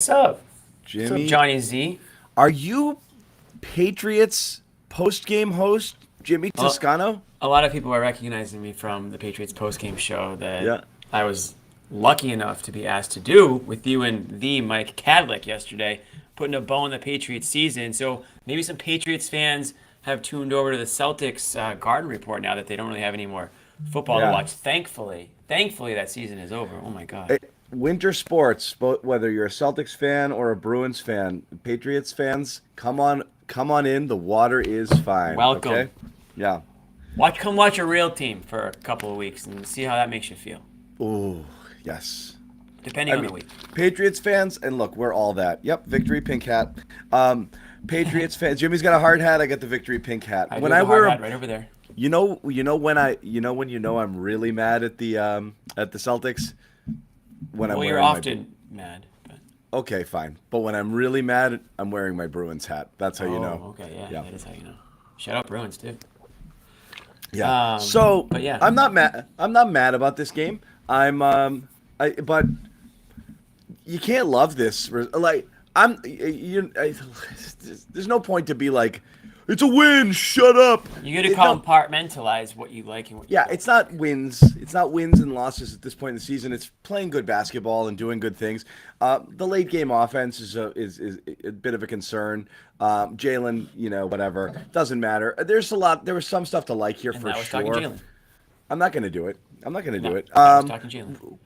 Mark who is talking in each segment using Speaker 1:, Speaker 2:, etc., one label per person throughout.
Speaker 1: What's up? What's up,
Speaker 2: Jimmy,
Speaker 1: Johnny Z?
Speaker 2: are you Patriots post-game host Jimmy
Speaker 1: Well,
Speaker 2: Toscano?
Speaker 1: a lot of people are recognizing me from the Patriots postgame show that
Speaker 2: Yeah.
Speaker 1: I was lucky enough to be asked to do with you and the Mike Cadlick yesterday, putting a bow on the Patriots season. So maybe some Patriots fans have tuned over to the Celtics Garden Report now that they don't really have any more football to
Speaker 2: Yeah.
Speaker 1: watch. Thankfully that season is over. Oh my God.
Speaker 2: Winter sports, whether you're a Celtics fan or a Bruins fan, Patriots fans, come on in. The water is fine. Okay.
Speaker 1: Welcome.
Speaker 2: Yeah.
Speaker 1: Come watch a real team for a couple of weeks and see how that makes you feel,
Speaker 2: Oh, yes.
Speaker 1: depending
Speaker 2: I
Speaker 1: on the
Speaker 2: mean,
Speaker 1: week.
Speaker 2: Patriots fans, and look, we're all that. Yep, victory pink hat. Patriots fans, Jimmy's got a hard hat. I got the victory pink hat.
Speaker 1: I do
Speaker 2: When
Speaker 1: have
Speaker 2: I
Speaker 1: a hard
Speaker 2: wear
Speaker 1: hat
Speaker 2: a
Speaker 1: right over there.
Speaker 2: when I'm really mad at the Celtics when I'm
Speaker 1: Well, you're
Speaker 2: wearing my
Speaker 1: often mad, but
Speaker 2: okay, fine. But when I'm really mad, I'm wearing my Bruins hat. That's how you know.
Speaker 1: okay, yeah,
Speaker 2: Yeah.
Speaker 1: that is how you know. Shout out Bruins too.
Speaker 2: Yeah. So
Speaker 1: But yeah,
Speaker 2: I'm not mad. I'm not mad about this game. But you can't love this. Like there's no point to be like, it's a win. Shut up.
Speaker 1: you got to
Speaker 2: No,
Speaker 1: compartmentalize what you like and what you
Speaker 2: yeah,
Speaker 1: don't.
Speaker 2: it's not wins. It's not wins and losses at this point in the season. It's playing good basketball and doing good things. The late game offense is a bit of a concern. Jaylen, whatever, doesn't matter. There's a lot. There was some stuff to like here
Speaker 1: And
Speaker 2: for
Speaker 1: I was talking
Speaker 2: sure.
Speaker 1: Jalen.
Speaker 2: I'm not going to do it. I'm not going to
Speaker 1: No,
Speaker 2: do it.
Speaker 1: I was talking Jalen.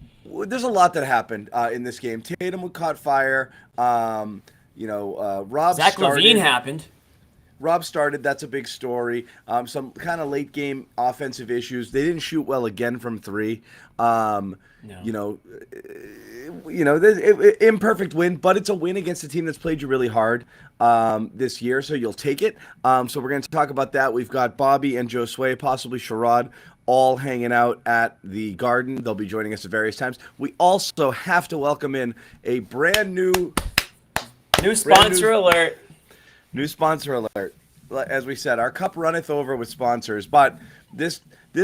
Speaker 2: There's a lot that happened in this game. Tatum caught fire. Rob
Speaker 1: Zach Levine
Speaker 2: started.
Speaker 1: happened.
Speaker 2: Rob started. That's a big story. Some kind of late game offensive issues. They didn't shoot well again from three.
Speaker 1: No.
Speaker 2: Imperfect win, but it's a win against a team that's played you really hard this year, so you'll take it. So we're going to talk about that. We've got Bobby and Josue, possibly Sherrod, all hanging out at the Garden. They'll be joining us at various times. We also have to welcome in a
Speaker 1: New
Speaker 2: brand
Speaker 1: sponsor
Speaker 2: new
Speaker 1: alert.
Speaker 2: New sponsor alert. As we said, our cup runneth over with sponsors, but this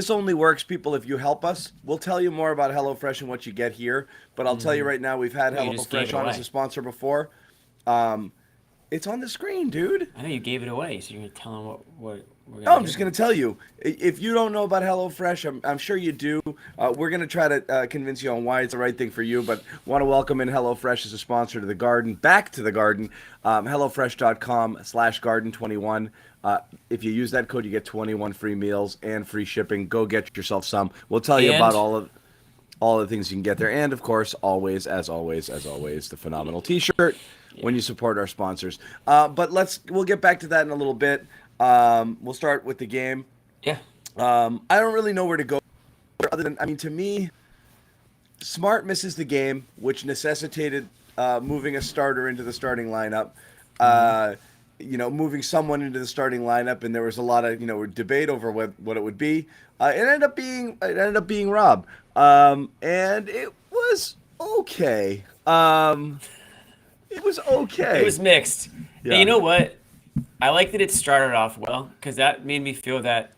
Speaker 2: only works, people, if you help us. We'll tell you more about HelloFresh and what you get here, but I'll tell you right now, we've had
Speaker 1: Well, you just gave
Speaker 2: HelloFresh
Speaker 1: it
Speaker 2: on as
Speaker 1: away.
Speaker 2: a sponsor before. It's on the screen, dude.
Speaker 1: I know you gave it away, so you're gonna tell them what we're
Speaker 2: No,
Speaker 1: gonna
Speaker 2: I'm
Speaker 1: do.
Speaker 2: just going to tell you. If you don't know about HelloFresh, I'm sure you do. We're going to try to convince you on why it's the right thing for you, but want to welcome in HelloFresh as a sponsor to the Garden, back to the Garden, HelloFresh.com/Garden21. If you use that code, you get 21 free meals and free shipping. Go get yourself some. We'll tell you about
Speaker 1: And
Speaker 2: all the things you can get there. And, of course, as always, the phenomenal T-shirt when you support our sponsors. But we'll get back to that in a little bit. We'll start with the game.
Speaker 1: yeah,
Speaker 2: I don't really know where to go other than, to me, Smart misses the game, which necessitated moving a starter into the starting lineup. Moving someone into the starting lineup, and there was a lot of debate over what it would be. It ended up being Rob, and it was okay. It was
Speaker 1: it
Speaker 2: okay.
Speaker 1: was mixed.
Speaker 2: Yeah.
Speaker 1: And you know what? I like that it started off well because that made me feel that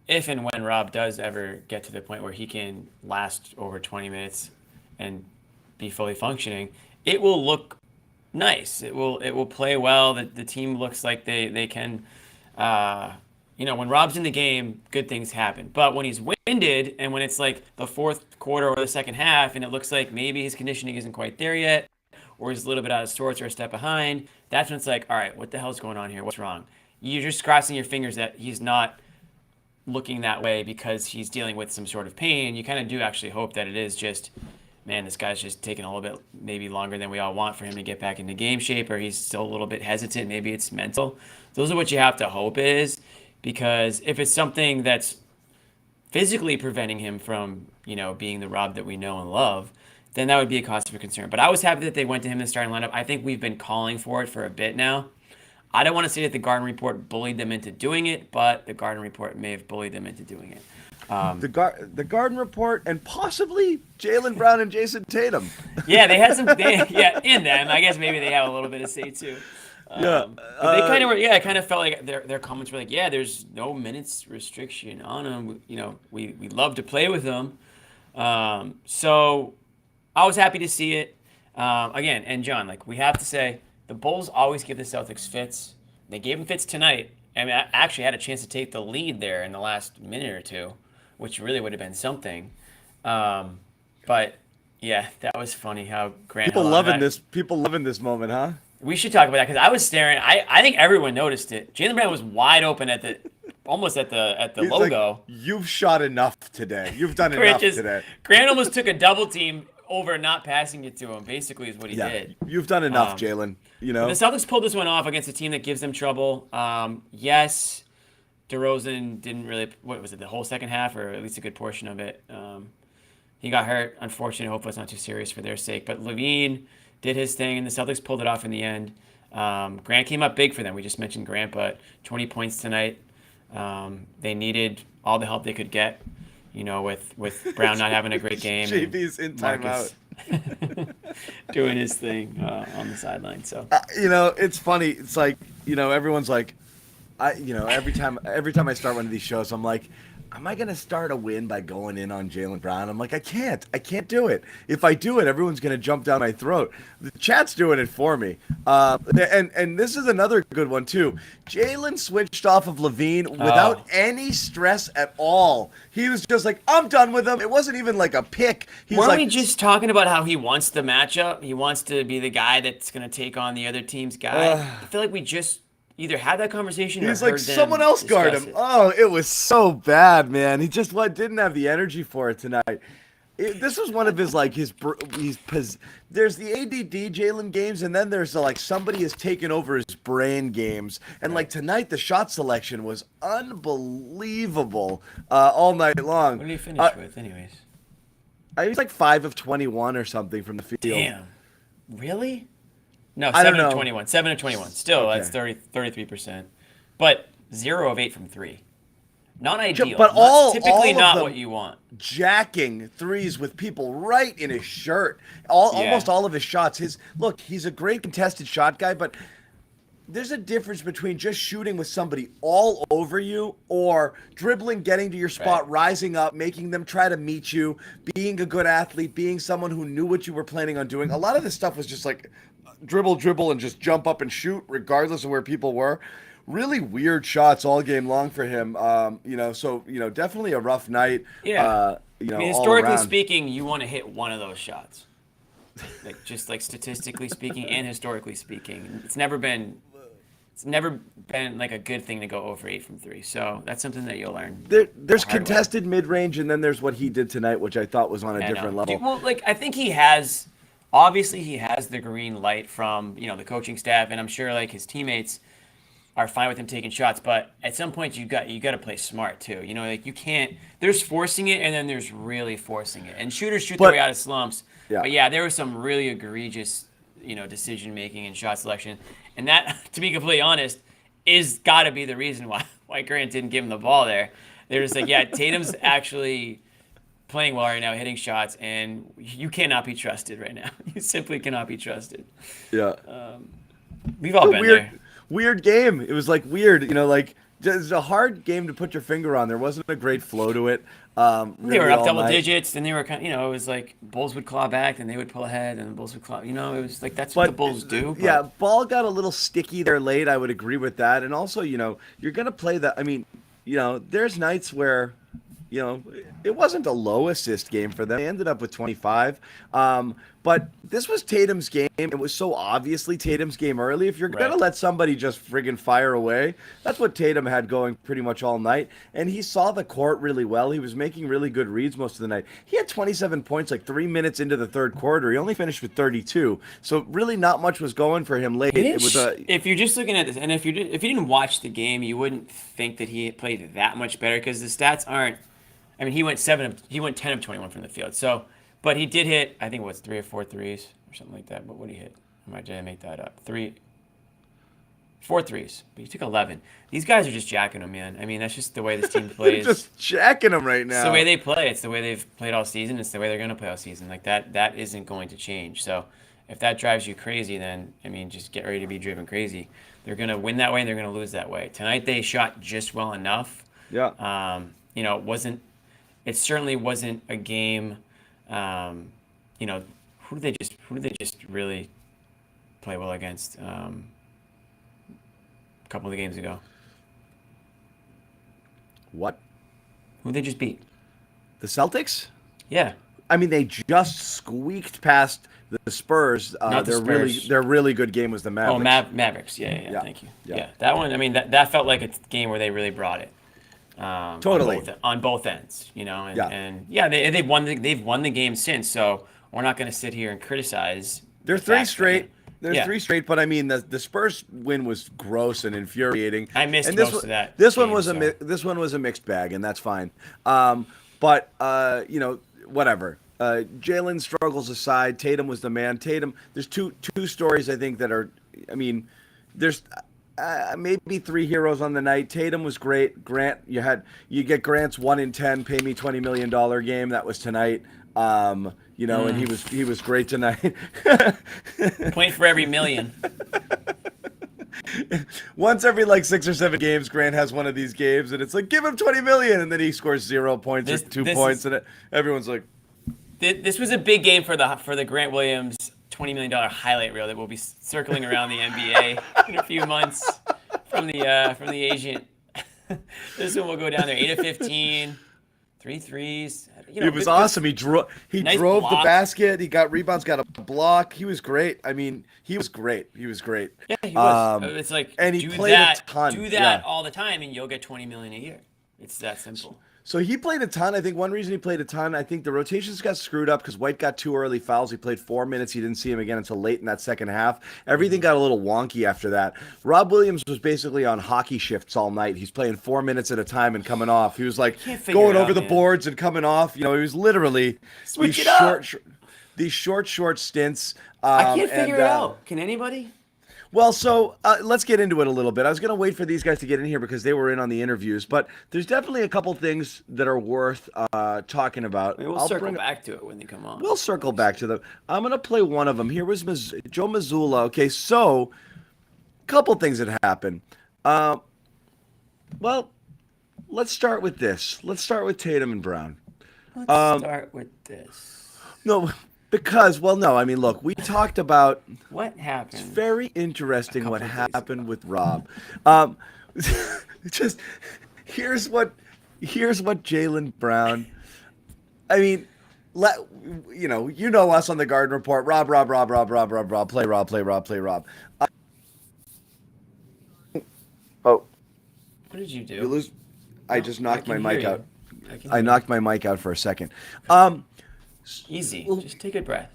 Speaker 1: if and when Rob does ever get to the point where he can last over 20 minutes and be fully functioning, it will look nice. It will play well. The team looks like they can. When Rob's in the game, good things happen. But when he's winded and when it's like the fourth quarter or the second half, and it looks like maybe his conditioning isn't quite there yet, or he's a little bit out of sorts or a step behind, that's when it's like, all right, what the hell's going on here? What's wrong? You're just crossing your fingers that he's not looking that way because he's dealing with some sort of pain. You kind of do actually hope that it is just, man, this guy's just taking a little bit, maybe longer than we all want for him to get back into game shape, or he's still a little bit hesitant. Maybe it's mental. Those are what you have to hope it is, because if it's something that's physically preventing him from, being the Rob that we know and love, then that would be a cause for concern. But I was happy that they went to him in the starting lineup. I think we've been calling for it for a bit now. I don't want to say that the Garden Report bullied them into doing it, but the Garden Report may have bullied them into doing it.
Speaker 2: The Garden Report and possibly Jaylen Brown and Jayson Tatum.
Speaker 1: Yeah, they had some. In them, I guess maybe they have a little bit of say too.
Speaker 2: Yeah.
Speaker 1: But they kind of were. Yeah, it kind of felt like their comments were like, yeah, there's no minutes restriction on them. We love to play with them. So I was happy to see it. Again, and John, like we have to say, the Bulls always give the Celtics fits. They gave them fits tonight. I mean, I actually had a chance to take the lead there in the last minute or two, which really would have been something. But yeah, that was funny how Grant.
Speaker 2: People loving this. People loving this moment, huh?
Speaker 1: We should talk about that because I was staring. I think everyone noticed it. Jaylen Brown was wide open almost at the
Speaker 2: He's
Speaker 1: logo.
Speaker 2: like, you've shot enough today. You've done enough today.
Speaker 1: Grant almost took a double team over not passing it to him. Basically, is what he did.
Speaker 2: You've done enough, Jaylen. You know,
Speaker 1: the Celtics pulled this one off against a team that gives them trouble. Yes, DeRozan didn't really. What was it? The whole second half, or at least a good portion of it. He got hurt. Unfortunately, hopefully it's not too serious for their sake. But Levine did his thing, and the Celtics pulled it off in the end. Grant came up big for them. We just mentioned Grant, but 20 points tonight. They needed all the help they could get, with Brown not having a great game.
Speaker 2: JB's in timeout.
Speaker 1: Doing his thing on the sideline. So
Speaker 2: it's funny. It's like, everyone's like, every time I start one of these shows, I'm like, am I going to start a win by going in on Jaylen Brown? I'm like, I can't do it. If I do it, everyone's going to jump down my throat. The chat's doing it for me. And this is another good one, too. Jaylen switched off of Levine without any stress at all. He was just like, I'm done with him. It wasn't even like a pick.
Speaker 1: Weren't we just talking about how he wants the matchup? He wants to be the guy that's going to take on the other team's guy. I feel like we just either had that conversation or
Speaker 2: he's like, someone else guard him.
Speaker 1: It.
Speaker 2: Oh, it was so bad, man. He just didn't have the energy for it tonight. This was one of his there's the ADD Jaylen games, and then there's somebody has taken over his brain games. And tonight, the shot selection was unbelievable all night long.
Speaker 1: What did he finish with, anyways?
Speaker 2: He was 5 of 21 or something from the field.
Speaker 1: Damn. Really? No,
Speaker 2: I don't
Speaker 1: 7 of
Speaker 2: know.
Speaker 1: 21. 7 of 21. Still,
Speaker 2: Okay.
Speaker 1: that's 33%. But 0 of 8 from 3. Not ideal.
Speaker 2: But
Speaker 1: typically
Speaker 2: all
Speaker 1: not
Speaker 2: of
Speaker 1: what you want.
Speaker 2: Jacking threes with people right in his shirt. Almost all of his shots. He's a great contested shot guy, but there's a difference between just shooting with somebody all over you or dribbling, getting to your spot, rising up, making them try to meet you, being a good athlete, being someone who knew what you were planning on doing. A lot of this stuff was just dribble, and just jump up and shoot regardless of where people were. Really weird shots all game long for him. Definitely a rough night.
Speaker 1: Yeah. Historically speaking, you want to hit one of those shots. Statistically speaking and historically speaking. It's never been a good thing to go over 8 from 3. So that's something that you'll learn.
Speaker 2: There's contested mid-range, and then there's what he did tonight, which I thought was on a different level.
Speaker 1: Well, I think he has. Obviously, he has the green light from the coaching staff, and I'm sure his teammates are fine with him taking shots. But at some point, you got to play smart too. You can't. There's forcing it, and then there's really forcing it. And shooters shoot their way out of slumps.
Speaker 2: Yeah.
Speaker 1: But yeah, there was some really egregious decision making and shot selection, and that, to be completely honest, is got to be the reason why Grant didn't give him the ball there. They're just Tatum's actually playing well right now, hitting shots, and you cannot be trusted right now. You simply cannot be trusted.
Speaker 2: Yeah.
Speaker 1: We've all been there.
Speaker 2: Weird game. It was weird, it's a hard game to put your finger on. There wasn't a great flow to it.
Speaker 1: They were up double digits, and they were it was Bulls would claw back, and they would pull ahead, and the Bulls would claw. It was that's what the Bulls do. But...
Speaker 2: Yeah, ball got a little sticky there late. I would agree with that. And also, you're gonna play that. I mean, there's nights where, it wasn't a low assist game for them. They ended up with 25. But this was Tatum's game. It was so obviously Tatum's game early. If you're going to let somebody just friggin' fire away, that's what Tatum had going pretty much all night. And he saw the court really well. He was making really good reads most of the night. He had 27 points 3 minutes into the third quarter. He only finished with 32. So really not much was going for him late.
Speaker 1: If you're just looking at this, and if you didn't watch the game, you wouldn't think that he played that much better because the stats aren't. I mean, he went 10 of 21 from the field. So, but he did hit, I think it was 3 or 4 threes or something like that. But what did he hit? Did I make that up? 4 threes. But he took 11. These guys are just jacking them, man. I mean, that's just the way this team plays.
Speaker 2: Just jacking them right now.
Speaker 1: It's the way they play. It's the way they've played all season. It's the way they're going to play all season. That isn't going to change. So, if that drives you crazy, then just get ready to be driven crazy. They're going to win that way, and they're going to lose that way. Tonight they shot just well enough.
Speaker 2: Yeah.
Speaker 1: It certainly wasn't a game, who did they just really play well against a couple of the games ago?
Speaker 2: What?
Speaker 1: Who they just beat?
Speaker 2: The Celtics?
Speaker 1: Yeah,
Speaker 2: I mean, they just squeaked past the Spurs.
Speaker 1: not the Spurs.
Speaker 2: Their really good game was the
Speaker 1: Oh,
Speaker 2: Mavericks.
Speaker 1: Mavericks. Yeah.
Speaker 2: Yeah,
Speaker 1: Thank you.
Speaker 2: yeah.
Speaker 1: Yeah, that one. I mean, that felt like a game where they really brought it.
Speaker 2: Totally.
Speaker 1: On both ends, and
Speaker 2: Yeah.
Speaker 1: they've won the game since. So we're not going to sit here and criticize.
Speaker 2: They're
Speaker 1: the
Speaker 2: three
Speaker 1: fact that-
Speaker 2: straight. There's
Speaker 1: Yeah.
Speaker 2: three straight, but I mean the Spurs win was gross and infuriating.
Speaker 1: I missed
Speaker 2: and this
Speaker 1: most of that
Speaker 2: This one
Speaker 1: game,
Speaker 2: was
Speaker 1: so.
Speaker 2: this one was a mixed bag, and that's fine. But whatever. Jaylen struggles aside, Tatum was the man. Tatum. There's two stories I think that are. I mean, there's maybe three heroes on the night. Tatum was great. Grant, you get Grant's 1 in 10, pay me $20 million game. That was tonight. And he was great tonight.
Speaker 1: Point for every million.
Speaker 2: Once every like 6 or 7 games, Grant has one of these games, and it's like give him 20 million, and then he scores 0 points or 2 points, and everyone's like,
Speaker 1: This was a big game for the Grant Williams $20 million highlight reel that will be circling around the NBA in a few months from the agent. This one will go down there 8 of 15, 3 threes.
Speaker 2: it was awesome. He drove
Speaker 1: Nice
Speaker 2: the
Speaker 1: block.
Speaker 2: basket. He got rebounds, got a block. He was great. I mean, he was great. He was great.
Speaker 1: Yeah, he was. It's like
Speaker 2: and he
Speaker 1: do
Speaker 2: played
Speaker 1: that,
Speaker 2: a ton.
Speaker 1: do that all the time, and you'll get $20 million a year. It's that simple.
Speaker 2: So he played a ton. I think one reason he played a ton, I think the rotations got screwed up because White got 2 early fouls. He played 4 minutes. He didn't see him again until late in that second half. Everything got a little wonky after that. Rob Williams was basically on hockey shifts all night. He's playing 4 minutes at a time and coming off. He was like going over the boards and coming off. He was literally
Speaker 1: Switch it up.
Speaker 2: these short stints.
Speaker 1: I can't figure it out. Can anybody?
Speaker 2: Well, so let's get into it a little bit. I was going to wait for these guys to get in here because they were in on the interviews, but there's definitely a couple things that are worth talking about.
Speaker 1: Maybe we'll circle back to it when they come on.
Speaker 2: We'll circle back to them. I'm going to play one of them. Here was Joe Mazzulla. Okay, so a couple things that happened. Well, let's start with this. Let's start with Tatum and Brown.
Speaker 1: Let's start with this.
Speaker 2: No, because, I mean, look, we talked about
Speaker 1: what happened.
Speaker 2: It's very interesting what happened with Rob. Just here's what Jaylen Brown. I mean, you know us on the Garden Report. Rob, play Rob. Oh,
Speaker 1: what did you do?
Speaker 2: You lose. I just knocked my mic out.
Speaker 1: I
Speaker 2: knocked my mic out for a second.
Speaker 1: Easy. Just take a breath.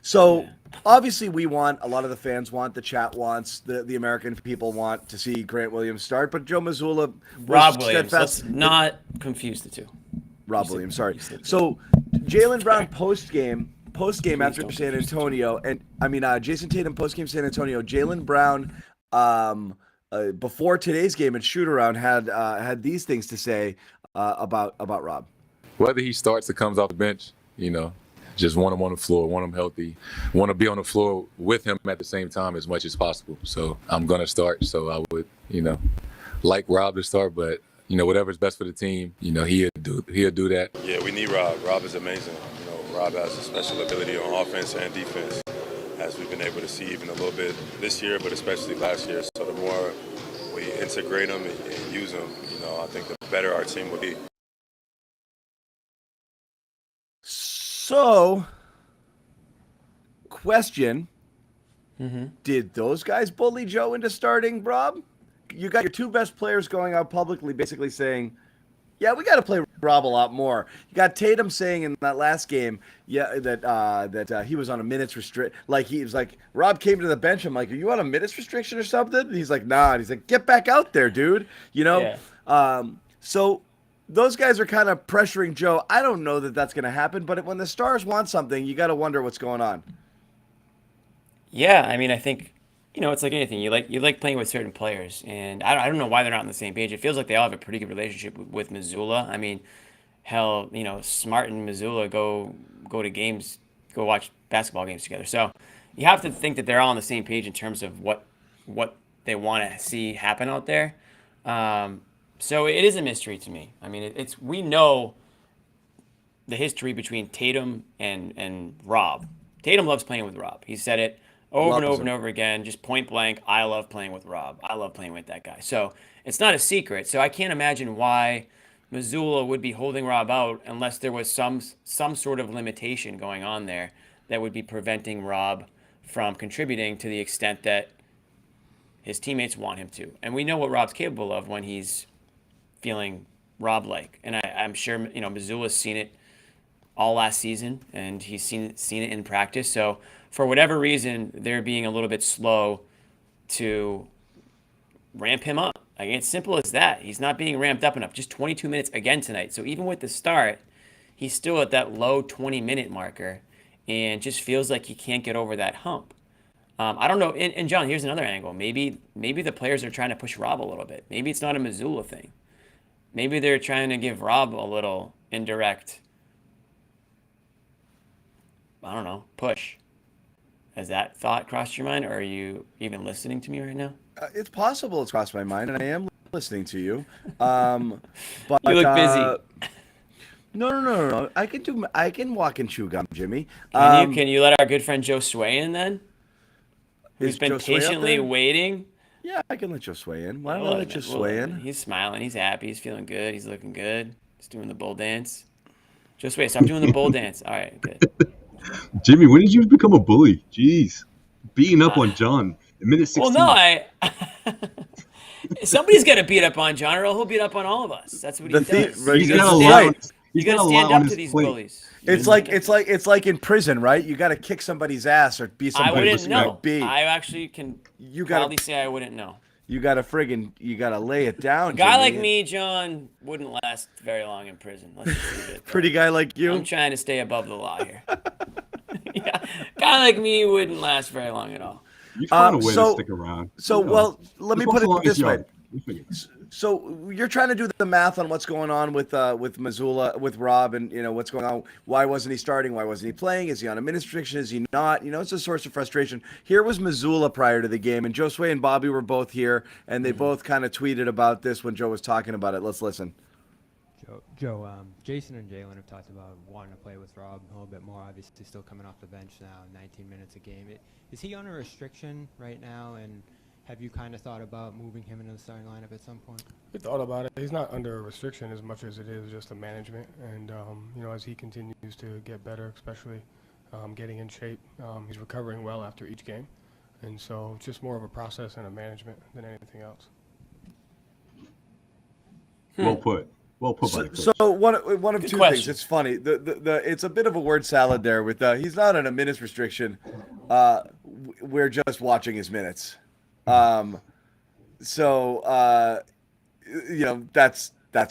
Speaker 2: So obviously a lot of the fans want, the chat wants, the American people want to see Grant Williams start, but Joe Mazzulla,
Speaker 1: Rob Williams. Let's not confuse the two.
Speaker 2: Rob Williams, sorry. So Jaylen Brown post game after San Antonio, and I mean Jayson Tatum post game San Antonio. Jaylen Brown before today's game at shoot around had these things to say about Rob.
Speaker 3: Whether he starts or comes off the bench, just want him on the floor, want him healthy, want to be on the floor with him at the same time as much as possible. So I'm going to start. So I would, like Rob to start, but, whatever's best for the team, he'll do that.
Speaker 4: Yeah, we need Rob. Rob is amazing. Rob has a special ability on offense and defense, as we've been able to see even a little bit this year, but especially last year. So the more we integrate him and use him, I think the better our team will be.
Speaker 2: So, question, did those guys bully Joe into starting, Rob? You got your 2 best players going out publicly basically saying, yeah, we got to play Rob a lot more. You got Tatum saying in that last game, that he was on a minutes like he was like, Rob came to the bench. I'm like, are you on a minutes restriction or something? And he's like, nah. And he's like, get back out there, dude.
Speaker 1: Yeah.
Speaker 2: So those guys are kind of pressuring Joe. I don't know that that's going to happen, but when the Stars want something, you got to wonder what's going on.
Speaker 1: Yeah, I mean, I think, it's like anything. You like playing with certain players, and I don't know why they're not on the same page. It feels like they all have a pretty good relationship with Mazzulla. I mean, hell, Smart and Mazzulla go to games, go watch basketball games together. So you have to think that they're all on the same page in terms of what they want to see happen out there. So it is a mystery to me. I mean, we know the history between Tatum and Rob. Tatum loves playing with Rob. He said it over and over and over again, just point blank. I love playing with Rob. I love playing with that guy. So it's not a secret. So I can't imagine why Missoula would be holding Rob out unless there was some sort of limitation going on there that would be preventing Rob from contributing to the extent that his teammates want him to. And we know what Rob's capable of when he's feeling Rob-like. And I'm sure, Missoula's seen it all last season, and he's seen it in practice. So for whatever reason, they're being a little bit slow to ramp him up. Like, it's simple as that. He's not being ramped up enough. Just 22 minutes again tonight. So even with the start, he's still at that low 20-minute marker and just feels like he can't get over that hump. I don't know. And John, here's another angle. Maybe the players are trying to push Rob a little bit. Maybe it's not a Missoula thing. Maybe they're trying to give Rob a little indirect, I don't know, push. Has that thought crossed your mind, or are you even listening to me right now?
Speaker 2: It's possible it's crossed my mind, and I am listening to you. But
Speaker 1: you look busy.
Speaker 2: No. I can walk and chew gum, Jimmy.
Speaker 1: Can you let our good friend Josue in then? Who's been
Speaker 2: Josue
Speaker 1: patiently waiting?
Speaker 2: Yeah, I can let Josue in. Why don't I let Josue in?
Speaker 1: He's smiling. He's happy. He's feeling good. He's looking good. He's doing the bull dance. Josue, stop doing the bull dance. All right, good.
Speaker 5: Jimmy, when did you become a bully? Jeez. Beating up on John in minute 16.
Speaker 1: Well, no, somebody's got to beat up on John, or he'll beat up on all of us. That's what he does.
Speaker 5: He's got a lot.
Speaker 1: You got to stand up to these bullies.
Speaker 2: It's like in prison, right? You got to kick somebody's ass or be somebody.
Speaker 1: I wouldn't know.
Speaker 2: Beat.
Speaker 1: I actually can proudly say I wouldn't know.
Speaker 2: You got to lay it down.
Speaker 1: A guy
Speaker 2: Jimmy.
Speaker 1: like me, John, wouldn't last very long in prison. Let's just leave it.
Speaker 2: Pretty guy like you.
Speaker 1: I'm trying to stay above the law here. Yeah, guy like me wouldn't last very long at all.
Speaker 5: You find a way to stick around.
Speaker 2: So, well, let me put it this way. So you're trying to do the math on what's going on with Missoula, with Rob, and what's going on. Why wasn't he starting? Why wasn't he playing? Is he on a minutes restriction? Is he not? It's a source of frustration. Here was Missoula prior to the game, and Josue and Bobby were both here, and they both kind of tweeted about this when Joe was talking about it. Let's listen.
Speaker 6: Joe, Jayson and Jaylen have talked about wanting to play with Rob a little bit more. Obviously, still coming off the bench now, 19 minutes a game. Is he on a restriction right now? And have you kind of thought about moving him into the starting lineup at some point?
Speaker 7: We thought about it. He's not under a restriction as much as it is just a management. And, as he continues to get better, especially getting in shape, he's recovering well after each game. And so it's just more of a process and a management than anything else.
Speaker 5: Well put. Well put by the coach.
Speaker 2: So one of
Speaker 1: Good
Speaker 2: two
Speaker 1: question.
Speaker 2: things. It's funny. The it's a bit of a word salad there with he's not on a minutes restriction. We're just watching his minutes. That's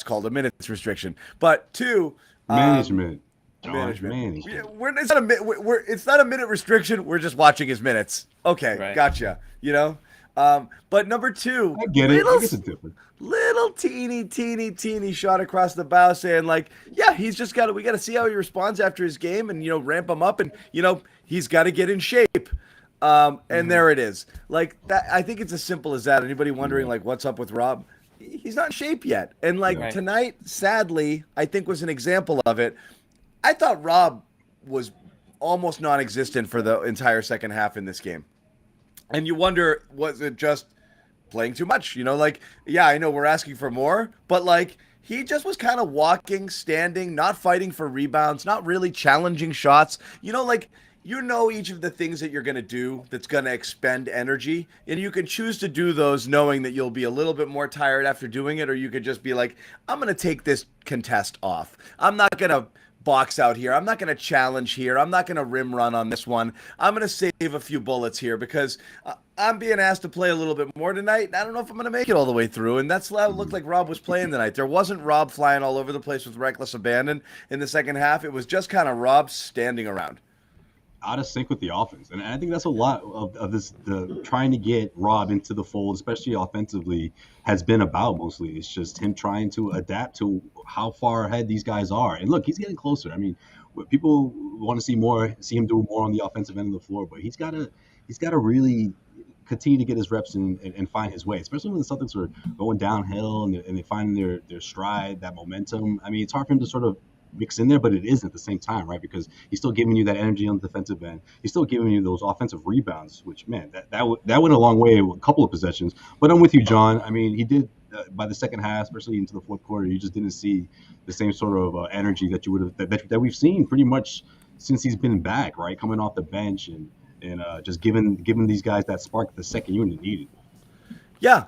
Speaker 2: called a minutes restriction. But two,
Speaker 5: management.
Speaker 2: Management. It's not a minute restriction. We're just watching his minutes. Okay, right. Gotcha. But number two,
Speaker 5: I get it. I guess it's different.
Speaker 2: Little teeny shot across the bow saying we got to see how he responds after his game and, ramp him up and, he's got to get in shape. And there it is. Like that. I think it's as simple as that. Anybody wondering what's up with Rob? He's not in shape yet. And tonight, sadly, I think was an example of it. I thought Rob was almost non-existent for the entire second half in this game. And you wonder, was it just playing too much? I know we're asking for more, but he just was kind of walking, standing, not fighting for rebounds, not really challenging shots. Each of the things that you're going to do that's going to expend energy, and you can choose to do those knowing that you'll be a little bit more tired after doing it, or you could just be like, I'm going to take this contest off. I'm not going to box out here. I'm not going to challenge here. I'm not going to rim run on this one. I'm going to save a few bullets here because I'm being asked to play a little bit more tonight. I don't know if I'm going to make it all the way through, and that's how it looked like Rob was playing tonight. There wasn't Rob flying all over the place with reckless abandon in the second half. It was just kind of Rob standing around.
Speaker 5: Out of sync with the offense. And I think that's a lot of this, the trying to get Rob into the fold, especially offensively, has been about mostly. It's just him trying to adapt to how far ahead these guys are. And look, he's getting closer. I mean, people want to see him do more on the offensive end of the floor, but he's got to really continue to get his reps and find his way, especially when the Celtics were going downhill and they find their stride, that momentum. I mean, it's hard for him to sort of mixed in there, but it isn't at the same time, right? Because he's still giving you that energy on the defensive end. He's still giving you those offensive rebounds, which, man, that went a long way with a couple of possessions. But I'm with you, John. I mean, he did by the second half, especially into the fourth quarter, you just didn't see the same sort of energy that you would have that we've seen pretty much since he's been back, right? Coming off the bench and just giving these guys that spark the second unit needed.
Speaker 2: Yeah.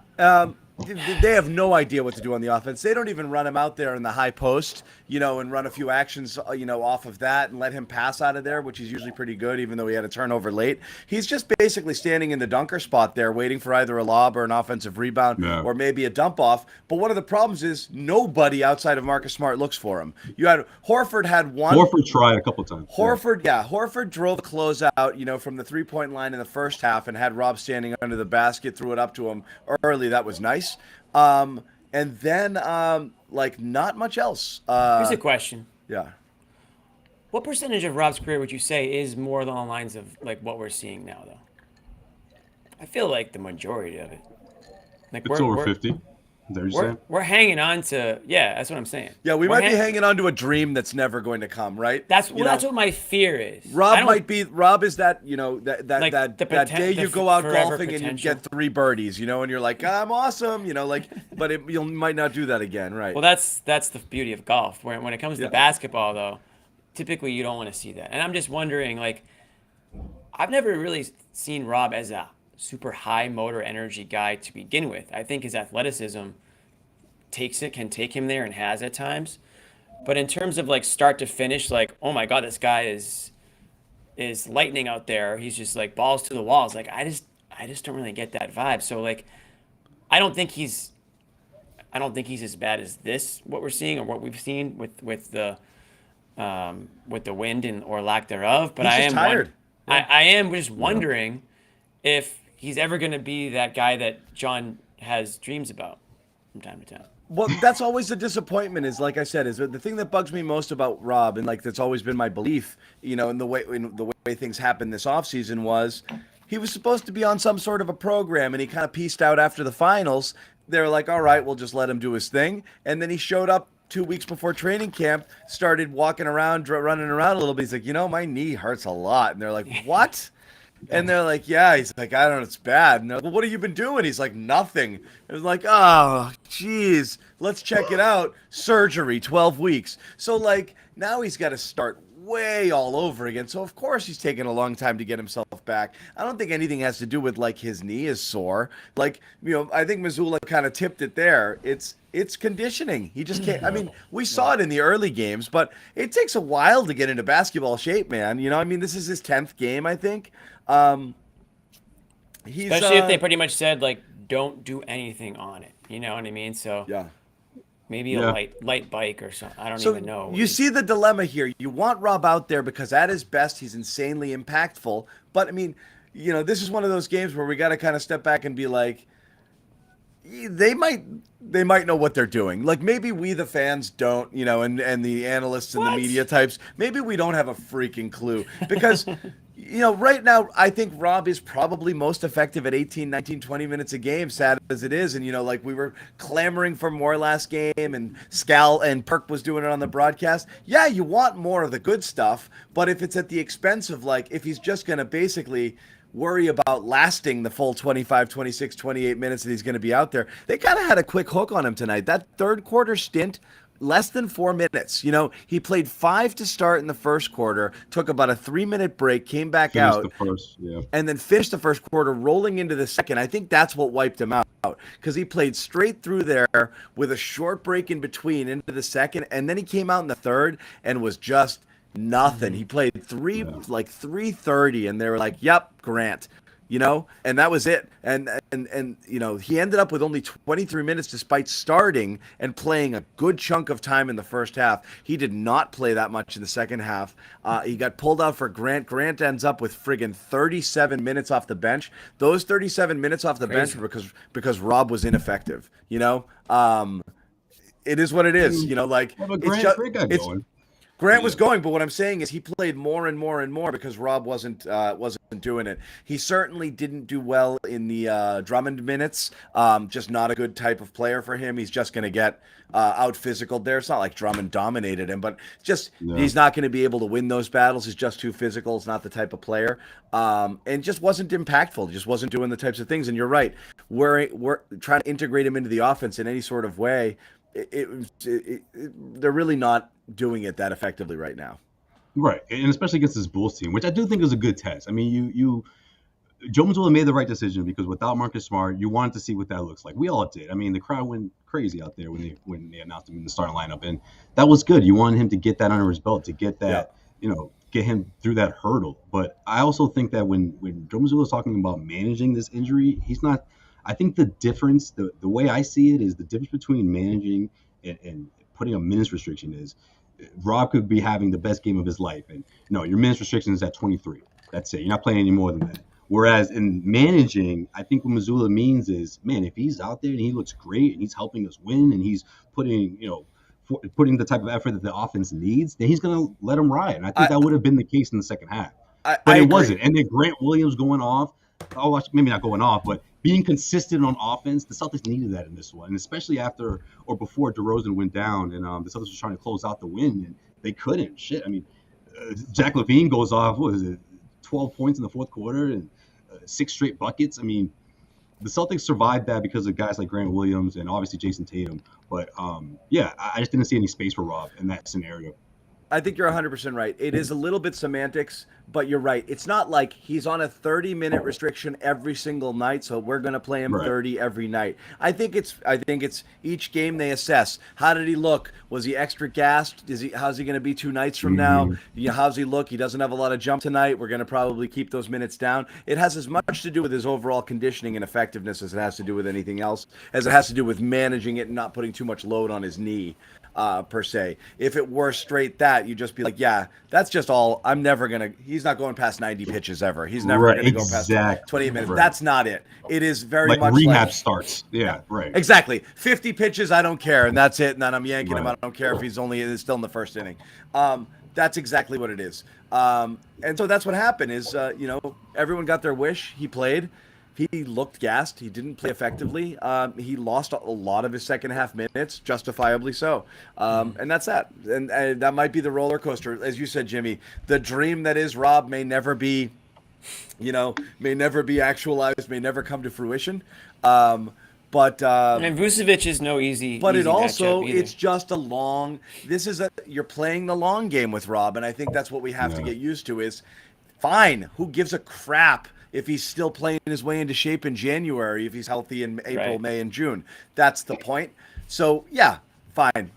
Speaker 2: They have no idea what to do on the offense. They don't even run him out there in the high post, and run a few actions, off of that and let him pass out of there, which is usually pretty good, even though he had a turnover late. He's just basically standing in the dunker spot there, waiting for either a lob or an offensive rebound or maybe a dump off. But one of the problems is nobody outside of Marcus Smart looks for him. Horford had one.
Speaker 5: Horford tried a couple times.
Speaker 2: Horford drove the closeout, from the 3-point line in the first half and had Rob standing under the basket, threw it up to him early. That was nice. And then not much else.
Speaker 1: Here's a question.
Speaker 2: Yeah.
Speaker 1: What percentage of Rob's career would you say is more along the lines of like what we're seeing now, though? I feel like the majority of it. Like
Speaker 5: it's over 50. Is that what you're saying?
Speaker 1: We're hanging on to, that's what I'm saying.
Speaker 2: Yeah, we might be hanging on to a dream that's never going to come, right?
Speaker 1: That's what my fear is.
Speaker 2: Rob is that, that day you go out golfing and you get 3 birdies, and you're like, I'm awesome, but you might not do that again, right?
Speaker 1: Well, that's the beauty of golf. When it comes to basketball, though, typically you don't want to see that. And I'm just wondering, I've never really seen Rob as a super high motor energy guy to begin with. I think his athleticism can take him there and has at times. But in terms of start to finish, oh my God, this guy is lightning out there. He's just balls to the walls. I just don't really get that vibe. So I don't think he's as bad as this, what we're seeing or what we've seen with the wind and or lack thereof. But I am tired. I am just wondering if he's ever going to be that guy that John has dreams about from time to time.
Speaker 2: Well, that's always the disappointment is, like I said, is the thing that bugs me most about Rob, and that's always been my belief, in the way things happened this offseason was he was supposed to be on some sort of a program, and he kind of pieced out after the finals. They were like, all right, we'll just let him do his thing. And then he showed up 2 weeks before training camp, started walking around, running around a little bit. He's like, my knee hurts a lot. And they're like, what? And they're like, yeah. He's like, I don't know, it's bad. And they're like, well, what have you been doing? He's like, nothing. It was like, oh, geez, let's check it out. Surgery, 12 weeks. So, now he's got to start way all over again. So, of course, he's taking a long time to get himself back. I don't think anything has to do with, his knee is sore. I think Missoula kind of tipped it there. It's conditioning. He just can't. I mean, we saw it in the early games, but it takes a while to get into basketball shape, man. This is his 10th game, I think.
Speaker 1: Especially if they pretty much said, don't do anything on it. You know what I mean? So maybe a light bike or something. I don't even know.
Speaker 2: You see the dilemma here. You want Rob out there because at his best, he's insanely impactful. But, I mean, this is one of those games where we got to kind of step back and be like, they might know what they're doing. Maybe we the fans don't, and the analysts and the media types, maybe we don't have a freaking clue because right now I think Rob is probably most effective at 18, 19, 20 minutes a game, sad as it is. And we were clamoring for more last game, and Scal and Perk was doing it on the broadcast. Yeah, you want more of the good stuff, but if it's at the expense of if he's just going to basically worry about lasting the full 25, 26, 28 minutes that he's going to be out there. They kind of had a quick hook on him tonight. That third quarter stint, less than 4 minutes. He played 5 to start in the first quarter, took about a 3-minute break, came back out, and then finished the first quarter rolling into the second. I think that's what wiped him out because he played straight through there with a short break in between into the second, and then he came out in the third and was just nothing. He played 3:30, and they were like, "Yep, Grant," and that was it. And he ended up with only 23 minutes despite starting and playing a good chunk of time in the first half. He did not play that much in the second half. He got pulled out for Grant. Grant ends up with friggin' 37 minutes off the bench. Those 37 minutes off the bench were because Rob was ineffective. It is what it is.
Speaker 5: Grant got going.
Speaker 2: Grant was going, but what I'm saying is he played more and more and more because Rob wasn't doing it. He certainly didn't do well in the Drummond minutes. Just not a good type of player for him. He's just going to get out physical there. It's not like Drummond dominated him, but just he's not going to be able to win those battles. He's just too physical. It's not the type of player, and just wasn't impactful. Just wasn't doing the types of things. And you're right. We're trying to integrate him into the offense in any sort of way. They're really not doing it that effectively right now.
Speaker 5: Right, and especially against this Bulls team, which I do think is a good test. I mean, Joe Mazzulla made the right decision because without Marcus Smart, you wanted to see what that looks like. We all did. I mean, the crowd went crazy out there when they announced him in the starting lineup, and that was good. You wanted him to get that under his belt, to get that, get him through that hurdle. But I also think that when Joe Mazzulla is talking about managing this injury, he's not. I think the difference, the way I see it, is the difference between managing and putting a minutes restriction is Rob could be having the best game of his life, and your minutes restriction is at 23. That's it. You're not playing any more than that. Whereas in managing, I think what Mazzulla means is, man, if he's out there and he looks great and he's helping us win and he's putting the type of effort that the offense needs, then he's going to let him ride. And I think that would have been the case in the second half. But it wasn't. And then Grant Williams going off, maybe not going off, but being consistent on offense, the Celtics needed that in this one, and especially after or before DeRozan went down, and the Celtics were trying to close out the win, and they couldn't. Shit, I mean, Zach LaVine goes off. What is it? 12 points in the fourth quarter and 6 straight buckets. I mean, the Celtics survived that because of guys like Grant Williams and obviously Jayson Tatum. But I just didn't see any space for Rob in that scenario.
Speaker 2: I think you're 100% right. It is a little bit semantics, but you're right. It's not like he's on a 30-minute restriction every single night, so we're going to play him 30 every night. I think it's each game they assess. How did he look? Was he extra gassed? How's he going to be 2 nights from now? How's he look? He doesn't have a lot of jump tonight. We're going to probably keep those minutes down. It has as much to do with his overall conditioning and effectiveness as it has to do with anything else, as it has to do with managing it and not putting too much load on his knee. Per se. If it were straight that, you'd just be like, yeah, that's just all. He's not going past 90 pitches ever. He's never going to go past 28 minutes. Right. That's not it. It is very much
Speaker 5: rehab starts. Yeah, right.
Speaker 2: Exactly. 50 pitches, I don't care. And that's it. And then I'm yanking him. I don't care if he's still in the first inning. That's exactly what it is. And so that's what happened is, everyone got their wish. He played. He looked gassed. He didn't play effectively. He lost a lot of his second half minutes, justifiably so. And that's that. And that might be the roller coaster. As you said, Jimmy, the dream that is Rob may never be actualized, may never come to fruition. And
Speaker 1: Vucevic is no easy.
Speaker 2: But it's just you're playing the long game with Rob. And I think that's what we have to get used to is fine. Who gives a crap if he's still playing his way into shape in January, if he's healthy in April, May, and June? That's the point. So, yeah, fine.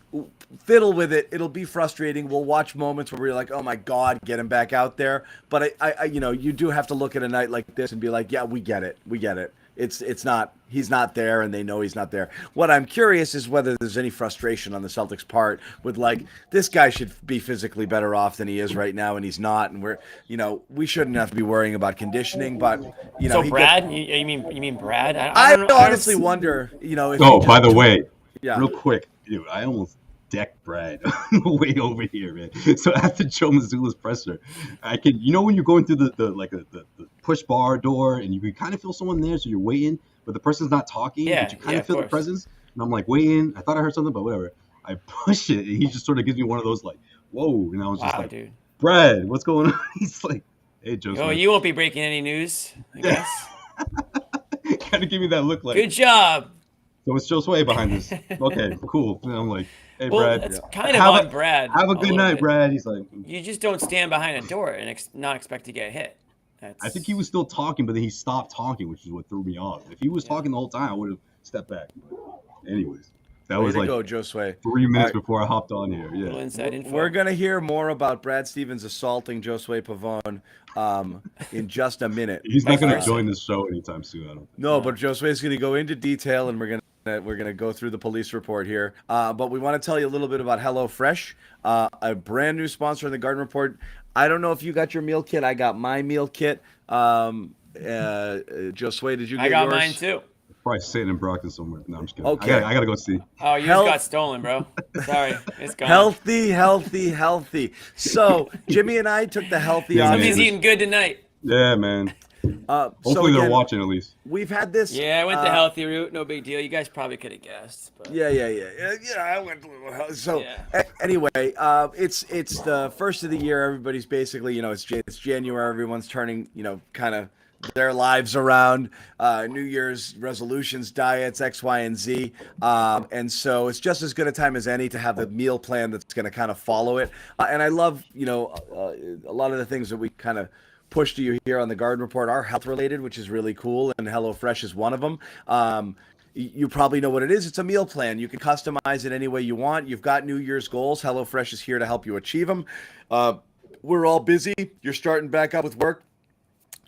Speaker 2: Fiddle with it. It'll be frustrating. We'll watch moments where we're like, oh, my God, get him back out there. But, you do have to look at a night like this and be like, yeah, we get it. We get it. He's not there, and they know he's not there. What I'm curious is whether there's any frustration on the Celtics' part with this guy should be physically better off than he is right now, and he's not. And we shouldn't have to be worrying about conditioning. But
Speaker 1: so Brad, you mean Brad?
Speaker 2: I honestly wonder, if.
Speaker 5: Oh, by the way, real quick, dude, I almost decked Brad way over here, man. So after Joe Mazzulla's presser, I can, when you're going through the push bar door and you can kind of feel someone there, so you're waiting, but the person's not talking, but you kind of feel the presence. And I'm like, waiting. I thought I heard something, but whatever. I push it, and he just sort of gives me one of those whoa. And I was just
Speaker 1: dude.
Speaker 5: Brad, what's going on? He's like, hey, Joe.
Speaker 1: Oh, you won't be breaking any news, I guess.
Speaker 5: Kind of give me that look like.
Speaker 1: Good job.
Speaker 5: So it's Josue behind this. Okay, cool. And I'm like, hey, Brad.
Speaker 1: That's kind of on Brad.
Speaker 5: Have a good night, Brad. He's like,
Speaker 1: you just don't stand behind a door and not expect to get hit.
Speaker 5: I think he was still talking, but then he stopped talking, which is what threw me off. If he was talking the whole time, I would have stepped back. But anyways, that was like 3 minutes before I hopped on here. Yeah.
Speaker 1: Inside info.
Speaker 2: We're going to hear more about Brad Stevens assaulting Josue Pavon in just a minute.
Speaker 5: He's not going to join this show anytime soon, I don't think.
Speaker 2: No, but Josue is going to go into detail, and we're going to go through the police report here. But we want to tell you a little bit about HelloFresh, a brand new sponsor in the Garden Report. I don't know if you got your meal kit. I got my meal kit. Josue, did you get yours?
Speaker 1: I got mine too.
Speaker 5: Probably sitting in Brockton somewhere. No, I'm just kidding.
Speaker 2: Okay.
Speaker 5: I gotta go see.
Speaker 1: Oh, yours
Speaker 2: Health-
Speaker 1: got stolen, bro. Sorry, it's gone.
Speaker 2: Healthy. So Jimmy and I took the healthy
Speaker 5: Yeah, man.
Speaker 1: Somebody's
Speaker 2: option.
Speaker 1: eating good tonight.
Speaker 5: Yeah, man.
Speaker 2: So
Speaker 5: Hopefully they're
Speaker 2: again,
Speaker 5: watching at least.
Speaker 2: we've had this.
Speaker 1: Yeah, I went the healthy route. No big deal. You guys probably could have guessed. But.
Speaker 2: Yeah. I went. So
Speaker 1: Yeah.
Speaker 2: anyway, it's the first of the year. Everybody's basically, it's January. Everyone's turning, kind of their lives around. New Year's resolutions, diets, X, Y, and Z. And so it's just as good a time as any to have the meal plan that's going to kind of follow it. And I love, a lot of the things that we kind of push to you here on the Garden Report are health related, which is really cool, and HelloFresh is one of them. You probably know what it is. It's a meal plan. You can customize it any way you want. You've got New Year's goals. HelloFresh is here to help you achieve them. We're all busy. You're starting back up with work.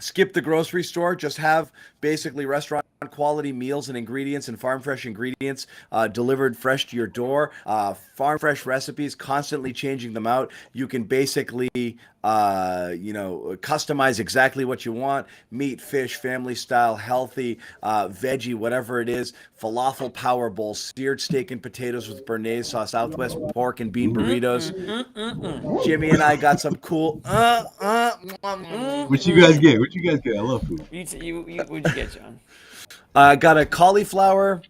Speaker 2: Skip the grocery store. Just have basically restaurant quality meals and ingredients and farm fresh ingredients delivered fresh to your door. Farm fresh recipes, constantly changing them out. You can basically customize exactly what you want: meat, fish, family style, healthy, veggie, whatever it is. Falafel power bowl, seared steak and potatoes with béarnaise sauce, Southwest pork and bean burritos. Jimmy and I got some cool.
Speaker 5: What you guys get? I love food.
Speaker 1: What'd you get, John?
Speaker 2: I got a cauliflower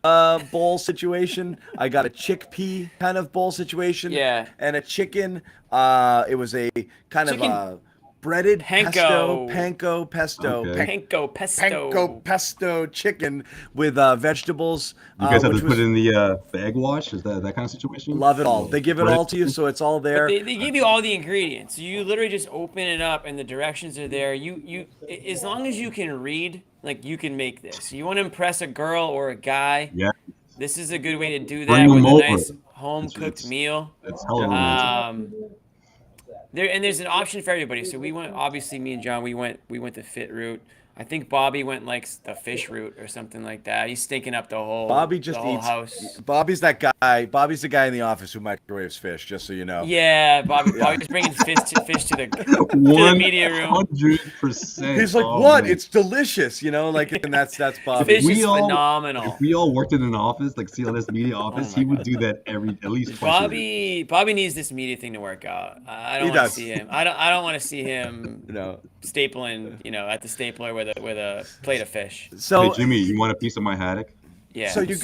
Speaker 2: bowl situation. I got a chickpea kind of bowl situation.
Speaker 1: Yeah.
Speaker 2: And a chicken. It was a kind of breaded panko pesto.
Speaker 5: Okay.
Speaker 1: Panko
Speaker 2: Pesto chicken with vegetables.
Speaker 5: You guys have
Speaker 2: which
Speaker 5: to put
Speaker 2: was-
Speaker 5: in the egg wash? Is that kind of situation?
Speaker 2: Love it all. They give it all to you, so it's all there.
Speaker 1: They give you all the ingredients. You literally just open it up, and the directions are there. You as long as you can read, like, you can make this. You want to impress a girl or a guy?
Speaker 5: Yeah.
Speaker 1: This is a good way to do
Speaker 5: Bring
Speaker 1: that with
Speaker 5: them
Speaker 1: a
Speaker 5: over.
Speaker 1: nice home cooked meal.
Speaker 5: That's hella romantic.
Speaker 1: There's an option for everybody. So we went, obviously, me and John, we went the fit route. I think Bobby went like the fish route or something like that. He's stinking up the whole
Speaker 2: Bobby just
Speaker 1: the whole
Speaker 2: eats.
Speaker 1: house.
Speaker 2: Bobby's that guy. Bobby's the guy in the office who microwaves fish. Just so you know.
Speaker 1: Yeah, Bobby's bringing fish to the media room.
Speaker 5: 100%.
Speaker 2: He's like, what? It's delicious, and that's Bobby.
Speaker 1: Fish is phenomenal.
Speaker 5: If we all worked in an office, like CLS media office, he would do that at least twice a week.
Speaker 1: Bobby needs this media thing to work out. I don't
Speaker 2: He
Speaker 1: want to
Speaker 2: does.
Speaker 1: see him. I don't want to see him
Speaker 2: No.
Speaker 1: stapling, at the stapler with a plate of fish.
Speaker 2: So
Speaker 5: Hey, Jimmy, you want a piece of my haddock?
Speaker 1: Yeah.
Speaker 2: So you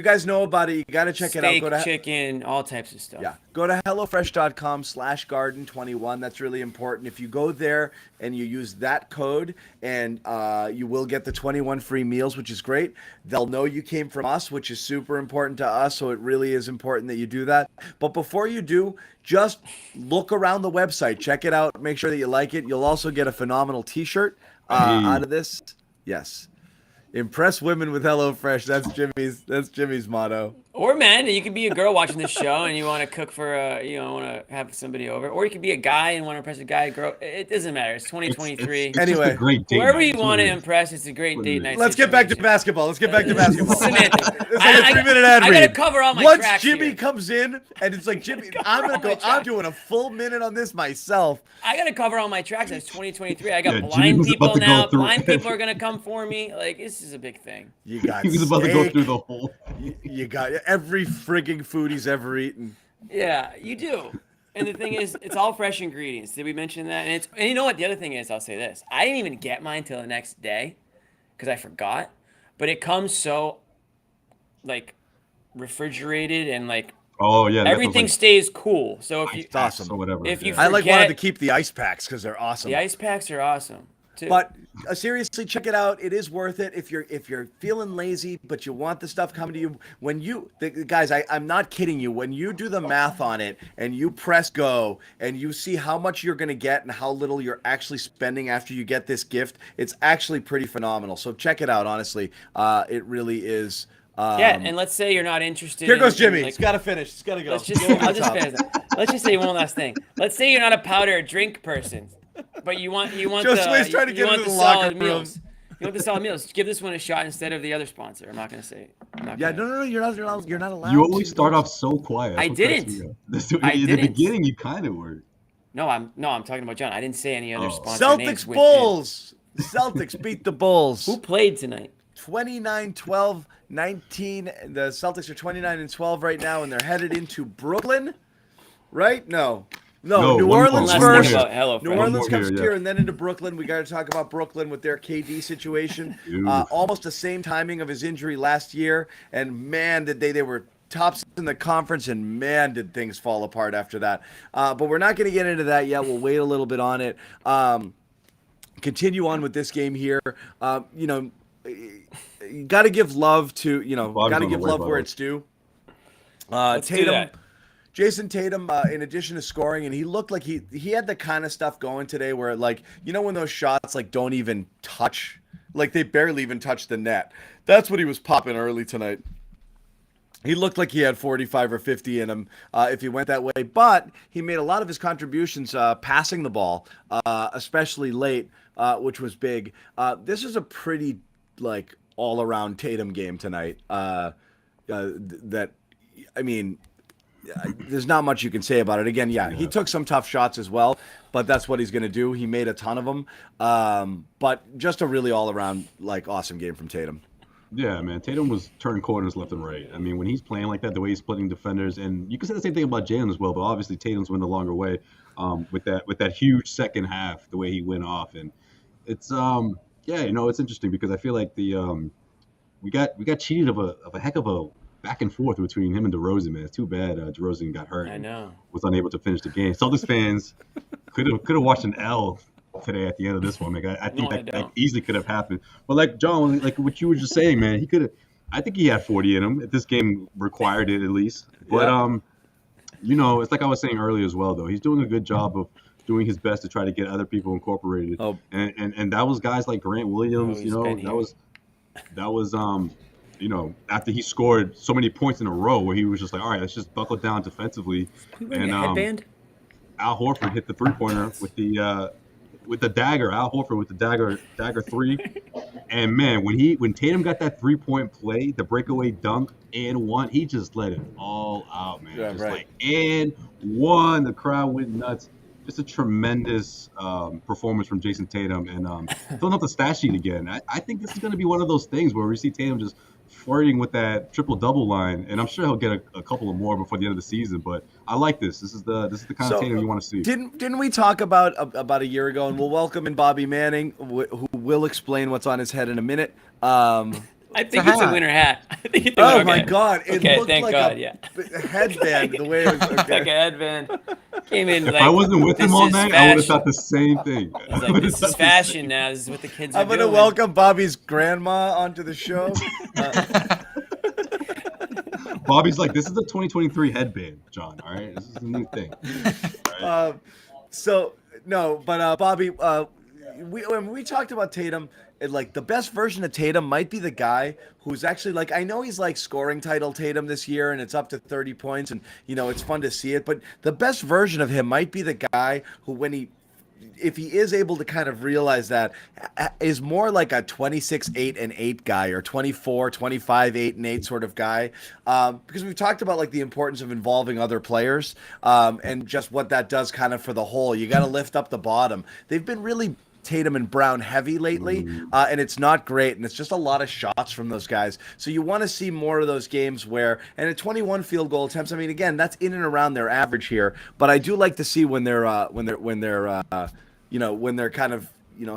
Speaker 2: guys know about it. You got to check it out.
Speaker 1: Steak,
Speaker 2: Go to
Speaker 1: chicken, all types of stuff.
Speaker 2: Yeah. Go to hellofresh.com/garden21. That's really important. If you go there and you use that code, and you will get the 21 free meals, which is great. They'll know you came from us, which is super important to us. So it really is important that you do that. But before you do, just look around the website. Check it out. Make sure that you like it. You'll also get a phenomenal T-shirt out of this. Yes. Impress women with HelloFresh. That's Jimmy's motto.
Speaker 1: Or men, you could be a girl watching this show and you want to cook for want to have somebody over. Or you could be a guy and want to impress a guy, girl. It doesn't matter. It's 2023.
Speaker 5: It's
Speaker 2: Anyway,
Speaker 5: just a great date
Speaker 1: Whoever
Speaker 5: night.
Speaker 1: you
Speaker 5: That's
Speaker 1: want to
Speaker 5: what it is.
Speaker 1: impress, it's a great date night.
Speaker 2: Let's get back to
Speaker 1: situation.
Speaker 2: basketball.
Speaker 1: Semantics.
Speaker 2: It's like a 3-minute ad
Speaker 1: I
Speaker 2: read.
Speaker 1: gotta cover all my
Speaker 2: Once
Speaker 1: tracks
Speaker 2: Jimmy
Speaker 1: here.
Speaker 2: comes in and it's like, Jimmy, I'm
Speaker 1: all
Speaker 2: gonna
Speaker 1: my
Speaker 2: go. I'm
Speaker 1: tracks.
Speaker 2: doing a full minute on this myself.
Speaker 1: I gotta cover all my tracks. It's 2023. I got
Speaker 5: Yeah, Jimmy
Speaker 1: blind
Speaker 5: was
Speaker 1: people
Speaker 5: about to go
Speaker 1: now.
Speaker 5: through-
Speaker 1: Blind people are gonna come for me. Like, this is a big thing.
Speaker 2: You got
Speaker 5: He was about to go
Speaker 2: steak.
Speaker 5: through the whole.
Speaker 2: You got every frigging food he's ever eaten.
Speaker 1: Yeah, you do. And the thing is, it's all fresh ingredients. Did we mention that? And you know what? The other thing is, I'll say this: I didn't even get mine till the next day because I forgot. But it comes so, like, refrigerated and like
Speaker 5: Oh yeah.
Speaker 1: everything stays cool. So if you
Speaker 2: It's awesome.
Speaker 5: or whatever.
Speaker 1: if you
Speaker 5: yeah.
Speaker 2: I like wanted
Speaker 1: forget-
Speaker 2: to keep the ice packs because they're awesome.
Speaker 1: the ice packs are awesome too.
Speaker 2: But seriously, check it out. It is worth it if you're feeling lazy, but you want the stuff coming to you. When guys, I'm not kidding you. When you do the math on it and you press go and you see how much you're going to get and how little you're actually spending after you get this gift, it's actually pretty phenomenal. So check it out. Honestly, it really is.
Speaker 1: yeah, and let's say you're not interested.
Speaker 2: Here goes
Speaker 1: in,
Speaker 2: Jimmy.
Speaker 1: like,
Speaker 2: He's got to finish. He's got to go.
Speaker 1: Let's just
Speaker 2: Go over
Speaker 1: I'll
Speaker 2: the
Speaker 1: just
Speaker 2: top.
Speaker 1: finish that. Let's just say one last thing. Let's say you're not a powder or drink person, but you want
Speaker 2: Josue's trying to
Speaker 1: you
Speaker 2: get
Speaker 1: want
Speaker 2: into
Speaker 1: the
Speaker 2: the locker
Speaker 1: solid
Speaker 2: room.
Speaker 1: meals. You want the solid meals. Give this one a shot instead of the other sponsor. I'm not gonna say.
Speaker 2: Yeah, no, you're not allowed.
Speaker 5: You always
Speaker 2: to.
Speaker 5: start off so quiet.
Speaker 1: I
Speaker 5: That's what cracks
Speaker 1: didn't.
Speaker 5: me up. That's what-
Speaker 1: I
Speaker 5: in the
Speaker 1: didn't.
Speaker 5: beginning, you kind of were.
Speaker 1: No, I'm talking about John. I didn't say any other
Speaker 5: Oh.
Speaker 1: sponsor names
Speaker 2: Celtics
Speaker 1: within.
Speaker 2: Bulls. Celtics beat the Bulls.
Speaker 1: Who played tonight?
Speaker 2: 29-12, 19. The Celtics are 29-12 right now, and they're headed into Brooklyn, right? No, New Orleans
Speaker 1: Let's
Speaker 2: first.
Speaker 1: think about Hello
Speaker 2: New
Speaker 1: Fresh.
Speaker 2: Orleans comes
Speaker 5: here, yeah.
Speaker 2: here, and then into Brooklyn. We got to talk about Brooklyn with their KD situation. Almost the same timing of his injury last year, and man, did they were tops in the conference, and man, did things fall apart after that. But we're not going to get into that yet. We'll wait a little bit on it. Continue on with this game here. You got to give love to, got to give love where it's due.
Speaker 1: Let's do
Speaker 2: Tatum,
Speaker 1: that.
Speaker 2: Jayson Tatum, in addition to scoring, and he looked like he had the kind of stuff going today where, like, when those shots, like, don't even touch, like, they barely even touch the net. That's what he was popping early tonight. He looked like he had 45 or 50 in him if he went that way, but he made a lot of his contributions passing the ball, especially late, which was big. This is a pretty, like, all-around Tatum game tonight. There's not much you can say about it. Again, he took some tough shots as well, but that's what he's going to do. He made a ton of them, but just a really all-around, like, awesome game from Tatum.
Speaker 5: Yeah, man. Tatum was turning corners left and right. I mean, when he's playing like that, the way he's splitting defenders, and you can say the same thing about Jaylen as well, but obviously Tatum's went a longer way with that huge second half, the way he went off. And it's it's interesting because I feel like we got cheated of a heck of a back and forth between him and DeRozan, man. It's too bad DeRozan got hurt.
Speaker 1: I know.
Speaker 5: Was unable to finish the game. Celtics fans could have watched an L today at the end of this one. Like, I think that easily could have happened. But like John, like what you were just saying, man, he could have. I think he had 40 in him. If this game required it, at least. But it's like I was saying earlier as well, though. He's doing a good job of doing his best to try to get other people incorporated.
Speaker 2: Oh.
Speaker 5: And that was guys like Grant Williams. That was after he scored so many points in a row, where he was just like, all right, let's just buckle down defensively. And
Speaker 1: headband?
Speaker 5: Al Horford hit the 3-pointer with the dagger. Al Horford with the dagger 3. And man, when Tatum got that 3-point play, the breakaway dunk and one, he just let it all out, man.
Speaker 2: Yeah,
Speaker 5: just
Speaker 2: right.
Speaker 5: like and one, the crowd went nuts. Just a tremendous performance from Jayson Tatum, and filling up the stat sheet again. I think this is going to be one of those things where we see Tatum just flirting with that triple-double line, and I'm sure he'll get a couple of more before the end of the season. But I like this. This is the kind of Tatum you want to see.
Speaker 2: Didn't we talk about a year ago, and we'll welcome in Bobby Manning, who will explain what's on his head in a minute.
Speaker 1: I think it's a winter hat.
Speaker 2: My God! It looked
Speaker 1: thank
Speaker 2: like
Speaker 1: God,
Speaker 2: a headband. The way it was
Speaker 1: like a headband came in.
Speaker 5: If I wasn't with him all night, I would have thought the same thing.
Speaker 1: I was like, this is fashion now. This is what the kids are doing.
Speaker 2: I'm going to welcome Bobby's grandma onto the show.
Speaker 5: Bobby's like, this is the 2023 headband, John. All right, this is a new thing. Right?
Speaker 2: Bobby, when we talked about Tatum, like the best version of Tatum might be the guy who's actually like, I know he's like scoring title Tatum this year and it's up to 30 points and it's fun to see it, but the best version of him might be the guy who, if he is able to kind of realize that, is more like a 26-8-8 guy or 24-25-8-8 sort of guy, because we've talked about like the importance of involving other players and just what that does kind of for the whole. You got to lift up the bottom. They've been really Tatum and Brown heavy lately, and it's not great, and it's just a lot of shots from those guys. So you want to see more of those games where, and at 21 field goal attempts, I mean, again, that's in and around their average here, but I do like to see when they're kind of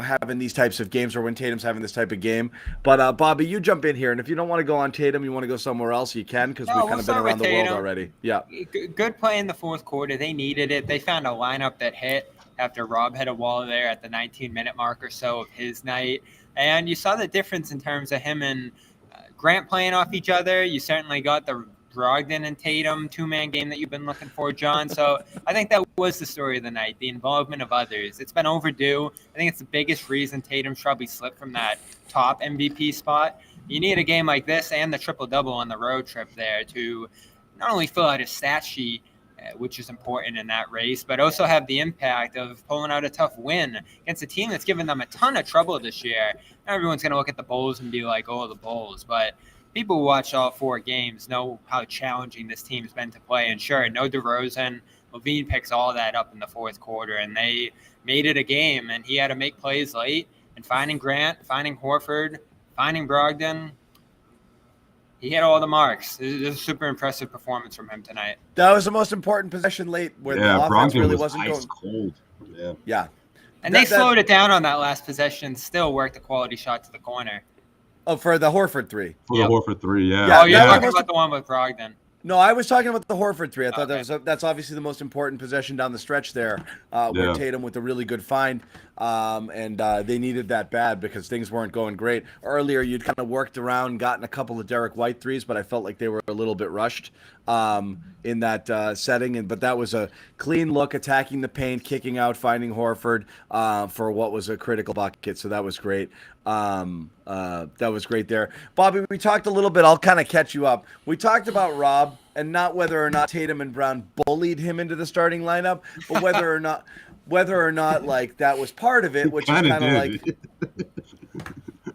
Speaker 2: having these types of games, or when Tatum's having this type of game. But Bobby, you jump in here, and if you don't want to go on Tatum, you want to go somewhere else, you can, because we've kind of been around the world already. Yeah,
Speaker 8: good play in the fourth quarter. They needed it. They found a lineup that hit after Rob hit a wall there at the 19-minute mark or so of his night. And you saw the difference in terms of him and Grant playing off each other. You certainly got the Brogdon and Tatum two-man game that you've been looking for, John. So I think that was the story of the night, the involvement of others. It's been overdue. I think it's the biggest reason Tatum's probably slipped from that top MVP spot. You need a game like this and the triple-double on the road trip there to not only fill out his stat sheet, which is important in that race, but also have the impact of pulling out a tough win against a team that's given them a ton of trouble this year. Everyone's going to look at the Bulls and be like, oh, the Bulls. But people who watch all 4 games know how challenging this team's been to play. And sure, no DeRozan. Levine picks all that up in the fourth quarter, and they made it a game, and he had to make plays late. And finding Grant, finding Horford, finding Brogdon, he hit all the marks. It was a super impressive performance from him tonight.
Speaker 2: That was the most important possession late where the offense
Speaker 5: Brogdon
Speaker 2: really
Speaker 5: was
Speaker 2: wasn't
Speaker 5: ice
Speaker 2: going.
Speaker 5: cold.
Speaker 2: Yeah.
Speaker 8: And they slowed it down on that last possession, still worked a quality shot to the corner.
Speaker 2: Oh, for the Horford 3.
Speaker 5: For the Horford 3, yeah.
Speaker 2: Yeah,
Speaker 8: Oh, you're talking about the one with Brogdon.
Speaker 2: No, I was talking about the Horford 3. I thought that's obviously the most important possession down the stretch there, where Tatum with a really good find, and they needed that bad because things weren't going great. Earlier, you'd kind of worked around, gotten a couple of Derrick White threes, but I felt like they were a little bit rushed in that setting. But that was a clean look, attacking the paint, kicking out, finding Horford for what was a critical bucket. So that was great. That was great there. Bobby, we talked a little bit. I'll kind of catch you up. We talked about Rob and not whether or not Tatum and Brown bullied him into the starting lineup, but whether or not like that was part of it, which is kind of like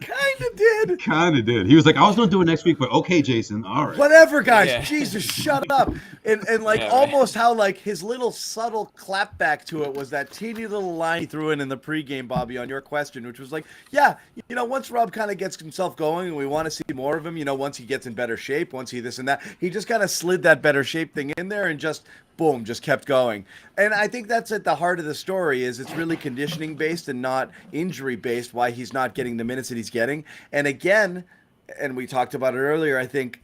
Speaker 5: Kind of did. He was like, I was going to do it next week, but okay, Jayson. All right.
Speaker 2: Whatever, guys. Jesus, shut up. And like almost how like his little subtle clap back to it was that teeny little line he threw in the pregame, Bobby, on your question, which was like, yeah, once Rob kind of gets himself going and we want to see more of him, once he gets in better shape, once he this and that, he just kind of slid that better shape thing in there and just boom, just kept going. And I think that's at the heart of the story is it's really conditioning based and not injury based why he's not getting the minutes that he's getting. And again, and we talked about it earlier, I think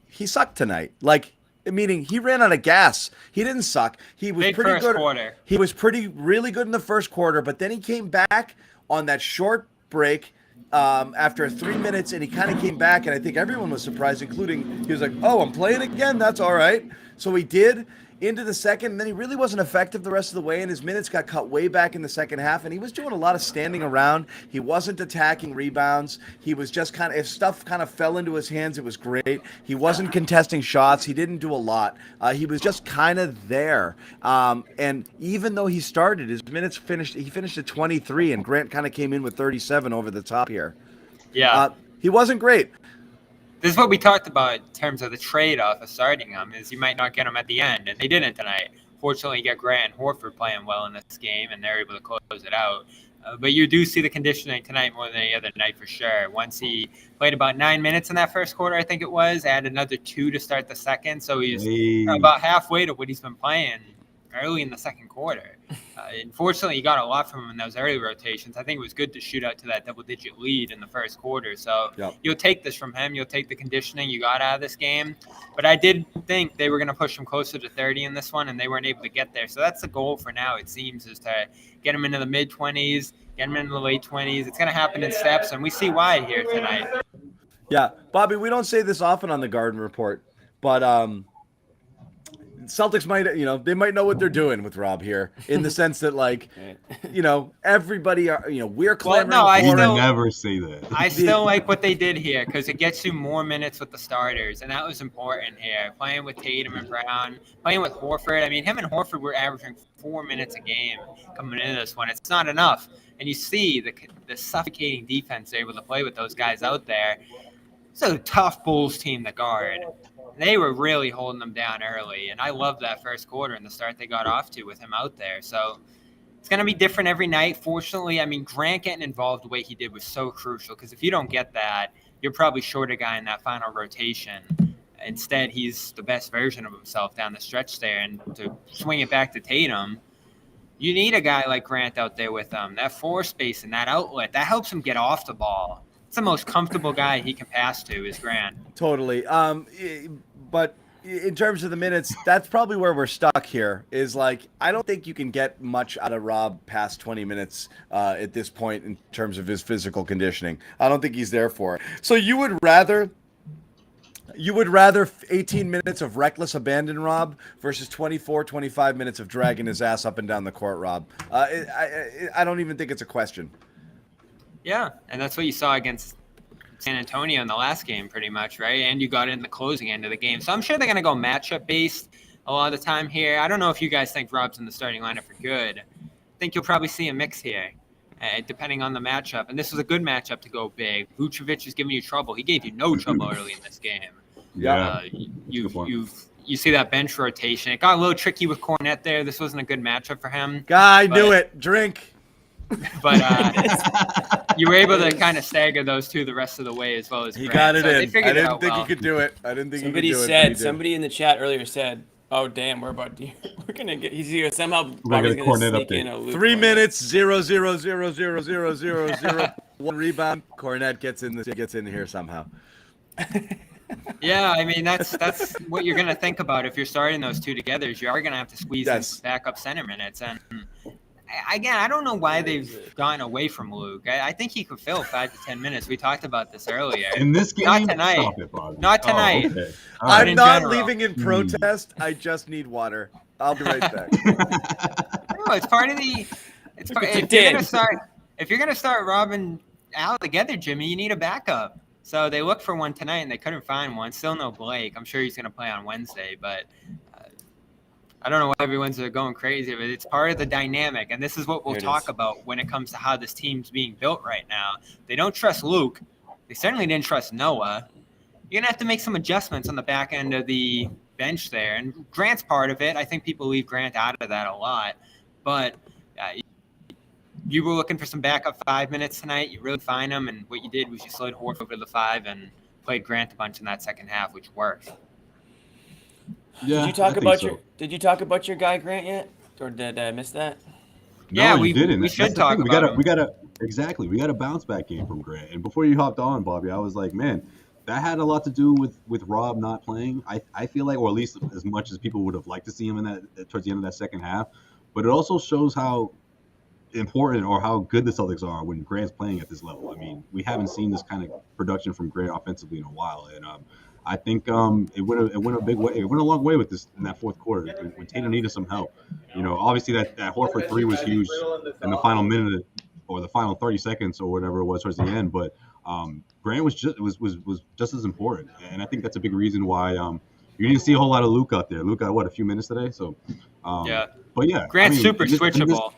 Speaker 2: he sucked tonight. Like, meaning he ran out of gas. He didn't suck. He was pretty good.
Speaker 8: Quarter.
Speaker 2: He was really good in the first quarter, but then he came back on that short break after 3 minutes, and he kind of came back, and I think everyone was surprised, including he was like, oh, I'm playing again? That's all right. So he did into the second, and then he really wasn't effective the rest of the way, and his minutes got cut way back in the second half, and he was doing a lot of standing around. He wasn't attacking rebounds. He was just kind of, if stuff kind of fell into his hands, it was great. He wasn't contesting shots. He didn't do a lot. He was just kind of there. And even though he started, his minutes he finished at 23, and Grant kind of came in with 37 over the top here.
Speaker 8: Yeah.
Speaker 2: He wasn't great.
Speaker 8: This is what we talked about in terms of the trade-off of starting him, is you might not get him at the end, and they didn't tonight. Fortunately, you got Grant and Horford playing well in this game, and they're able to close it out. But you do see the conditioning tonight more than any other night for sure. Once he played about 9 minutes in that first quarter, I think it was, add another 2 to start the second, so he's about halfway to what he's been playing early in the second quarter. Unfortunately, you got a lot from him in those early rotations. I think it was good to shoot out to that double-digit lead in the first quarter. So You'll take this from him. You'll take the conditioning you got out of this game. But I did think they were going to push him closer to 30 in this one, and they weren't able to get there. So that's the goal for now, it seems, is to get him into the mid-20s, get him into the late 20s. It's going to happen in steps, and we see why here tonight.
Speaker 2: Yeah. Bobby, we don't say this often on the Garden Report, but Celtics might, they might know what they're doing with Rob here in the sense that, like, everybody are, we're clamoring.
Speaker 8: Well, no,
Speaker 5: I never say that.
Speaker 8: I still like what they did here because it gets you more minutes with the starters, and that was important here. Playing with Tatum and Brown, playing with Horford. I mean, him and Horford were averaging 4 minutes a game coming into this one. It's not enough, and you see the suffocating defense they're able to play with those guys out there. It's a tough Bulls team to guard. They were really holding them down early, and I love that first quarter and the start they got off to with him out there. So it's going to be different every night. Fortunately, I mean, Grant getting involved the way he did was so crucial because if you don't get that, you're probably short a guy in that final rotation. Instead, he's the best version of himself down the stretch there. And to swing it back to Tatum, you need a guy like Grant out there with him. That floor space and that outlet, that helps him get off the ball. It's the most comfortable guy he can pass to is Grant.
Speaker 2: Totally. But in terms of the minutes, that's probably where we're stuck here is like, I don't think you can get much out of Rob past 20 minutes at this point in terms of his physical conditioning. I don't think he's there for it. So you would rather 18 minutes of reckless abandon Rob versus 24, 25 minutes of dragging his ass up and down the court, Rob. I don't even think it's a question.
Speaker 8: Yeah, and that's what you saw against San Antonio in the last game pretty much, right? And you got it in the closing end of the game. So I'm sure they're going to go matchup-based a lot of the time here. I don't know if you guys think Rob's in the starting lineup for good. I think you'll probably see a mix here, depending on the matchup. And this was a good matchup to go big. Vucevic is giving you trouble. He gave you no trouble early in this game.
Speaker 5: Yeah.
Speaker 8: You see that bench rotation. It got a little tricky with Cornette there. This wasn't a good matchup for him.
Speaker 2: Guy knew it. Drink.
Speaker 8: But you were able to kind of stagger those two the rest of the way as well as
Speaker 2: He
Speaker 8: Grant.
Speaker 2: got it
Speaker 8: So they
Speaker 2: in.
Speaker 8: figured
Speaker 2: I
Speaker 8: it
Speaker 2: didn't
Speaker 8: out
Speaker 2: think
Speaker 8: well.
Speaker 2: he could do it. I didn't think
Speaker 1: Somebody
Speaker 2: he could do it.
Speaker 1: said, somebody in the chat earlier said, "Oh damn, we're gonna get." He's here somehow. Bobby's
Speaker 5: get a
Speaker 1: gonna
Speaker 5: Cornet
Speaker 1: sneak
Speaker 5: update.
Speaker 1: in a Luke
Speaker 2: 3
Speaker 1: Cornet.
Speaker 2: minutes, 0.000000001 rebound. Cornet gets in here somehow.
Speaker 8: Yeah, I mean that's what you're gonna think about if you're starting those two together. Is you are gonna have to squeeze in
Speaker 2: Yes.
Speaker 8: backup center minutes, and again, I don't know why they've gotten away from Luke. I think he could fill 5 to 10 minutes. We talked about this earlier.
Speaker 5: In this game,
Speaker 8: Not tonight.
Speaker 5: Stop it, Bobby.
Speaker 8: Not tonight.
Speaker 5: Oh, okay. All
Speaker 8: But
Speaker 2: I'm
Speaker 8: in
Speaker 2: not
Speaker 8: general.
Speaker 2: leaving in protest. I just need water. I'll be right back.
Speaker 8: No, it's part of the. It's part, if you're gonna start Rob and Al together, Jimmy, you need a backup. So they looked for one tonight and they couldn't find one. Still no Blake. I'm sure he's gonna play on Wednesday, but I don't know why everyone's going crazy, but it's part of the dynamic. And this is what we'll talk about when it comes to how this team's being built right now. They don't trust Luke. They certainly didn't trust Noah. You're gonna have to make some adjustments on the back end of the bench there, and Grant's part of it. I think people leave Grant out of that a lot, but you were looking for some backup 5 minutes tonight. You really find them, and what you did was you slid Horford over to the 5 and played Grant a bunch in that second half, which worked.
Speaker 5: Yeah,
Speaker 1: Did you talk
Speaker 5: I think
Speaker 1: about
Speaker 5: so.
Speaker 1: Did you talk about your guy Grant yet, or did I miss that?
Speaker 8: Yeah,
Speaker 5: No,
Speaker 8: we
Speaker 5: you didn't.
Speaker 8: we
Speaker 5: That's
Speaker 8: should
Speaker 5: the
Speaker 8: talk
Speaker 5: thing.
Speaker 8: about him.
Speaker 5: We got a bounce back game from Grant. And before you hopped on, Bobby, I was like, man, that had a lot to do with Rob not playing. I feel like, or at least as much as people would have liked to see him in that towards the end of that second half. But it also shows how important or how good the Celtics are when Grant's playing at this level. I mean, we haven't seen this kind of production from Grant offensively in a while, and I think it went a big way. It went a long way with this in that fourth quarter when Tatum needed some help. You know, obviously that Horford 3 was huge in the final minute or the final 30 seconds or whatever it was towards the end, but Grant was just as important, and I think that's a big reason why you didn't see a whole lot of Luke out there. Luke got a few minutes today, so
Speaker 8: Yeah.
Speaker 5: But yeah,
Speaker 8: Grant's
Speaker 5: I mean,
Speaker 8: super switchable.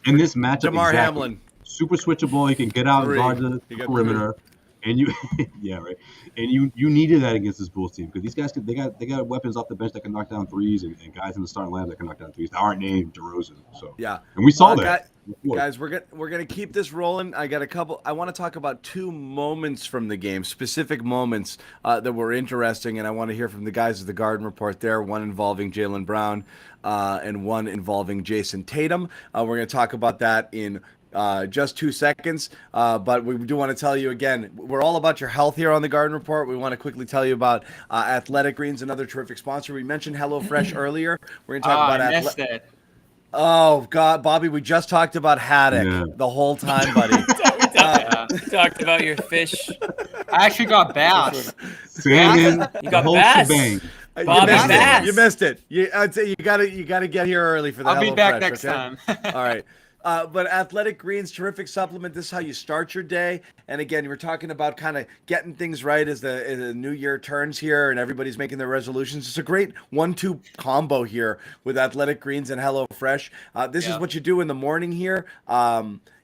Speaker 5: in this matchup.
Speaker 2: Jamar
Speaker 5: exactly.
Speaker 2: Hamlin.
Speaker 5: Super switchable. He can get out and guard the
Speaker 2: He got
Speaker 5: perimeter. And you, yeah, right. And you needed that against this Bulls team because these guys they got weapons off the bench that can knock down threes and guys in the starting lineup that can knock down threes that aren't named DeRozan. So
Speaker 2: Yeah.
Speaker 5: and we saw that.
Speaker 2: Guys, we're gonna keep this rolling. I got a couple. I want to talk about 2 moments from the game, specific moments that were interesting, and I want to hear from the guys at the Garden Report there. One involving Jaylen Brown, and one involving Jayson Tatum. We're gonna talk about that in just 2 seconds, but we do want to tell you again, we're all about your health here on the Garden Report. We want to quickly tell you about Athletic Greens, another terrific sponsor. We mentioned HelloFresh earlier. We're gonna talk about
Speaker 8: I missed it.
Speaker 2: Oh God, Bobby, we just talked about haddock the whole time, buddy.
Speaker 1: We talked about your fish.
Speaker 8: I actually got bass.
Speaker 5: Salmon,
Speaker 1: You got
Speaker 5: the whole
Speaker 1: bass.
Speaker 5: shebang.
Speaker 1: Bobby Bass.
Speaker 2: You missed it. I'd say you gotta get here early for that.
Speaker 8: I'll be back
Speaker 2: HelloFresh,
Speaker 8: next
Speaker 2: okay?
Speaker 8: time.
Speaker 2: All right. But Athletic Greens, terrific supplement. This is how you start your day. And again, we're talking about kind of getting things right as the new year turns here and everybody's making their resolutions. It's a great 1-2 combo here with Athletic Greens and HelloFresh. This is what you do in the morning here.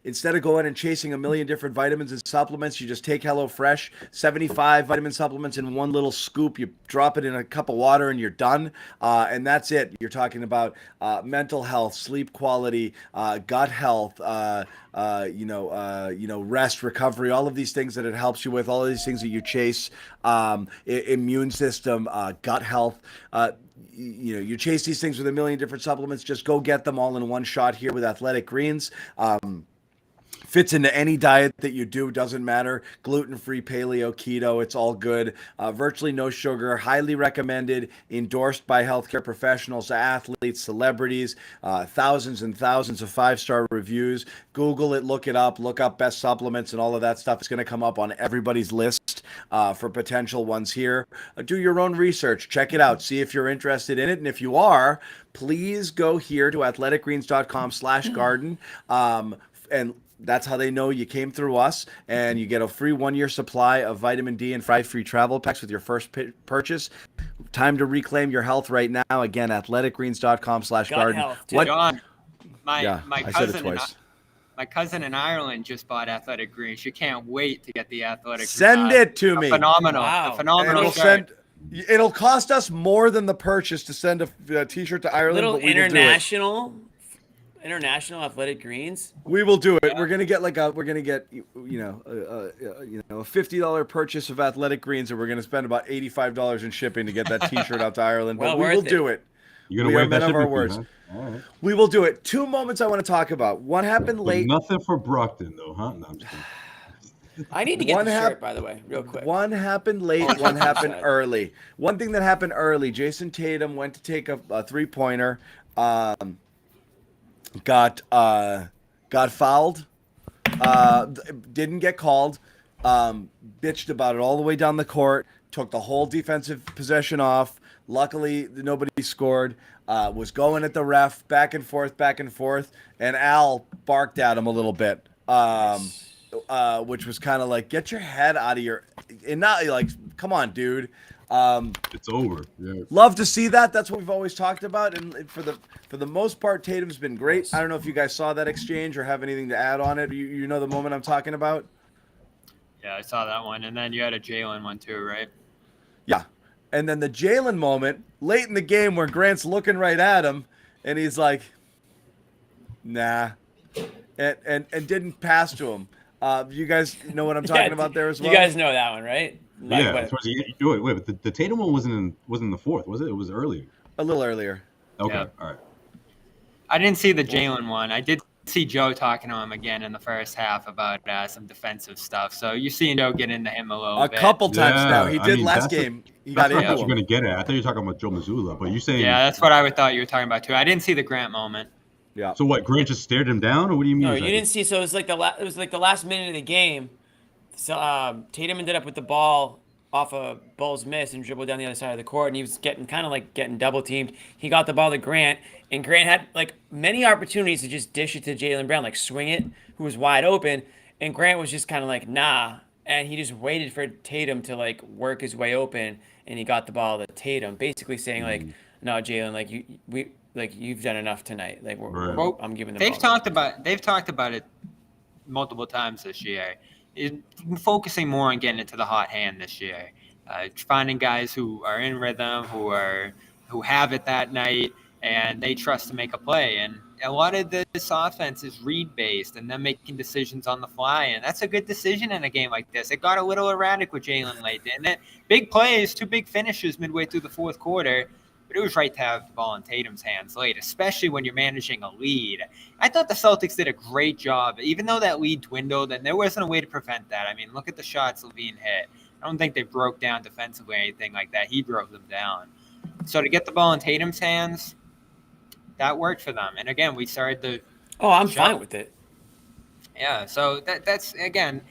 Speaker 2: Instead of going and chasing a million different vitamins and supplements, you just take HelloFresh, 75 vitamin supplements in one little scoop. You drop it in a cup of water and you're done. And that's it. You're talking about mental health, sleep quality, gut health, rest, recovery, all of these things that it helps you with, all of these things that you chase, immune system, gut health. You chase these things with a million different supplements. Just go get them all in one shot here with Athletic Greens. Fits into any diet that you do, doesn't matter. Gluten-free, paleo, keto, it's all good. Virtually no sugar, highly recommended, endorsed by healthcare professionals, athletes, celebrities, thousands and thousands of 5-star reviews. Google it, look it up, look up best supplements and all of that stuff. It's going to come up on everybody's list for potential ones here. Do your own research, check it out, see if you're interested in it. And if you are, please go here to athleticgreens.com/garden and that's how they know you came through us, and you get a free 1-year supply of vitamin D and 5 free travel packs with your first purchase. Time to reclaim your health right now. Again, athleticgreens.com/garden.
Speaker 8: John, my
Speaker 2: I said it twice.
Speaker 8: My cousin in Ireland just bought Athletic Greens. She can't wait to get the Athletic.
Speaker 2: Send it to me.
Speaker 8: Phenomenal.
Speaker 1: Wow.
Speaker 8: A phenomenal.
Speaker 2: It'll cost us more than the purchase to send a T-shirt to Ireland.
Speaker 1: Little
Speaker 2: but we will do it.
Speaker 1: international international athletic greens.
Speaker 2: We will do it. We're gonna get a $50 purchase of athletic greens, and we're gonna spend about $85 in shipping to get that T-shirt out to Ireland.
Speaker 1: Well
Speaker 2: But we
Speaker 1: worth
Speaker 2: will
Speaker 1: it.
Speaker 2: do it.
Speaker 5: You're gonna
Speaker 2: We
Speaker 5: wear
Speaker 2: are men
Speaker 5: that
Speaker 2: of our
Speaker 5: shipping fee,
Speaker 2: words.
Speaker 5: huh? All right.
Speaker 2: We will do it. 2 moments I want to talk about. One happened
Speaker 5: But
Speaker 2: late.
Speaker 5: nothing for Brockton though, huh? No, I'm just kidding.
Speaker 1: I need to get
Speaker 2: One
Speaker 1: the
Speaker 2: hap-
Speaker 1: shirt, by the way, real quick.
Speaker 2: One happened late, one happened early. One thing that happened early, Jayson Tatum went to take a three-pointer, got fouled, didn't get called, bitched about it all the way down the court, took the whole defensive possession off. Luckily, nobody scored. Was going at the ref, back and forth, and Al barked at him a little bit. Which was kind of like, get your head out of your, and not like, come on, dude.
Speaker 5: It's over. Yeah.
Speaker 2: Love to see that. That's what we've always talked about. And for the most part, Tatum's been great. I don't know if you guys saw that exchange or have anything to add on it. You know the moment I'm talking about?
Speaker 8: Yeah, I saw that one. And then you had a Jaylen one too, right?
Speaker 2: Yeah. And then the Jaylen moment late in the game where Grant's looking right at him and he's like, nah, and didn't pass to him. You guys know what I'm talking about there as well?
Speaker 1: You guys know that one, right?
Speaker 5: Yeah.
Speaker 1: Like,
Speaker 5: Wait, but the Tatum one wasn't in the fourth, was it? It was earlier.
Speaker 2: A little earlier.
Speaker 5: Okay.
Speaker 8: Yeah.
Speaker 5: All right.
Speaker 8: I didn't see the Jaylen one. I did see Joe talking to him again in the first half about some defensive stuff. So you're seeing Joe get into him a little
Speaker 2: A
Speaker 8: bit.
Speaker 2: couple times
Speaker 5: Yeah,
Speaker 2: now. He
Speaker 5: I
Speaker 2: did
Speaker 5: mean,
Speaker 2: last
Speaker 5: that's
Speaker 2: game. He
Speaker 5: That's
Speaker 2: got
Speaker 5: what I
Speaker 2: into
Speaker 5: thought you
Speaker 2: him.
Speaker 5: were going to get at. I thought you were talking about Joe Mazzulla, but you're saying.
Speaker 8: Yeah, that's what I thought you were talking about too. I didn't see the Grant moment.
Speaker 2: Yeah.
Speaker 5: So what? Grant just stared him down, or what do you mean?
Speaker 1: No, you
Speaker 5: exactly?
Speaker 1: didn't see. So it was like the last minute of the game. So Tatum ended up with the ball off a Bull's miss and dribbled down the other side of the court, and he was getting double teamed. He got the ball to Grant, and Grant had like many opportunities to just dish it to Jaylen Brown, like swing it, who was wide open, and Grant was just kind of like nah, and he just waited for Tatum to like work his way open, and he got the ball to Tatum, basically saying like, no, Jaylen, like you've done enough tonight, like
Speaker 5: Right.
Speaker 1: I'm giving the
Speaker 8: They've
Speaker 1: ball.
Speaker 8: talked about it multiple times this year. Focusing more on getting into the hot hand this year, finding guys who are in rhythm, who have it that night, and they trust to make a play. And a lot of this offense is read based, and them making decisions on the fly, and that's a good decision in a game like this. It got a little erratic with Jaylen late, didn't it? Big plays, 2 big finishes midway through the fourth quarter. But it was right to have the ball in Tatum's hands late, especially when you're managing a lead. I thought the Celtics did a great job, even though that lead dwindled, and there wasn't a way to prevent that. I mean, look at the shots Levine hit. I don't think they broke down defensively or anything like that. He broke them down. So to get the ball in Tatum's hands, that worked for them. And again, we started the
Speaker 1: Oh, I'm
Speaker 8: shot.
Speaker 1: fine with it.
Speaker 8: Yeah, so that's, again,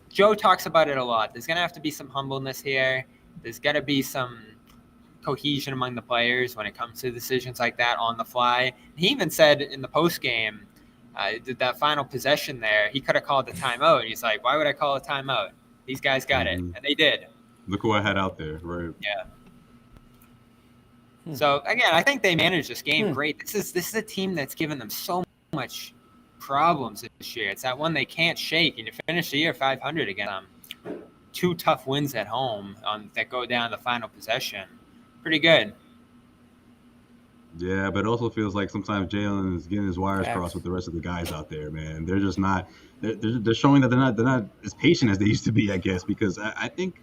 Speaker 8: Joe talks about it a lot. There's going to have to be some humbleness here. There's got to be some cohesion among the players when it comes to decisions like that on the fly. He even said in the post game, that final possession there, he could have called a timeout. He's like, why would I call a timeout? These guys got it, and they did.
Speaker 5: Look who I had out there, right?
Speaker 8: Yeah. So again, I think they managed this game great. This is a team that's given them so much problems this year. It's that one they can't shake, and you finish the year 500 against them. 2 tough wins at home that go down the final possession. Pretty good.
Speaker 5: Yeah, but it also feels like sometimes Jaylen is getting his wires crossed with the rest of the guys out there, man. They're just not. They're showing that they're not as patient as they used to be, I guess. Because I think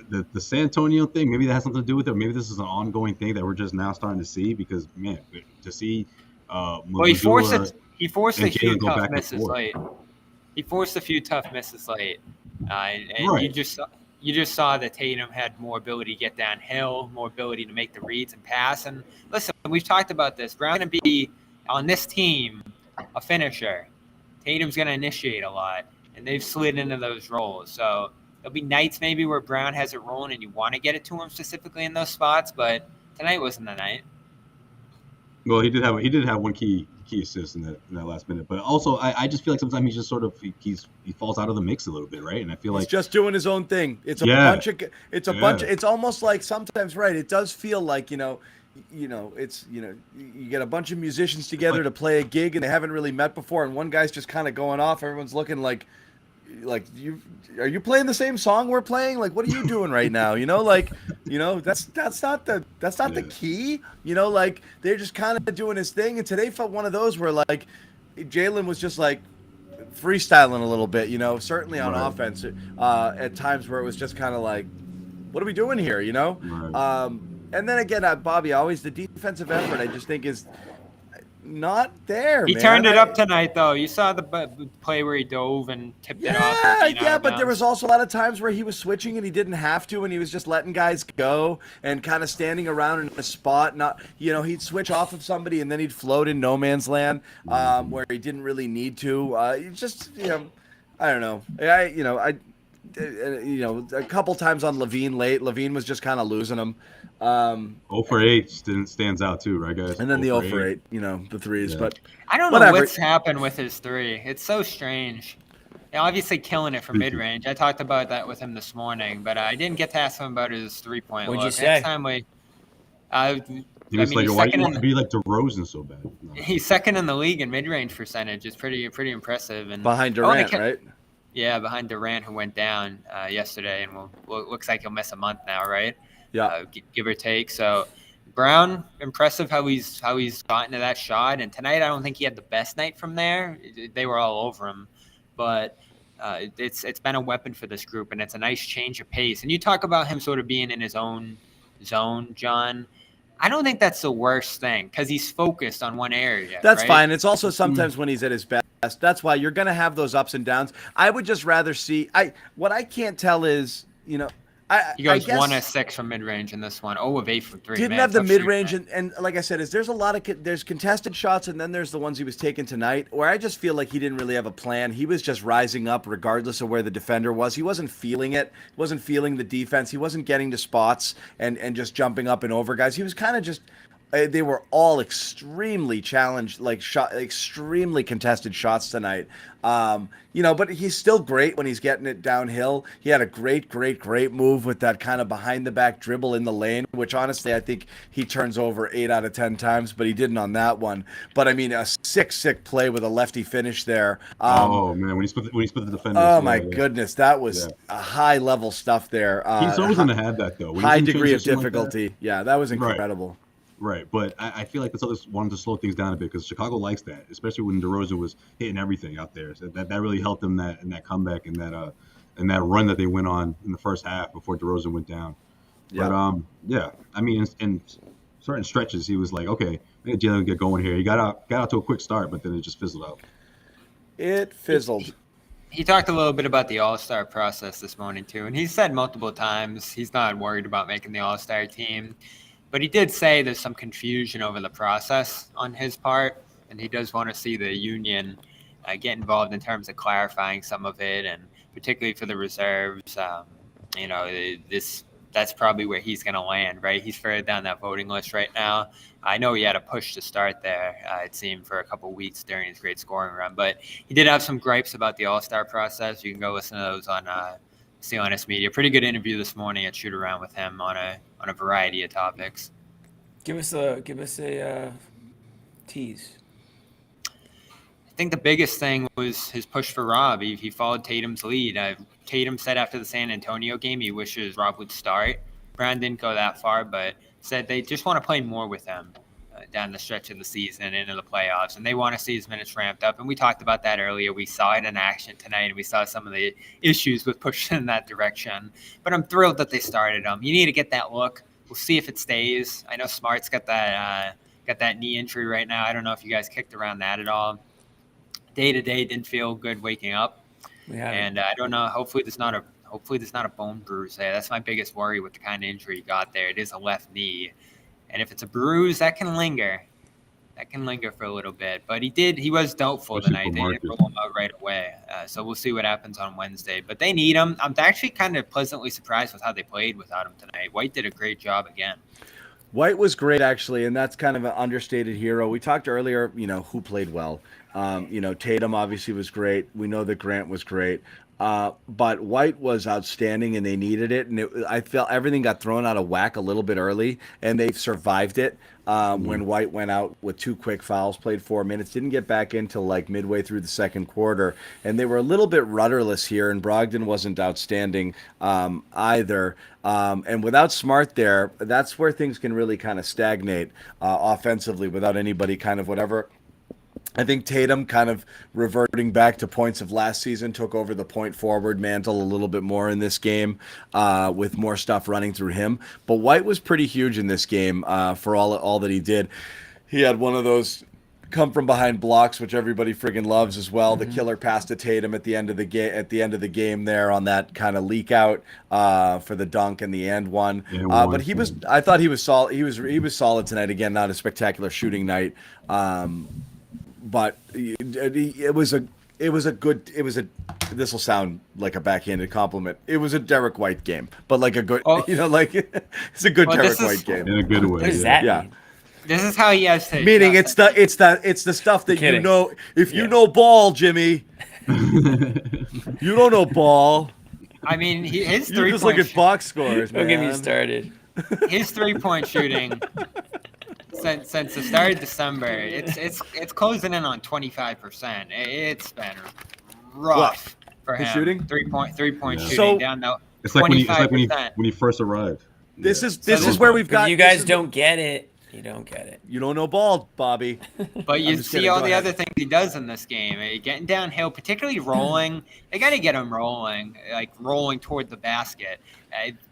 Speaker 5: the San Antonio thing, maybe that has something to do with it. Maybe this is an ongoing thing that we're just now starting to see. Because man, to see,
Speaker 8: Well, he forced a
Speaker 5: and
Speaker 8: few
Speaker 5: Jaylen go
Speaker 8: tough
Speaker 5: back and
Speaker 8: misses
Speaker 5: forth.
Speaker 8: late. He forced a few tough misses late, and
Speaker 5: Right.
Speaker 8: you just saw that Tatum had more ability to get downhill, more ability to make the reads and pass. And listen, we've talked about this. Brown going to be on this team a finisher. Tatum's going to initiate a lot, and they've slid into those roles. So there'll be nights maybe where Brown has it rolling, and you want to get it to him specifically in those spots. But tonight wasn't the night.
Speaker 5: Well, he did have one key assist in that last minute, but also I just feel like sometimes he's just sort of he falls out of the mix a little bit, right? And I feel
Speaker 2: He's
Speaker 5: like
Speaker 2: just doing his own thing. It's a
Speaker 5: Yeah.
Speaker 2: bunch of it's almost like sometimes, right? It does feel like, it's you get a bunch of musicians together to play a gig and they haven't really met before, and one guy's just kind of going off. Everyone's looking like like are you playing the same song we're playing? Like, what are you doing right now? That's not the key. Like they're just kind of doing his thing. And today felt one of those where like Jaylen was just like freestyling a little bit. Certainly on offense at times where it was just kind of like, what are we doing here?
Speaker 5: Right.
Speaker 2: And then again, Bobby, always the defensive effort I just think is not there.
Speaker 8: He turned it up tonight, though. You saw the play where he dove and tipped it off.
Speaker 2: Yeah, but there was also a lot of times where he was switching and he didn't have to, and he was just letting guys go and kind of standing around in a spot. Not, he'd switch off of somebody and then he'd float in no man's land where he didn't really need to. I don't know. A couple times on Levine late. Levine was just kind of losing him.
Speaker 5: 0 for 8 stands out too, right, guys?
Speaker 2: And then the 0 for 8, the threes. Yeah. But
Speaker 8: I don't know what's happened with his three. It's so strange. Obviously killing it from mid-range. I talked about that with him this morning, but I didn't get to ask him about his three-point look.
Speaker 1: What'd you say?
Speaker 8: Next time
Speaker 5: he was like, why do you want to be like DeRozan so bad? No.
Speaker 8: He's second in the league in mid-range percentage. It's pretty impressive. And
Speaker 2: behind Durant, right?
Speaker 8: Yeah, behind Durant, who went down yesterday, and looks like he'll miss a month now, right?
Speaker 2: Yeah,
Speaker 8: give or take. So Brown, impressive how he's gotten to that shot. And tonight, I don't think he had the best night from there. They were all over him, but it's been a weapon for this group, and it's a nice change of pace. And you talk about him sort of being in his own zone, John. I don't think that's the worst thing because he's focused on one area.
Speaker 2: That's
Speaker 8: right?
Speaker 2: fine. It's also sometimes when he's at his best. That's why you're going to have those ups and downs. I would just rather see. What I can't tell is,
Speaker 8: he goes 1 of 6 from mid-range in this one. 0 of 8 from 3.
Speaker 2: Didn't have the mid-range, and like I said, there's a lot of there's contested shots, and then there's the ones he was taking tonight, where I just feel like he didn't really have a plan. He was just rising up regardless of where the defender was. He wasn't feeling it. He wasn't feeling the defense. He wasn't getting to spots and just jumping up and over guys. He was kind of just. They were all extremely challenged, extremely contested shots tonight. But he's still great when he's getting it downhill. He had a great move with that kind of behind the back dribble in the lane, which honestly I think he turns over 8 out of 10 times, but he didn't on that one. But I mean, a sick play with a lefty finish there.
Speaker 5: Oh man, when he split the defender.
Speaker 2: Oh my goodness, that was a high level stuff there.
Speaker 5: He's always going to have that though.
Speaker 2: High degree of difficulty. Like that was incredible.
Speaker 5: Right, but I feel like the Celtics wanted to slow things down a bit because Chicago likes that, especially when DeRozan was hitting everything out there. So that really helped them in that comeback and that run that they went on in the first half before DeRozan went down. Yeah. But I mean, in certain stretches, he was like, okay, maybe Jaylen get going here. He got out to a quick start, but then it just fizzled out.
Speaker 2: It fizzled.
Speaker 8: He talked a little bit about the All-Star process this morning too, and he said multiple times he's not worried about making the All-Star team. But he did say there's some confusion over the process on his part, and he does want to see the union get involved in terms of clarifying some of it, and particularly for the reserves. That's probably where he's going to land, right? He's further down that voting list right now. I know he had a push to start there, it seemed, for a couple of weeks during his great scoring run. But he did have some gripes about the All-Star process. You can go listen to those on CLNS Media. Pretty good interview this morning at Shoot Around with him on a variety of topics.
Speaker 1: Give us a tease.
Speaker 8: I think the biggest thing was his push for Rob. He followed Tatum's lead. Tatum said after the San Antonio game he wishes Rob would start. Brown didn't go that far, but said they just want to play more with him down the stretch of the season and into the playoffs, and they want to see his minutes ramped up. And we talked about that earlier. We saw it in action tonight, and we saw some of the issues with pushing in that direction. But I'm thrilled that they started him. You need to get that look. We'll see if it stays. I know Smart's got that knee injury right now. I don't know if you guys kicked around that at all. Day-to-day didn't feel good waking up. And I don't know. Hopefully there's not a bone bruise there. That's my biggest worry with the kind of injury he got there. It is a left knee. And if it's a bruise, that can linger. That can linger for a little bit. But he was doubtful tonight. They didn't roll him out right away. So we'll see what happens on Wednesday. But they need him. I'm actually kind of pleasantly surprised with how they played without him tonight. White did a great job again.
Speaker 2: White was great, actually, and that's kind of an understated hero. We talked earlier, who played well. Tatum obviously was great. We know that Grant was great. But White was outstanding, and they needed it. And I felt everything got thrown out of whack a little bit early, and they survived it. When White went out with 2 quick fouls, played 4 minutes, didn't get back until like midway through the second quarter, and they were a little bit rudderless here. And Brogdon wasn't outstanding either. And without Smart there, that's where things can really kind of stagnate offensively without anybody kind of whatever. I think Tatum kind of reverting back to points of last season took over the point forward mantle a little bit more in this game with more stuff running through him. But White was pretty huge in this game for all that he did. He had one of those come from behind blocks, which everybody friggin' loves as well. The killer pass to Tatum at the end of the game there on that kind of leak out for the dunk and the and one. But I thought he was solid. He was solid tonight. Again, not a spectacular shooting night. But it was a good. This will sound like a backhanded compliment. It was a Derrick White game, but like a good, it's a good Derrick White game
Speaker 5: in a good way.
Speaker 1: What does that mean?
Speaker 8: This is how he has to.
Speaker 2: Meaning it's the stuff that you know. If you know ball, Jimmy, you don't know ball.
Speaker 8: I mean, his
Speaker 2: you just look at box scores.
Speaker 1: Don't get me started.
Speaker 8: His 3-point shooting. Since the start of December, it's closing in on 25%. It's been rough for him.
Speaker 2: Shooting?
Speaker 8: 3-point shooting
Speaker 2: So,
Speaker 8: down to
Speaker 5: It's like when
Speaker 8: $25.
Speaker 5: he first arrived.
Speaker 2: This is where we've got.
Speaker 1: You guys don't get it. You don't get it.
Speaker 2: You don't know ball, Bobby.
Speaker 8: But you see all the other things he does in this game. Getting downhill, particularly rolling. They got to get him rolling, like rolling toward the basket.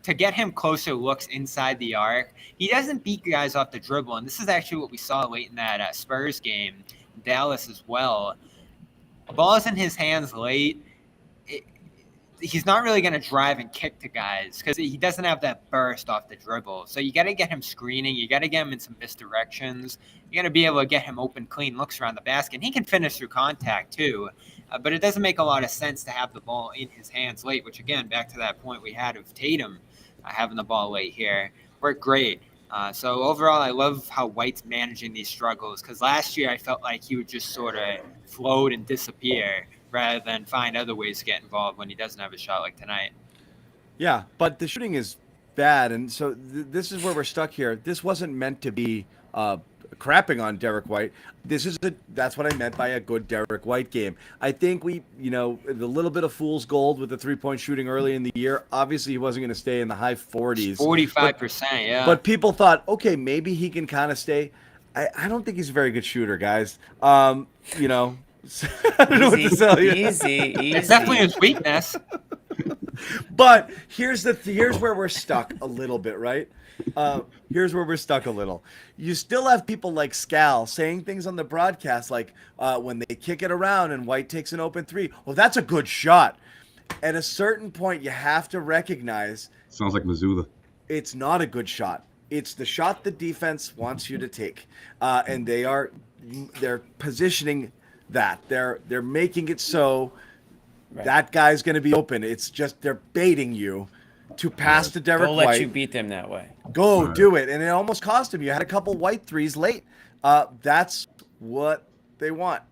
Speaker 8: To get him closer looks inside the arc. He doesn't beat guys off the dribble. And this is actually what we saw late in that Spurs game, Dallas as well. The ball is in his hands late. He's not really going to drive and kick to guys because he doesn't have that burst off the dribble. So you got to get him screening. You got to get him in some misdirections. You're going to be able to get him open, clean looks around the basket. And he can finish through contact too. But it doesn't make a lot of sense to have the ball in his hands late, which, again, back to that point we had of Tatum having the ball late here. Worked great. So overall, I love how White's managing these struggles because last year I felt like he would just sort of float and disappear rather than find other ways to get involved when he doesn't have a shot like tonight.
Speaker 2: Yeah, but the shooting is bad, and so this is where we're stuck here. This wasn't meant to be crapping on Derrick White. That's what I meant by a good Derrick White game. I think the little bit of fool's gold with the 3-point shooting early in the year, obviously he wasn't going to stay in the high 40s.
Speaker 8: 45%, yeah.
Speaker 2: But people thought, okay, maybe he can kind of stay. I don't think he's a very good shooter, guys. I don't know what to tell you.
Speaker 1: Easy.
Speaker 8: It's definitely his weakness.
Speaker 2: But here's where we're stuck a little bit, right? Here's where we're stuck a little. You still have people like Scal saying things on the broadcast like when they kick it around and White takes an open 3. Well, that's a good shot. At a certain point, you have to recognize.
Speaker 5: Sounds like Missoula.
Speaker 2: It's not a good shot. It's the shot the defense wants you to take, and they're positioning that they're making it so that guy's going to be open. It's just they're baiting you to pass to Derrick White.
Speaker 1: They'll let you beat them that way.
Speaker 2: Do it, and it almost cost him. You had a couple White threes late. That's what they want.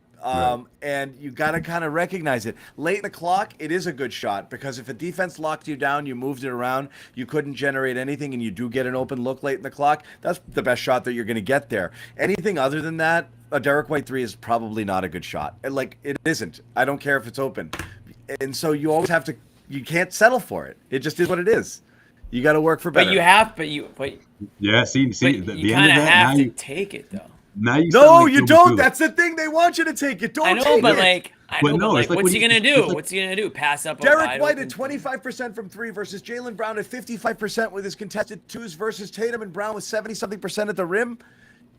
Speaker 2: And you got to kind of recognize it. Late in the clock, it is a good shot because if a defense locked you down, you moved it around, you couldn't generate anything, and you do get an open look late in the clock, that's the best shot that you're going to get there. Anything other than that, a Derrick White 3 is probably not a good shot. Like, it isn't. I don't care if it's open. And so you always have to – you can't settle for it. It just is what it is. You got to work for better.
Speaker 1: But you have –
Speaker 5: yeah, see,
Speaker 1: you
Speaker 5: the
Speaker 1: kind
Speaker 5: end
Speaker 1: of
Speaker 5: of that,
Speaker 1: have
Speaker 5: now
Speaker 1: to
Speaker 5: you,
Speaker 1: take it, though.
Speaker 5: Now you
Speaker 2: no, you don't. That's the thing. They want you to take it. Don't
Speaker 1: I know,
Speaker 2: take
Speaker 1: but
Speaker 2: it.
Speaker 1: what's he gonna do? What's he gonna do? Pass up?
Speaker 2: Derrick White at 25% from 3 versus Jaylen Brown at 55% with his contested 2s versus Tatum and Brown with 70-something% at the rim.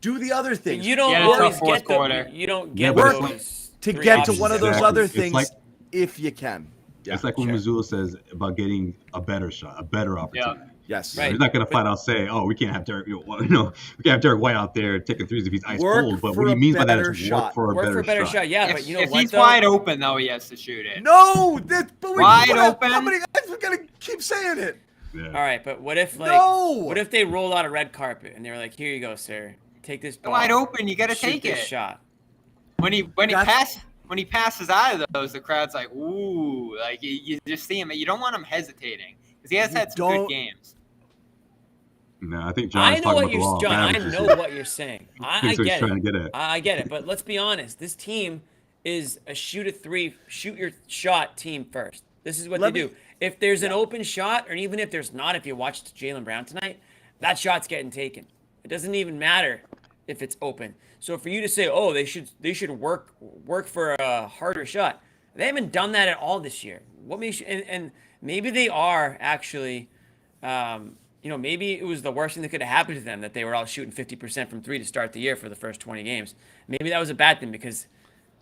Speaker 2: Do the other things.
Speaker 1: You don't always get them. You don't get those
Speaker 2: to get to one of those other
Speaker 5: It's
Speaker 2: things
Speaker 5: like,
Speaker 2: if you can.
Speaker 5: Yeah, it's like when Missoula says about getting a better shot, a better opportunity.
Speaker 8: Yeah.
Speaker 2: Yes.
Speaker 5: Right. He's not going to flat out say, "Oh, we can't have Derrick. We can't have Derrick White out there taking threes if he's ice cold." But what he means by that is work for a better shot.
Speaker 1: Yeah, but you know
Speaker 8: if
Speaker 1: what?
Speaker 8: He's wide open though, he has to shoot it.
Speaker 2: No,
Speaker 8: wide open.
Speaker 2: How many guys are going to keep saying it?
Speaker 5: Yeah.
Speaker 1: All right, but what if what if they rolled out a red carpet and they were like, "Here you go, sir. Take this ball.
Speaker 8: Wide open, you got to take
Speaker 1: this
Speaker 8: it."
Speaker 1: shot.
Speaker 8: When he when he passes out of those, the crowd's like, ooh, like you just see him. You don't want him hesitating because he has had some good games.
Speaker 5: No, I think John's
Speaker 1: I know
Speaker 5: talking
Speaker 1: what
Speaker 5: about the law
Speaker 1: you're,
Speaker 5: of
Speaker 1: John. I
Speaker 5: averages
Speaker 1: know
Speaker 5: here.
Speaker 1: what you're saying. I
Speaker 5: That's what he's
Speaker 1: get
Speaker 5: trying
Speaker 1: it.
Speaker 5: to get at.
Speaker 1: I get it. But let's be honest. This team is a shoot your shot team first. This is what they do. If there's an open shot, or even if there's not, if you watched Jaylen Brown tonight, that shot's getting taken. It doesn't even matter if it's open. So for you to say, oh, they should work for a harder shot, they haven't done that at all this year. What makes you, and maybe they are actually. Maybe it was the worst thing that could have happened to them that they were all shooting 50% from three to start the year for the first 20 games. Maybe that was a bad thing because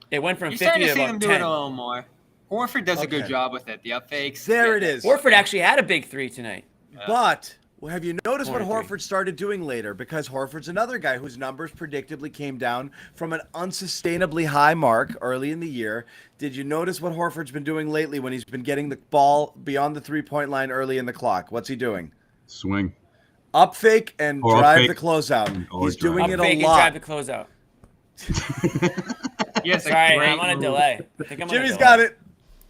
Speaker 1: they went from 50 to about 10.
Speaker 8: You're starting to see them do it a little more. Horford does a good job with it. The up fakes.
Speaker 2: There it is.
Speaker 1: Horford actually had a big three tonight.
Speaker 2: But have you noticed what Horford started doing later? Because Horford's another guy whose numbers predictably came down from an unsustainably high mark early in the year. Did you notice what Horford's been doing lately when he's been getting the ball beyond the three-point line early in the clock? What's he doing?
Speaker 5: Swing.
Speaker 2: Up fake and
Speaker 5: Or
Speaker 2: drive
Speaker 5: fake.
Speaker 2: the closeout. He's doing
Speaker 1: Up
Speaker 2: it
Speaker 1: fake
Speaker 2: a
Speaker 1: and
Speaker 2: lot.
Speaker 1: drive the closeout.
Speaker 8: Yes,
Speaker 1: Sorry, I'm on a delay. I think I'm on
Speaker 2: Jimmy's
Speaker 1: a delay.
Speaker 2: got it.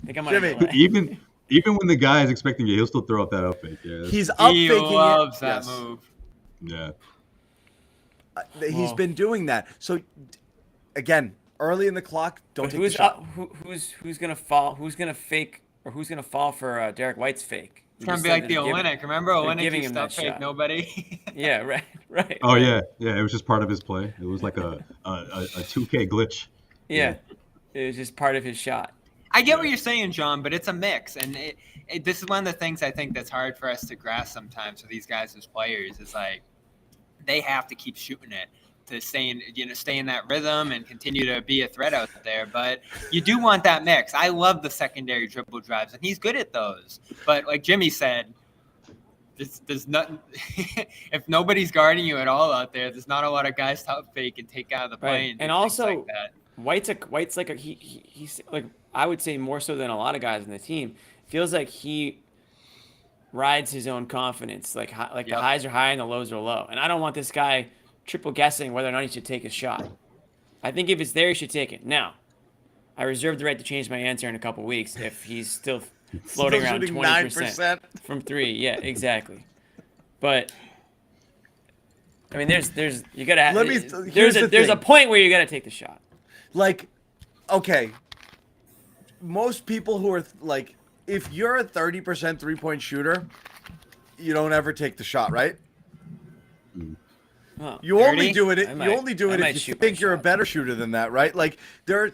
Speaker 1: I think I'm on a
Speaker 2: Jimmy.
Speaker 1: delay.
Speaker 5: Even when the guy is expecting it, he'll still throw up that up fake. Yeah,
Speaker 2: He's up
Speaker 8: He
Speaker 2: faking
Speaker 8: loves
Speaker 2: it.
Speaker 8: that
Speaker 2: Yes.
Speaker 8: move.
Speaker 5: yeah.
Speaker 2: He's been doing that. So again, early in the clock, don't
Speaker 1: But
Speaker 2: take the shot.
Speaker 1: who's gonna fall? Who's gonna fake or who's gonna fall for Derrick White's fake?
Speaker 8: It's gonna be like the Olynyk. Remember Olynyk
Speaker 1: giving
Speaker 8: used
Speaker 1: him
Speaker 8: to
Speaker 1: that
Speaker 8: up fake
Speaker 1: shot.
Speaker 8: nobody.
Speaker 1: Yeah, right.
Speaker 5: Oh yeah. It was just part of his play. It was like a 2K glitch.
Speaker 1: Yeah, it was just part of his shot.
Speaker 8: I get what you're saying, John, but it's a mix, and this is one of the things I think that's hard for us to grasp sometimes for these guys as players. Is like they have to keep shooting it to stay in that rhythm and continue to be a threat out there. But you do want that mix. I love the secondary dribble drives, and he's good at those. But like Jimmy said, there's nothing. If nobody's guarding you at all out there, there's not a lot of guys to up fake and take out of the plane.
Speaker 1: And also,
Speaker 8: like that.
Speaker 1: White's like he's like, I would say more so than a lot of guys on the team. Feels like he rides his own confidence. The highs are high and the lows are low. And I don't want this guy triple guessing whether or not he should take a shot. I think if it's there, he should take it. Now, I reserve the right to change my answer in a couple weeks if he's still floating around 20% from three. Yeah, exactly. But I mean, there's you gotta. There's a point where you gotta take the shot.
Speaker 2: Like, okay, most people who are like, if you're a 30% three-point shooter, you don't ever take the shot, right?
Speaker 1: Oh,
Speaker 2: You only do it.
Speaker 1: I
Speaker 2: You
Speaker 1: might-
Speaker 2: only do
Speaker 1: I
Speaker 2: it
Speaker 1: might
Speaker 2: if you
Speaker 1: shoot my
Speaker 2: think you're a
Speaker 1: shot.
Speaker 2: better shooter than that, right? There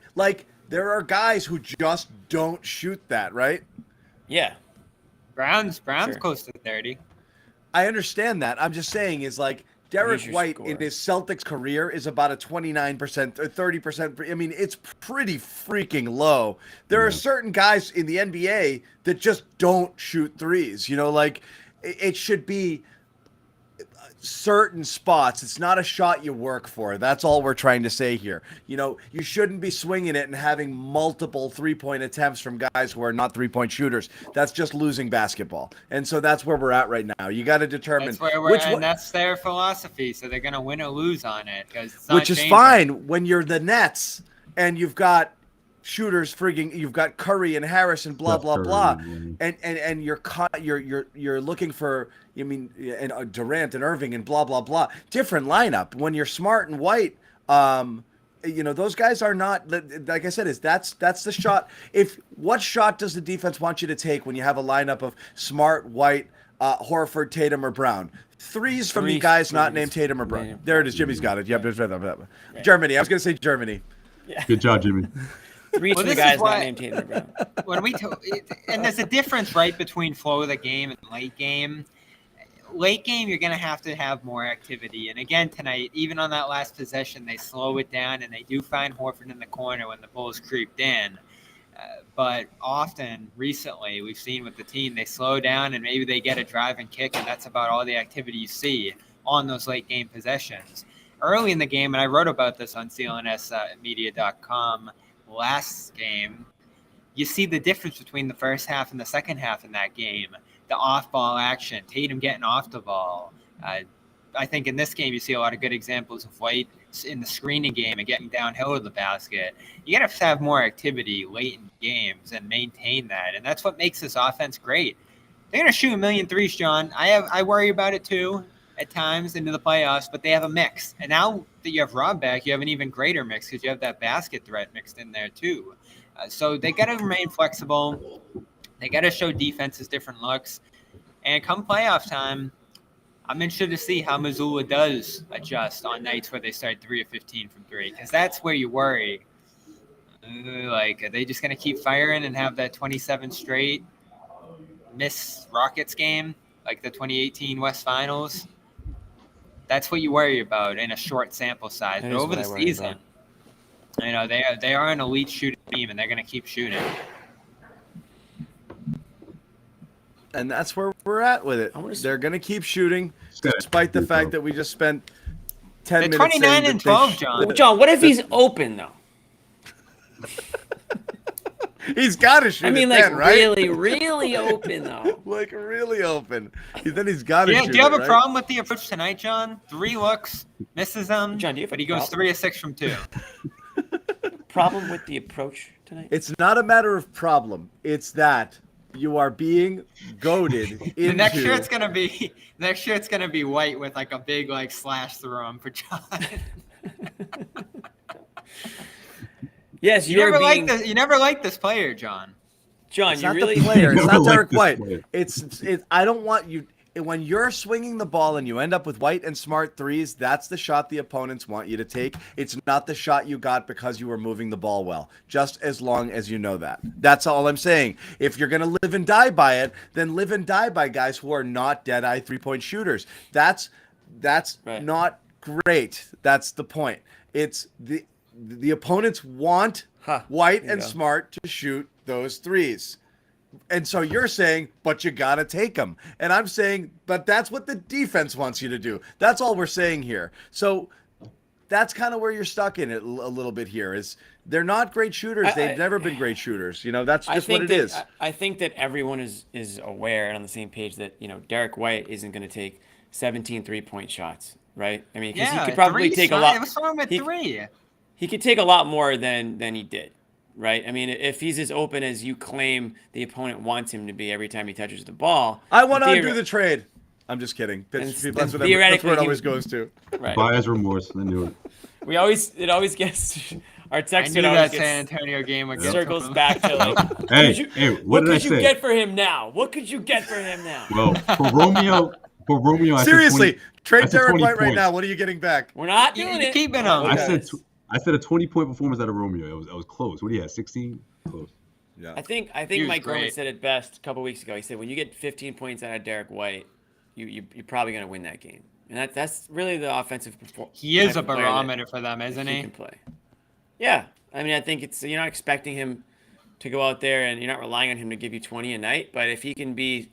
Speaker 2: are guys who just don't shoot that, right?
Speaker 1: Yeah.
Speaker 8: Brown's
Speaker 1: Sure.
Speaker 8: close to 30.
Speaker 2: I understand that. I'm just saying is like Derrick
Speaker 1: He's your
Speaker 2: White
Speaker 1: scorer.
Speaker 2: in his Celtics career is about a 29% or 30%. I mean, it's pretty freaking low. There are certain guys in the NBA that just don't shoot threes. It should be certain spots. It's not a shot you work for. That's all we're trying to say here. You shouldn't be swinging it and having multiple three-point attempts from guys who are not three-point shooters. That's just losing basketball. And so that's where we're at right now. You got to determine
Speaker 8: That's where we're at, and that's their philosophy. So they're gonna win or lose on it because it's not
Speaker 2: which is
Speaker 8: changing.
Speaker 2: fine when you're the Nets and you've got shooters you've got Curry and Harris and blah blah blah, and you're looking for and Durant and Irving and blah blah blah, different lineup. When you're Smart and White, those guys are not, like I said, that's the shot. What shot does the defense want you to take when you have a lineup of Smart, White, Horford, Tatum, or Brown? Threes from the guys not named Tatum or Brown. There it is. Jimmy's got it. Yep. Germany. I was going to say Germany.
Speaker 1: Yeah.
Speaker 5: Good job, Jimmy.
Speaker 1: Three
Speaker 8: Well,
Speaker 1: for the
Speaker 8: this is
Speaker 1: guys
Speaker 8: why-
Speaker 1: not named Tatum or Brown.
Speaker 8: And there's a difference, right, between flow of the game and late game. Late game, you're going to have more activity. And again, tonight, even on that last possession, they slow it down, and they do find Horford in the corner when the Bulls creeped in. But often, recently, we've seen with the team, they slow down, and maybe they get a drive and kick, and that's about all the activity you see on those late game possessions. Early in the game, and I wrote about this on clnsmedia.com last game, you see the difference between the first half and the second half in that game. The off-ball action, Tatum getting off the ball, I think in this game you see a lot of good examples of White in the screening game and getting downhill to the basket. You got to have more activity late in games and maintain that, and that's what makes this offense great. They're going to shoot a million threes, John. I worry about it too at times into the playoffs, but they have a mix. And now that you have Rob back, you have an even greater mix because you have that basket threat mixed in there too. So they got to remain flexible. They got to show defenses different looks. And come playoff time, I'm interested to see how Missoula does adjust on nights where they start 3 of 15 from 3, because that's where you worry. Like, are they just going to keep firing and have that 27 straight miss Rockets game, like the 2018 West Finals? That's what you worry about in a short sample size. But over the season, you know, they are an elite shooting team, and they're going to keep shooting.
Speaker 2: And that's where we're at with it. They're going to keep shooting, despite the fact that we just spent 10 minutes.
Speaker 8: 29 and 12, John.
Speaker 1: John, what if he's open though?
Speaker 2: He's got to shoot.
Speaker 1: I mean,
Speaker 2: it
Speaker 1: like
Speaker 2: then, right?
Speaker 1: really, really open though.
Speaker 2: Like really open. Then he's got to shoot.
Speaker 8: Do you have a
Speaker 2: right?
Speaker 8: problem with the approach tonight, John? 3 looks, misses them,
Speaker 1: John, do you have
Speaker 8: but
Speaker 1: a
Speaker 8: he goes
Speaker 1: problem?
Speaker 8: 3 of 6 from 2.
Speaker 1: Problem with the approach tonight?
Speaker 2: It's not a matter of problem. It's that you are being goaded into.
Speaker 8: Next year it's gonna be White with like a big like slash through him for John.
Speaker 1: Yes,
Speaker 8: you never liked this player, John.
Speaker 1: John,
Speaker 2: It's
Speaker 1: you
Speaker 2: not
Speaker 1: really
Speaker 2: the player. It's not Derrick
Speaker 5: like
Speaker 2: White.
Speaker 5: this
Speaker 2: It's. I don't want you. When you're swinging the ball and you end up with White and Smart threes, that's the shot the opponents want you to take. It's not the shot you got because you were moving the ball well, just as long as you know that. That's all I'm saying. If you're going to live and die by it, then live and die by guys who are not dead-eye three-point shooters. That's
Speaker 1: Right.
Speaker 2: not great. That's the point. It's the opponents want White and Smart to shoot those threes. And so you're saying, but you got to take them. And I'm saying, but that's what the defense wants you to do. That's all we're saying here. So that's kind of where you're stuck in it a little bit here is they're not great shooters. They've never been great shooters. You know, that's just what it is.
Speaker 1: I think that everyone is aware and on the same page that, you know, Derrick White isn't going to take 17 3-point shots, right? I mean, because he could probably take a lot.
Speaker 8: What's wrong with 3?
Speaker 1: He could take a lot more than he did. Right. I mean, if he's as open as you claim the opponent wants him to be every time he touches the ball,
Speaker 2: I want to undo the trade. I'm just kidding. That's what it always goes to.
Speaker 1: Right.
Speaker 5: Buyer's remorse. I knew it.
Speaker 1: It always gets our text.
Speaker 8: I knew that San Antonio game would
Speaker 1: circles back to like,
Speaker 5: what
Speaker 1: could
Speaker 5: did
Speaker 1: you
Speaker 5: I say?
Speaker 1: get for him now? What could you get for him now?
Speaker 5: Well, for Romeo,
Speaker 2: Seriously, trade Derrick White right
Speaker 5: points.
Speaker 2: now. What are you getting back?
Speaker 1: We're not doing it.
Speaker 8: Keeping him.
Speaker 5: I said a 20-point performance out of Romeo. I was close. What do you have? 16? Close.
Speaker 1: Yeah. I think Mike Gorman said it best a couple weeks ago. He said when you get 15 points out of Derrick White, you're probably going to win that game. And that's really the offensive performance.
Speaker 8: He is a barometer for them, isn't he?
Speaker 1: He can play. Yeah. I mean, I think you're not expecting him to go out there and you're not relying on him to give you 20 a night, but if he can be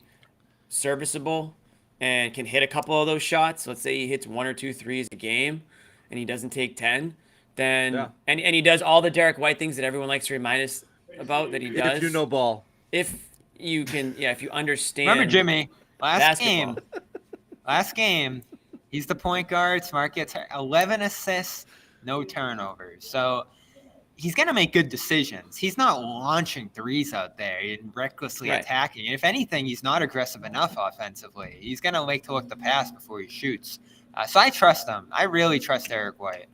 Speaker 1: serviceable and can hit a couple of those shots, let's say he hits 1 or 2 threes a game and he doesn't take 10, then and he does all the Derrick White things that everyone likes to remind us about that he does.
Speaker 2: If you know ball.
Speaker 1: If you can, if you understand.
Speaker 8: Remember, Jimmy, last
Speaker 1: basketball.
Speaker 8: game, he's the point guard. Smart gets 11 assists, no turnovers. So he's going to make good decisions. He's not launching threes out there and recklessly attacking. And if anything, he's not aggressive enough offensively. He's going to like to look the pass before he shoots. So I trust him. I really trust Derrick White.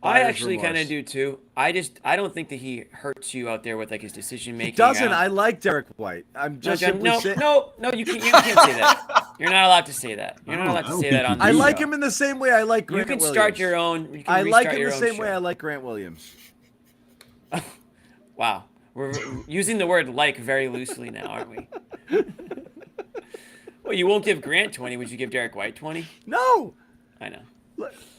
Speaker 1: I actually kind of do too. I don't think that he hurts you out there with like his decision making.
Speaker 2: He doesn't. I like Derrick White. I'm just
Speaker 1: no, you can't say that. You're not allowed to say that. You're not allowed to say that on the show.
Speaker 2: I like him in the same way I like Grant
Speaker 1: Williams.
Speaker 2: Williams.
Speaker 1: Start your own.
Speaker 2: I like him the same way I like Grant Williams.
Speaker 1: Wow. We're using the word like very loosely now, aren't we? Well, you won't give Grant 20. Would you give Derrick White 20?
Speaker 2: No.
Speaker 1: I know.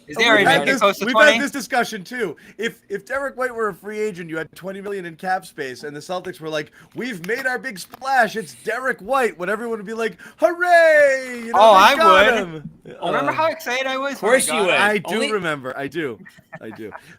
Speaker 8: Is they already making close to
Speaker 2: We've
Speaker 8: 20?
Speaker 2: had this discussion too. If Derrick White were a free agent, you had 20 million in cap space, and the Celtics were like, "We've made our big splash. It's Derrick White." Would everyone would be like, "Hooray!" You know,
Speaker 8: Oh,
Speaker 2: they
Speaker 8: I
Speaker 2: got
Speaker 8: would.
Speaker 2: him.
Speaker 8: Remember how excited I was?
Speaker 1: Of course you would.
Speaker 2: I do
Speaker 1: Only-
Speaker 2: remember. I do.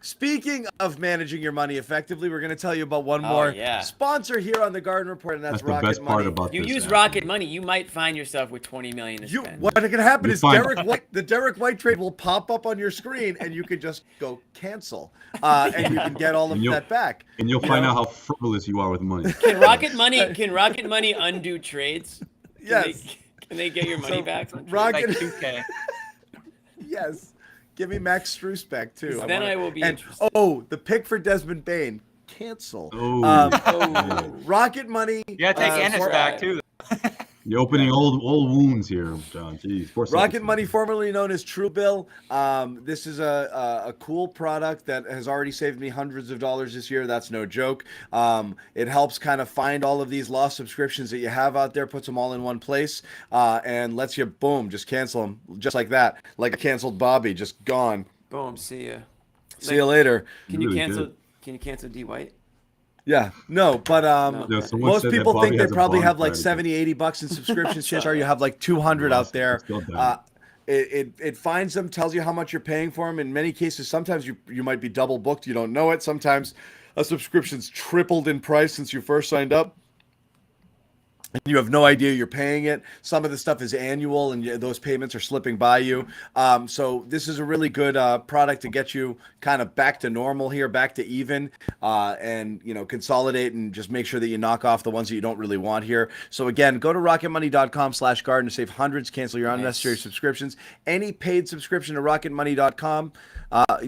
Speaker 2: Speaking of managing your money effectively, we're going to tell you about one more sponsor here on the Garden Report, and that's
Speaker 5: the
Speaker 2: Rocket
Speaker 5: best part
Speaker 2: Money.
Speaker 5: about
Speaker 1: You
Speaker 5: this,
Speaker 1: use
Speaker 5: actually.
Speaker 1: Rocket Money, you might find yourself with 20 million to spend.
Speaker 2: What's going to happen
Speaker 5: You
Speaker 2: is
Speaker 5: find-
Speaker 2: the Derrick White trade will pop up on your screen, and you can just go cancel, and you can get all of that back.
Speaker 5: And you'll find out how frivolous you are with money.
Speaker 1: Can Rocket Money undo trades?
Speaker 2: Yes.
Speaker 1: Can they get your money back?
Speaker 2: Rocket,
Speaker 8: Like 2K.
Speaker 2: yes. Give me Max Struess back too.
Speaker 1: Then I will be interested.
Speaker 2: Oh, the pick for Desmond Bain. Cancel.
Speaker 5: Oh,
Speaker 2: Rocket Money.
Speaker 8: You gotta take Ennis back too.
Speaker 5: you're opening old wounds here, John. Jeez. Poor
Speaker 2: Rocket
Speaker 5: Celtics.
Speaker 2: Money, formerly known as Truebill. This is a cool product that has already saved me hundreds of dollars this year. That's no joke. It helps kind of find all of these lost subscriptions that you have out there, puts them all in one place, and lets you, boom, just cancel them just like that. Like I canceled Bobby, just gone.
Speaker 1: Boom. See ya.
Speaker 2: See you later.
Speaker 1: Can you
Speaker 5: Really
Speaker 1: cancel?
Speaker 5: good.
Speaker 1: Can you cancel D White?
Speaker 2: Yeah, no, but
Speaker 5: Yeah, someone
Speaker 2: most
Speaker 5: said that
Speaker 2: people
Speaker 5: Bobby
Speaker 2: think they
Speaker 5: has a
Speaker 2: probably
Speaker 5: bond
Speaker 2: have like
Speaker 5: credit.
Speaker 2: 70, 80 bucks in subscriptions. Chances are you have like 200 out there.
Speaker 5: Still down.
Speaker 2: It finds them, tells you how much you're paying for them. In many cases, sometimes you might be double booked. You don't know it. Sometimes a subscription's tripled in price since you first signed up. And you have no idea you're paying it. Some of the stuff is annual, and those payments are slipping by you. So this is a really good product to get you kind of back to normal here, back to even, and consolidate and just make sure that you knock off the ones that you don't really want here. So again, go to rocketmoney.com/garden to save hundreds, cancel your unnecessary subscriptions. Any paid subscription to rocketmoney.com,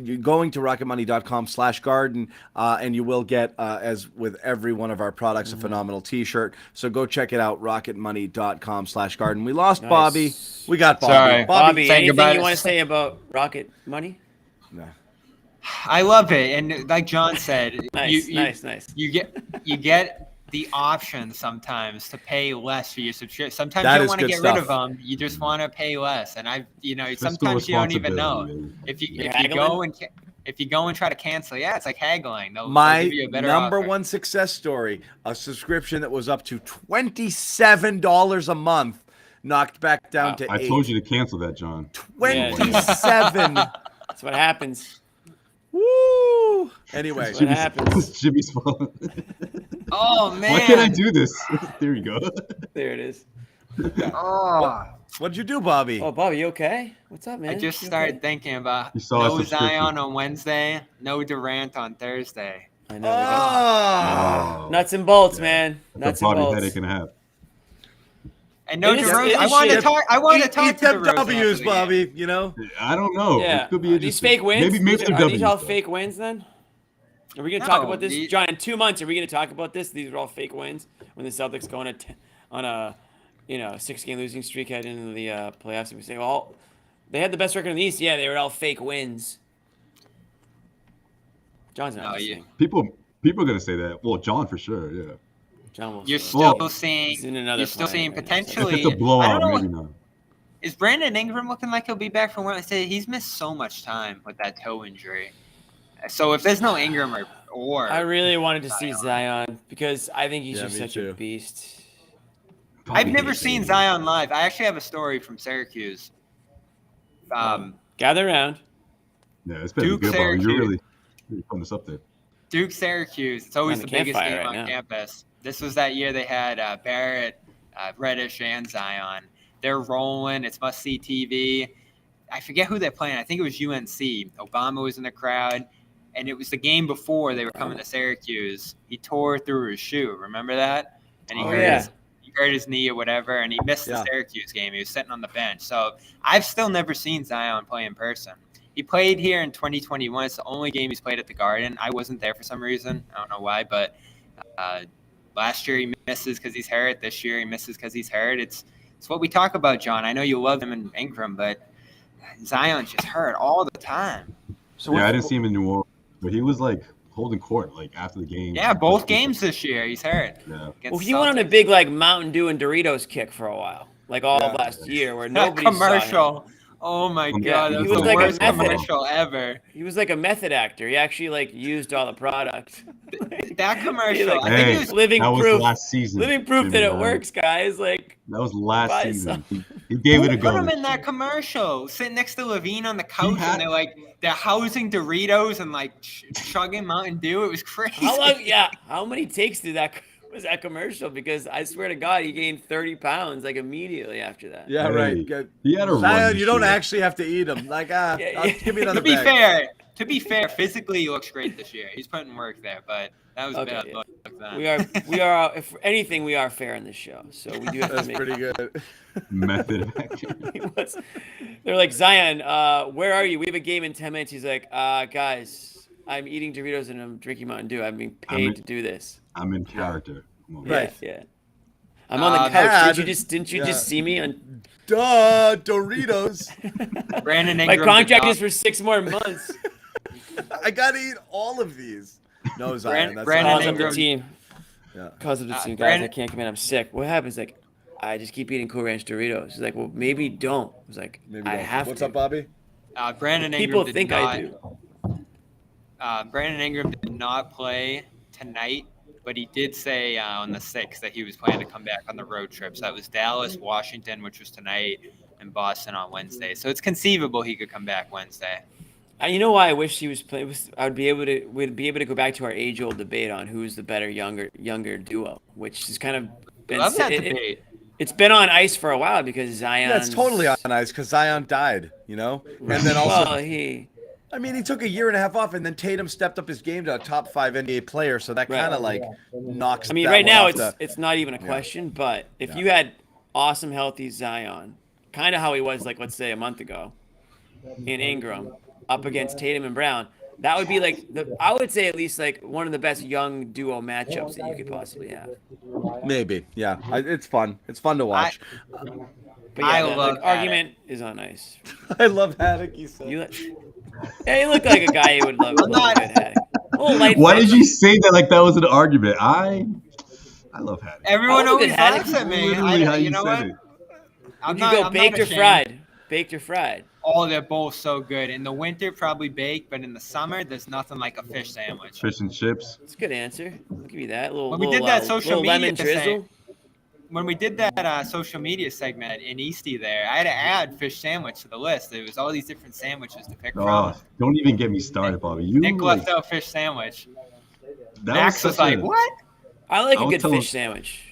Speaker 2: you're going to rocketmoney.com/garden, and you will get, as with every one of our products, a phenomenal t-shirt. So go check it out, rocketmoney.com/garden. We lost Bobby. We got Bobby.
Speaker 8: Sorry.
Speaker 1: Bobby,
Speaker 8: Think
Speaker 1: anything
Speaker 8: about
Speaker 1: you
Speaker 8: it.
Speaker 1: want to say about Rocket Money?
Speaker 2: No.
Speaker 8: I love it, and like John said,
Speaker 1: Nice,
Speaker 8: you,
Speaker 1: nice.
Speaker 8: You get the option sometimes to pay less for your subscription. Sometimes
Speaker 2: That
Speaker 8: you don't
Speaker 2: is
Speaker 8: want to
Speaker 2: good
Speaker 8: get
Speaker 2: stuff.
Speaker 8: rid of them. You just want to pay less, and
Speaker 5: Fiscal
Speaker 8: sometimes you don't even know
Speaker 5: responsibility,
Speaker 8: if you
Speaker 1: haggling?
Speaker 8: if you go and try to cancel. Yeah, it's like haggling. They'll
Speaker 2: My
Speaker 8: give you a better
Speaker 2: number
Speaker 8: offer.
Speaker 2: one success story, a subscription that was up to $27 a month, knocked back down to
Speaker 5: I
Speaker 2: $8.
Speaker 5: told you to cancel that, John.
Speaker 2: 27.
Speaker 1: That's what happens.
Speaker 2: Woo! Anyway,
Speaker 1: That's what happens.
Speaker 5: Jimmy's fault.
Speaker 8: Oh man!
Speaker 5: Why can't I do this? There you go.
Speaker 1: There it is.
Speaker 8: Oh,
Speaker 2: what'd you do, Bobby?
Speaker 1: Oh, Bobby, you okay? What's up, man?
Speaker 8: I just
Speaker 1: You
Speaker 8: started
Speaker 1: okay?
Speaker 8: thinking about
Speaker 5: You saw a
Speaker 8: no
Speaker 5: subscription.
Speaker 8: Zion on Wednesday, no Durant on Thursday.
Speaker 1: I know. We got
Speaker 2: Oh.
Speaker 1: nuts and bolts, man. Nuts
Speaker 5: That's a
Speaker 1: and
Speaker 5: body
Speaker 1: bolts.
Speaker 5: headache and a half.
Speaker 8: And no
Speaker 1: It is-
Speaker 8: DeRozan.
Speaker 1: it
Speaker 8: I
Speaker 1: is
Speaker 8: want to
Speaker 1: shit.
Speaker 8: talk. I want to talk
Speaker 2: Eat
Speaker 8: to
Speaker 2: them
Speaker 8: DeRozan
Speaker 2: W's,
Speaker 8: after the game.
Speaker 2: Bobby, you know?
Speaker 5: I don't know.
Speaker 1: Yeah.
Speaker 5: It could be
Speaker 1: Are
Speaker 5: interesting.
Speaker 1: these fake wins?
Speaker 5: Maybe
Speaker 1: These
Speaker 5: they're
Speaker 1: are
Speaker 5: W's.
Speaker 1: these all
Speaker 5: though.
Speaker 1: fake wins then? Are we going to
Speaker 8: No,
Speaker 1: talk about this,
Speaker 8: these-
Speaker 1: John? In 2 months, are we going to talk about this? These are all fake wins when the Celtics go on a 6-game losing streak heading into the playoffs, and we say, well, they had the best record in the East. Yeah, they were all fake wins. John's not
Speaker 8: No,
Speaker 1: listening.
Speaker 5: People are gonna say that. Well, John for sure. Yeah.
Speaker 1: John will
Speaker 8: You're
Speaker 1: say-
Speaker 8: still
Speaker 5: Well,
Speaker 8: seeing.
Speaker 1: he's in another
Speaker 8: You're still
Speaker 1: planet
Speaker 8: seeing
Speaker 1: right now.
Speaker 5: If
Speaker 8: potentially.
Speaker 5: it's a
Speaker 8: I don't
Speaker 5: blowout,
Speaker 8: know.
Speaker 5: maybe not.
Speaker 8: Is Brandon Ingram looking like he'll be back from Wednesday? He's missed so much time with that toe injury. So if there's no Ingram or
Speaker 1: I really wanted to see Zion because I think he's
Speaker 2: Yeah,
Speaker 1: just
Speaker 2: me
Speaker 1: such a
Speaker 2: too.
Speaker 1: beast.
Speaker 8: I've never seen Zion live. I actually have a story from Syracuse.
Speaker 1: Gather around.
Speaker 5: Yeah, it's been
Speaker 8: Duke,
Speaker 5: good, bro.
Speaker 8: Syracuse.
Speaker 5: You're really putting this up there.
Speaker 8: Duke Syracuse. It's always
Speaker 1: On
Speaker 8: the
Speaker 1: the
Speaker 8: biggest
Speaker 1: campfire
Speaker 8: game
Speaker 1: right
Speaker 8: on
Speaker 1: now.
Speaker 8: campus. This was that year they had Barrett, Reddish, and Zion. They're rolling. It's must-see TV. I forget who they're playing. I think it was UNC. Obama was in the crowd, and it was the game before they were coming to Syracuse. He tore through his shoe. Remember that? And he hurt his knee or whatever, and he missed the Syracuse game. He was sitting on the bench. So I've still never seen Zion play in person. He played here in 2021. It's the only game he's played at the Garden. I wasn't there for some reason. I don't know why, but last year he misses because he's hurt. This year he misses because he's hurt. It's what we talk about, John. I know you love him in Ingram, but Zion's just hurt all the time.
Speaker 1: So
Speaker 5: Yeah, I didn't see him in New Orleans, but he was like holding court like after the game.
Speaker 8: Yeah, both games this year he's hurt.
Speaker 5: Yeah.
Speaker 1: Well, he went on a big like Mountain Dew and Doritos kick for a while, like all of last year, where
Speaker 8: That
Speaker 1: nobody saw him.
Speaker 8: commercial. Oh my
Speaker 5: Yeah,
Speaker 8: god, that
Speaker 1: he
Speaker 8: was
Speaker 1: was
Speaker 8: the
Speaker 1: like a
Speaker 8: worst
Speaker 1: method.
Speaker 8: commercial ever.
Speaker 1: He was like a method actor. He actually like used all the product.
Speaker 8: That commercial,
Speaker 1: like,
Speaker 8: I think
Speaker 5: Hey,
Speaker 8: it was
Speaker 1: living
Speaker 5: that was
Speaker 1: proof.
Speaker 5: last season.
Speaker 1: Living proof that
Speaker 5: Jimmy,
Speaker 1: it
Speaker 5: right?
Speaker 1: works, guys. Like
Speaker 5: That was last
Speaker 1: buy
Speaker 5: season.
Speaker 1: some.
Speaker 5: He gave it a
Speaker 8: Who
Speaker 5: go.
Speaker 8: put him
Speaker 5: this
Speaker 8: in that
Speaker 5: year.
Speaker 8: commercial, sitting next to Levine on the couch,
Speaker 5: had-
Speaker 8: and they're housing Doritos and like chugging Mountain Dew. It was crazy.
Speaker 1: How long? Yeah. How many takes did that was that commercial? Because I swear to God, he gained 30 pounds like immediately after that.
Speaker 2: Yeah,
Speaker 5: Hey,
Speaker 2: right. Good.
Speaker 5: he had a run
Speaker 2: Zion,
Speaker 5: this
Speaker 2: you don't
Speaker 5: year.
Speaker 2: actually have to eat them. Like,
Speaker 1: Yeah.
Speaker 2: give me another
Speaker 8: To be
Speaker 2: bag.
Speaker 8: fair, physically he looks great this year. He's putting work there, but that was
Speaker 1: Okay,
Speaker 8: bad
Speaker 1: yeah.
Speaker 8: luck then.
Speaker 1: We are. If anything, we are fair in this show. So we do have to
Speaker 2: That's
Speaker 1: make.
Speaker 2: pretty good.
Speaker 5: Method actor.
Speaker 1: They're like, Zion, where are you? We have a game in 10 minutes. He's like, guys, I'm eating Doritos and I'm drinking Mountain Dew. I'm being paid to do this.
Speaker 5: I'm in character.
Speaker 2: Right.
Speaker 1: Yeah. I'm on the couch.
Speaker 2: Dad,
Speaker 1: Didn't you just see me on?
Speaker 2: Duh, Doritos.
Speaker 8: Brandon
Speaker 1: My
Speaker 8: Ingram
Speaker 1: contract
Speaker 8: did
Speaker 1: is for 6 more months.
Speaker 2: I gotta eat all of these. No, Zion. That's
Speaker 8: Brandon
Speaker 1: Calls
Speaker 2: not
Speaker 1: up the
Speaker 8: Ingram-
Speaker 1: team.
Speaker 2: Yeah.
Speaker 1: Calls up the team. Guys,
Speaker 8: Brandon-
Speaker 1: I can't come in. I'm sick. What happens? Like, I just keep eating Cool Ranch Doritos. He's like, well, maybe don't. I was like,
Speaker 2: Maybe
Speaker 1: I
Speaker 2: don't.
Speaker 1: have
Speaker 2: What's
Speaker 1: to.
Speaker 2: up, Bobby?
Speaker 8: Brandon Ingram
Speaker 1: People
Speaker 8: did
Speaker 1: think
Speaker 8: not,
Speaker 1: I do.
Speaker 8: Brandon Ingram did not play tonight, but he did say on the 6th that he was planning to come back on the road trips. That was Dallas, Washington, which was tonight, and Boston on Wednesday. So it's conceivable he could come back Wednesday.
Speaker 1: You know why I wish he was playing? We'd be able to go back to our age-old debate on who's the better younger duo, which has kind of been
Speaker 8: Love that debate.
Speaker 1: It's been on ice for a while because Zion.
Speaker 2: Yeah, it's totally on ice because Zion died, you know? And then also,
Speaker 1: Well, he
Speaker 2: took a year and a half off, and then Tatum stepped up his game to a top 5 NBA player, so that
Speaker 1: Right.
Speaker 2: kind of like knocks.
Speaker 1: I mean,
Speaker 2: that
Speaker 1: right
Speaker 2: one
Speaker 1: now
Speaker 2: off
Speaker 1: it's not even a question. But if you had awesome, healthy Zion, kind of how he was, like let's say a month ago, in Ingram, up against Tatum and Brown, that would be like I would say at least like one of the best young duo matchups that you could possibly have.
Speaker 2: Maybe, yeah. It's fun. It's fun to watch.
Speaker 1: But yeah,
Speaker 8: I
Speaker 1: the
Speaker 8: love
Speaker 1: argument is on ice.
Speaker 2: I love Haddock. He said.
Speaker 1: You look like a guy who would love a good Haddock. A little light
Speaker 5: Why
Speaker 1: flush.
Speaker 5: did you say that like that was an argument? I love Haddock.
Speaker 8: Everyone
Speaker 1: Oh, good
Speaker 8: always
Speaker 1: Haddock.
Speaker 8: laughs at me.
Speaker 5: Literally how
Speaker 8: You
Speaker 5: you
Speaker 8: know
Speaker 5: said
Speaker 8: what?
Speaker 5: it.
Speaker 8: I'm
Speaker 1: Would
Speaker 8: not,
Speaker 1: you go
Speaker 8: I'm
Speaker 1: baked
Speaker 8: not
Speaker 1: or
Speaker 8: ashamed.
Speaker 1: fried? Baked or fried?
Speaker 8: Oh, they're both so good. In the winter, probably baked, but in the summer, there's nothing like a fish sandwich.
Speaker 5: Fish and chips.
Speaker 1: That's a good answer. I'll give you that.
Speaker 8: When we did that social
Speaker 1: little lemon
Speaker 8: media
Speaker 1: drizzle.
Speaker 8: When we did that social media segment in Eastie there, I had to add fish sandwich to the list. There was all these different sandwiches to pick
Speaker 5: Oh,
Speaker 8: from.
Speaker 5: don't even get me started, Bobby. You
Speaker 8: Nick
Speaker 5: like,
Speaker 8: left out fish sandwich.
Speaker 5: that
Speaker 8: Max was
Speaker 5: such
Speaker 8: like,
Speaker 5: a-
Speaker 8: what?
Speaker 1: I like
Speaker 5: I
Speaker 1: a
Speaker 5: was
Speaker 1: good
Speaker 5: telling-
Speaker 1: fish sandwich.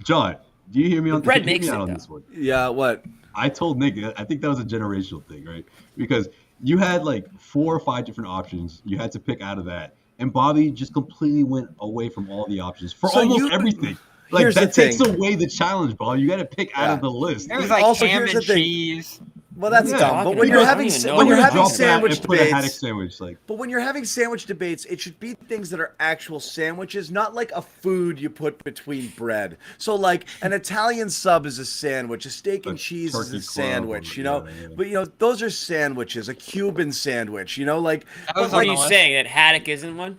Speaker 5: John, do you hear me on
Speaker 1: bread
Speaker 5: hear me
Speaker 1: makes
Speaker 5: out
Speaker 1: it,
Speaker 5: on
Speaker 1: though.
Speaker 5: this one?
Speaker 2: Yeah, what?
Speaker 5: I told Nick, I think that was a generational thing, right? Because you had like 4 or 5 different options. You had to pick out of that. And Bobby just completely went away from all the options for
Speaker 2: So
Speaker 5: almost
Speaker 2: you-
Speaker 5: everything. Like
Speaker 2: Here's
Speaker 5: that
Speaker 2: the
Speaker 5: takes
Speaker 2: thing.
Speaker 5: away the challenge, Bobby. You got to pick out of the list.
Speaker 8: There was like
Speaker 2: Also,
Speaker 8: ham
Speaker 2: here's
Speaker 8: and
Speaker 2: the thing.
Speaker 8: cheese.
Speaker 2: Well, that's
Speaker 5: Yeah,
Speaker 2: dumb. But
Speaker 1: talking
Speaker 2: when you're
Speaker 1: about? I
Speaker 2: having
Speaker 1: don't even know.
Speaker 2: when you're
Speaker 5: I'm gonna
Speaker 2: having
Speaker 5: drop that
Speaker 2: sandwich
Speaker 5: and put a haddock
Speaker 2: debates,
Speaker 5: sandwich, like
Speaker 2: but when you're having sandwich debates, it should be things that are actual sandwiches, not like a food you put between bread. So like an Italian sub is a sandwich, a steak and
Speaker 5: A
Speaker 2: cheese is
Speaker 5: turkey
Speaker 2: a
Speaker 5: club,
Speaker 2: sandwich, you know.
Speaker 5: yeah.
Speaker 2: But you know those are sandwiches. A Cuban sandwich, you know, like
Speaker 8: That was
Speaker 1: What are
Speaker 8: on
Speaker 1: you
Speaker 8: the list.
Speaker 1: saying? That haddock isn't one?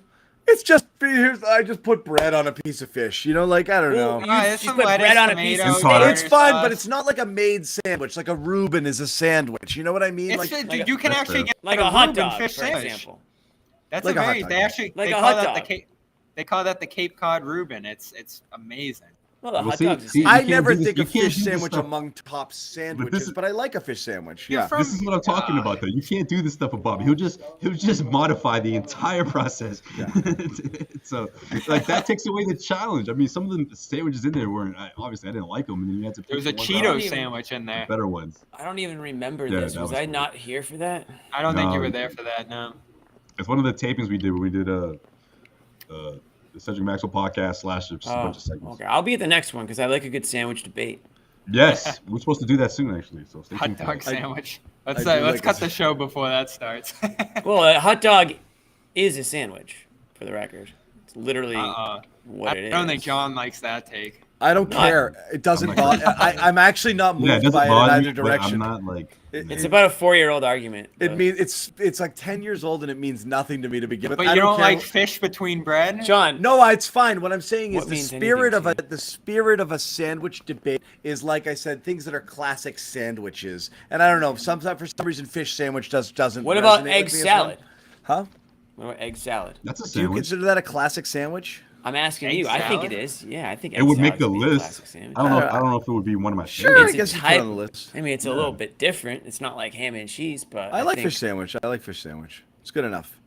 Speaker 2: it's just I just put bread on a piece of fish, you know, like I don't know.
Speaker 8: There's
Speaker 1: you
Speaker 8: some
Speaker 1: put
Speaker 8: lettuce,
Speaker 1: bread on a piece of
Speaker 8: tomatoes,
Speaker 5: steak.
Speaker 8: tartar
Speaker 2: It's fine,
Speaker 8: sauce.
Speaker 2: but it's not like a made sandwich. Like a Reuben is a sandwich. You know what I mean?
Speaker 8: It's
Speaker 2: Like
Speaker 8: dude, you can
Speaker 5: That's
Speaker 8: actually
Speaker 5: fair.
Speaker 8: get
Speaker 1: Like a hot
Speaker 8: Reuben
Speaker 1: dog,
Speaker 8: fish
Speaker 1: for
Speaker 8: sandwich.
Speaker 1: example.
Speaker 8: That's
Speaker 2: Like
Speaker 8: a
Speaker 2: a hot
Speaker 8: very.
Speaker 2: dog,
Speaker 8: They
Speaker 2: yeah.
Speaker 8: actually
Speaker 1: Like
Speaker 8: they
Speaker 1: a
Speaker 8: call
Speaker 1: hot
Speaker 8: that the
Speaker 1: dog.
Speaker 8: Cape. They call that the Cape Cod Reuben. It's amazing.
Speaker 1: Well, the
Speaker 5: Well,
Speaker 1: hot
Speaker 5: see-
Speaker 1: dog's a
Speaker 5: see,
Speaker 1: sandwich.
Speaker 2: I
Speaker 5: can't
Speaker 2: never
Speaker 5: do this-
Speaker 2: think
Speaker 5: you
Speaker 2: of
Speaker 5: can't
Speaker 2: fish
Speaker 5: do this
Speaker 2: sandwich
Speaker 5: stuff.
Speaker 2: among top sandwiches,
Speaker 5: is-
Speaker 2: but I like a fish sandwich.
Speaker 8: You're
Speaker 2: Yeah.
Speaker 8: from-
Speaker 5: This is what I'm talking about, though. You can't do this stuff with Bobby. He'll just modify the entire process. So like that takes away the challenge. I mean, some of the sandwiches in there weren't. Obviously, I didn't like them, and then you had to pick
Speaker 8: There was a
Speaker 5: the ones
Speaker 8: Cheeto
Speaker 5: that
Speaker 1: even-
Speaker 8: sandwich in
Speaker 5: were
Speaker 8: there.
Speaker 5: better ones.
Speaker 1: I don't even remember
Speaker 5: Yeah,
Speaker 1: this.
Speaker 5: that
Speaker 1: Was
Speaker 5: was
Speaker 1: I
Speaker 5: cool.
Speaker 1: not here for that?
Speaker 8: I don't think you
Speaker 5: No.
Speaker 8: were there for that. No.
Speaker 5: It's one of the tapings we did when we did the Cedric Maxwell podcast / just a bunch of segments.
Speaker 1: Okay. I'll be at the next one because I like a good sandwich debate.
Speaker 5: Yes, we're supposed to do that soon, actually. So stay tuned
Speaker 8: Hot
Speaker 5: for
Speaker 8: dog
Speaker 5: that.
Speaker 8: sandwich.
Speaker 2: I
Speaker 8: Let's
Speaker 2: do
Speaker 8: let's
Speaker 2: like
Speaker 8: cut
Speaker 2: a-
Speaker 8: the show before that starts.
Speaker 1: Well, a hot dog is a sandwich, for the record. It's literally
Speaker 8: Uh-uh.
Speaker 1: what
Speaker 8: I
Speaker 1: it is.
Speaker 8: don't think John likes that take.
Speaker 2: I don't care. It doesn't bother. I'm actually not moved by it in either direction.
Speaker 5: I'm not like.
Speaker 1: It's about a 4-year-old argument.
Speaker 2: It means it's like 10 years old and it means nothing to me to begin with.
Speaker 8: But you don't like fish between bread,
Speaker 1: John?
Speaker 2: No, it's fine. What I'm saying is the spirit of a sandwich debate is, like I said, things that are classic sandwiches. And I don't know. Sometimes for some reason, fish sandwich doesn't.
Speaker 1: What about egg salad?
Speaker 2: Huh?
Speaker 1: What about egg salad?
Speaker 5: That's a sandwich.
Speaker 2: Do you consider that a classic sandwich?
Speaker 1: I'm asking you.
Speaker 8: Salad?
Speaker 1: I think it is. Yeah, I think
Speaker 5: it would make the list. I don't know if it would be one of my
Speaker 2: favorites.
Speaker 5: favorites.
Speaker 2: Sure, I guess you put it on the list.
Speaker 1: I mean, it's a little bit different. It's not like ham and cheese, but
Speaker 2: I like fish sandwich. It's good enough.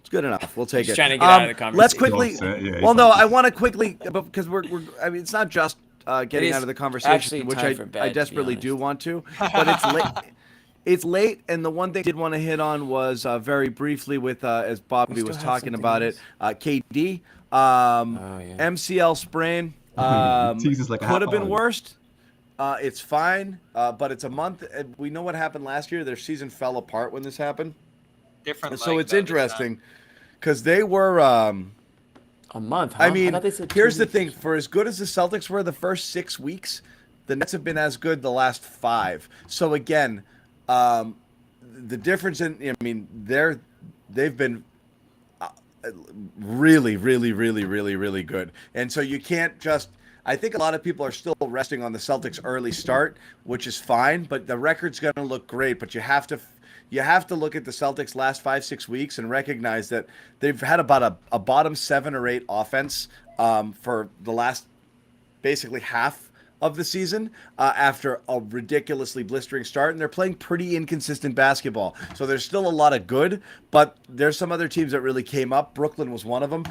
Speaker 2: It's good enough. We'll take it.
Speaker 1: Trying to get out of the conversation.
Speaker 2: Let's quickly. I want to quickly because we're. I mean, it's not just getting out of the conversation, which I desperately do want to, but it's late. It's late, and the one thing I did want to hit on was very briefly with as Bobby was talking about it, KD, MCL sprain, could have been worse. It's fine, but it's a month. We know what happened last year. Their season fell apart when this happened.
Speaker 8: Different.
Speaker 2: So it's interesting because they were
Speaker 1: a month. Huh?
Speaker 2: I mean, here's the thing: for as good as the Celtics were the first 6 weeks, the Nets have been as good the last 5. So again. The difference they've been really, really, really, really, really good. And so you can't just, I think a lot of people are still resting on the Celtics early start, which is fine, but the record's going to look great. But you have to look at the Celtics last 5-6 weeks and recognize that they've had about a bottom 7 or 8 offense for the last basically half of the season after a ridiculously blistering start, and they're playing pretty inconsistent basketball. So there's still a lot of good, but there's some other teams that really came up. Brooklyn was one of them.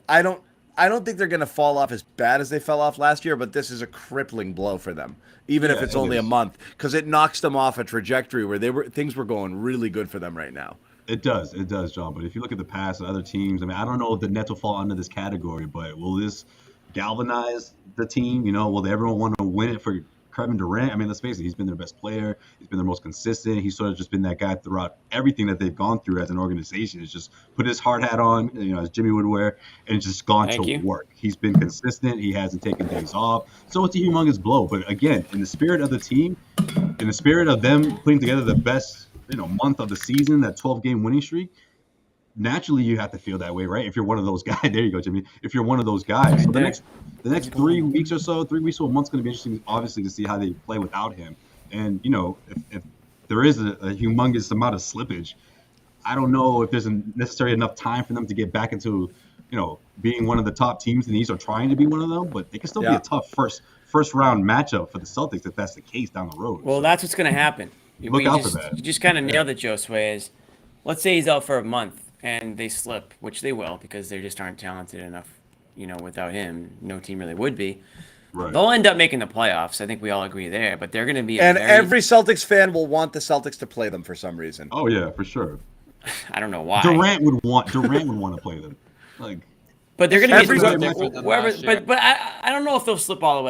Speaker 2: I don't think they're going to fall off as bad as they fell off last year, but this is a crippling blow for them, even if it's only a month, because it knocks them off a trajectory where things were going really good for them right now.
Speaker 5: It does, John. But if you look at the past and other teams, I mean, I don't know if the Nets will fall under this category, but will this galvanize the team? Will everyone want to win it for Kevin Durant? I mean, let's face it, he's been their best player. He's been their most consistent. He's sort of just been that guy throughout everything that they've gone through as an organization. He's just put his hard hat on, as Jimmy would wear, and just gone to work. He's been consistent. He hasn't taken days off. So it's a humongous blow. But again, in the spirit of the team, in the spirit of them putting together the best, month of the season, that 12-game winning streak, naturally you have to feel that way, right? If you're one of those guys. There you go, Jimmy. If you're one of those guys. So the next 3 weeks or so, 3 weeks to a month's going to be interesting, obviously, to see how they play without him. And, if there is a humongous amount of slippage, I don't know if there's necessarily enough time for them to get back into, being one of the top teams in the East or trying to be one of them. But they can still be a tough first round matchup for the Celtics if that's the case down the road.
Speaker 1: Well, that's what's going to happen.
Speaker 5: Look out for that.
Speaker 1: You just kind of nailed it, Josue. Is let's say he's out for a month and they slip, which they will because they just aren't talented enough. Without him, no team really would be. Right. They'll end up making the playoffs. I think we all agree there. But they're going to be
Speaker 2: every Celtics fan will want the Celtics to play them for some reason.
Speaker 5: Oh yeah, for sure.
Speaker 1: I don't know why.
Speaker 5: Durant would want to play them.
Speaker 1: But they're going to be wherever. But I don't know if they'll slip all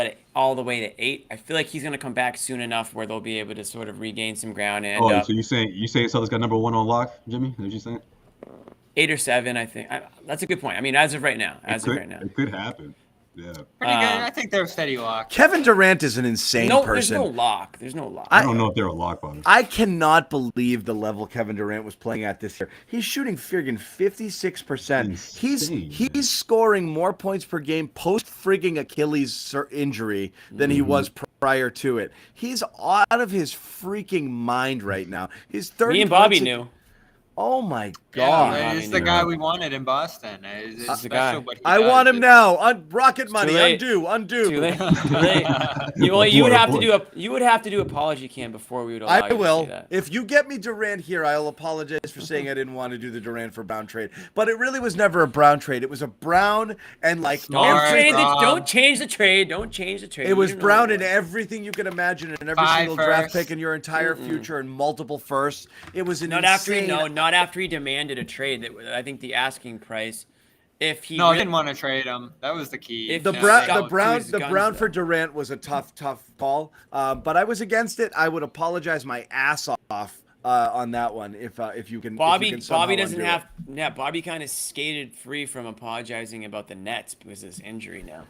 Speaker 1: the way to 8. I feel like he's going to come back soon enough where they'll be able to sort of regain some ground and end up.
Speaker 5: So you saying Celtics got number 1 on lock, Jimmy? Is that what you saying?
Speaker 1: 8 or 7, I think. That's a good point. I mean, as of right now.
Speaker 5: It could happen. Yeah.
Speaker 8: Pretty good. I think they're steady lock.
Speaker 2: Kevin Durant is an insane person.
Speaker 1: There's no lock.
Speaker 5: I don't know if they're a lock on it.
Speaker 2: I cannot believe the level Kevin Durant was playing at this year. He's shooting friggin' 56%. He's scoring more points per game post frigging Achilles injury than he was prior to it. He's out of his freaking mind right now. His 30
Speaker 1: Me and Bobby knew.
Speaker 2: Oh my God!
Speaker 8: Yeah, he's the guy we wanted in Boston. It's
Speaker 1: the guy.
Speaker 2: I want him now. Rocket money. Undo.
Speaker 1: Too late. You would have to do apology cam before we would allow you to say that.
Speaker 2: If you get me Durant here, I'll apologize for saying I didn't want to do the Durant for Brown trade. But it really was never a Brown trade. It was a Brown and
Speaker 1: don't change the trade. Don't change the trade.
Speaker 2: It was Brown and everything you could imagine and every single draft pick in your entire future and multiple firsts. It was an insane.
Speaker 1: Not after he demanded a trade. That I think the asking price. If he
Speaker 8: he didn't want to trade him. That was the key.
Speaker 2: The Brown for Durant was a tough call. But I was against it. I would apologize my ass off on that one if you can.
Speaker 1: Bobby doesn't have. Yeah, Bobby kind of skated free from apologizing about the Nets because of his injury now.